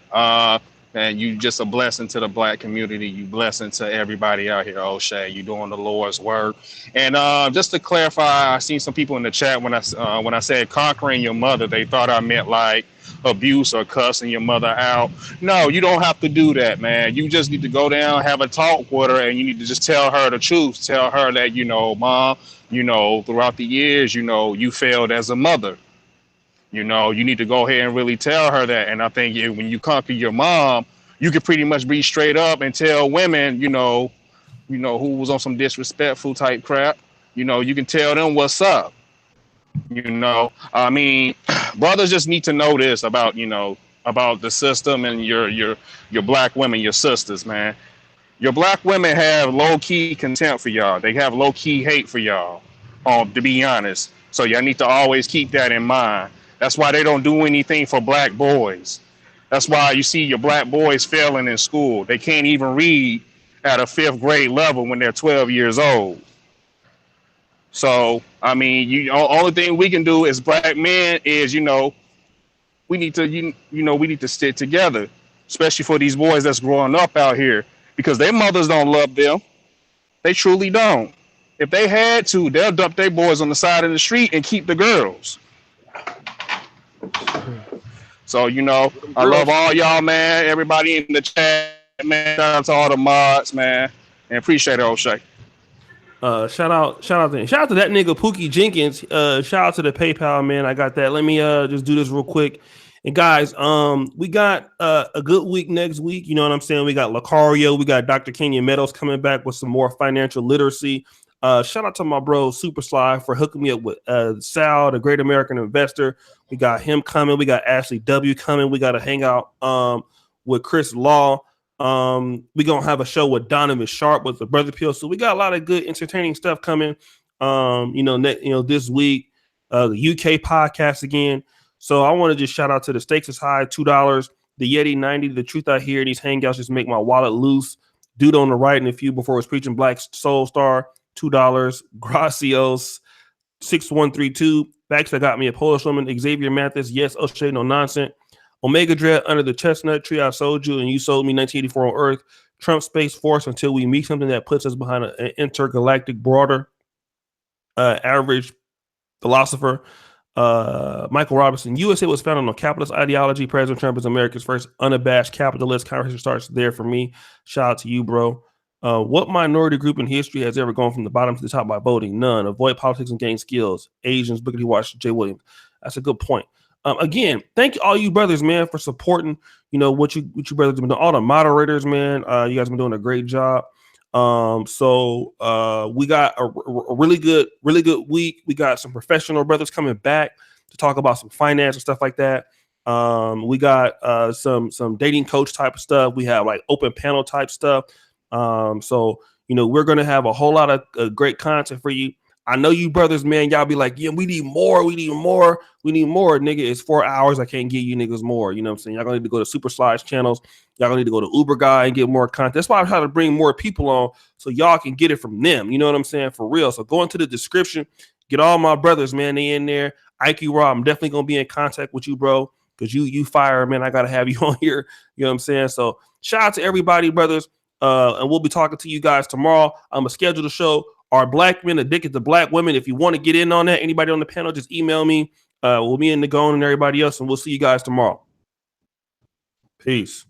And you just a blessing to the black community. You blessing to everybody out here, O'Shea. You doing the Lord's work. And just to clarify, I seen some people in the chat when I said conquering your mother, they thought I meant like abuse or cussing your mother out. No, you don't have to do that, man. You just need to go down, have a talk with her, and you need to just tell her the truth. Tell her that, mom, throughout the years, you failed as a mother. You need to go ahead and really tell her that. And I think when you conquer your mom, you can pretty much be straight up and tell women, who was on some disrespectful type crap. You can tell them what's up. I mean, brothers just need to know this about, about the system and your black women, your sisters, man. Your black women have low-key contempt for y'all. They have low-key hate for y'all, to be honest. So y'all need to always keep that in mind. That's why they don't do anything for black boys. That's why you see your black boys failing in school. They can't even read at a 5th grade level when they're 12 years old. So, I mean, only thing we can do as black men is, we need to stick together, especially for these boys that's growing up out here, because their mothers don't love them. They truly don't. If they had to, they'll dump their boys on the side of the street and keep the girls. So, I love all y'all, man. Everybody in the chat, man. Shout out to all the mods, man. And appreciate it, O'Shea. Shout out to that nigga Pookie Jenkins. Shout out to the PayPal, man. I got that. Let me just do this real quick. And guys, we got a good week next week. You know what I'm saying? We got Lucario, we got Dr. Kenyon Meadows coming back with some more financial literacy. Shout out to my bro Super Sly for hooking me up with Sal, the Great American Investor. We got him coming. We got Ashley W coming. We got to hang out with Chris Law. We're gonna have a show with Donovan Sharp with the Brother Peel. So we got a lot of good entertaining stuff coming. This week, the UK podcast again. So I want to just shout out to the Stakes is High, $2, the Yeti 90, the Truth I Hear. These hangouts just make my wallet loose. Dude on the right in a few before was preaching Black Soul Star, $2. Gracios 6132. Facts that got me a Polish woman. Xavier Mathis, yes, O'Shea, no nonsense. Omega Dread under the chestnut tree. I sold you and you sold me 1984 on Earth. Trump Space Force until we meet something that puts us behind an intergalactic, broader, average philosopher. Michael Robinson. USA was founded on capitalist ideology. President Trump is America's first unabashed capitalist. Conversation starts there for me. Shout out to you, bro. What minority group in history has ever gone from the bottom to the top by voting? None. Avoid politics and gain skills. Asians. Booker T. Washington. Jay Williams. That's a good point. Again, thank you all you brothers, man, for supporting, what you brothers have been doing. All the moderators, man, you guys have been doing a great job. We got a really good week. We got some professional brothers coming back to talk about some finance and stuff like that. We got some dating coach type of stuff. We have like open panel type stuff. We're gonna have a whole lot of great content for you. I know you brothers, man, y'all be like, yeah, we need more, nigga. It's 4 hours. I can't give you niggas more. You know what I'm saying? Y'all gonna need to go to Super Slides channels. Y'all gonna need to go to Uber Guy and get more content. That's why I'm trying to bring more people on so y'all can get it from them. You know what I'm saying? For real. So go into the description, get all my brothers, man. They in there. Ikey Raw, I'm definitely gonna be in contact with you, bro. Because you fire, man. I gotta have you on here. You know what I'm saying? So shout out to everybody, brothers. And we'll be talking to you guys tomorrow. I'm gonna schedule the show. Are black men addicted to black women? If you want to get in on that, anybody on the panel, just email me. We'll be in the Gone and everybody else, and we'll see you guys tomorrow. Peace.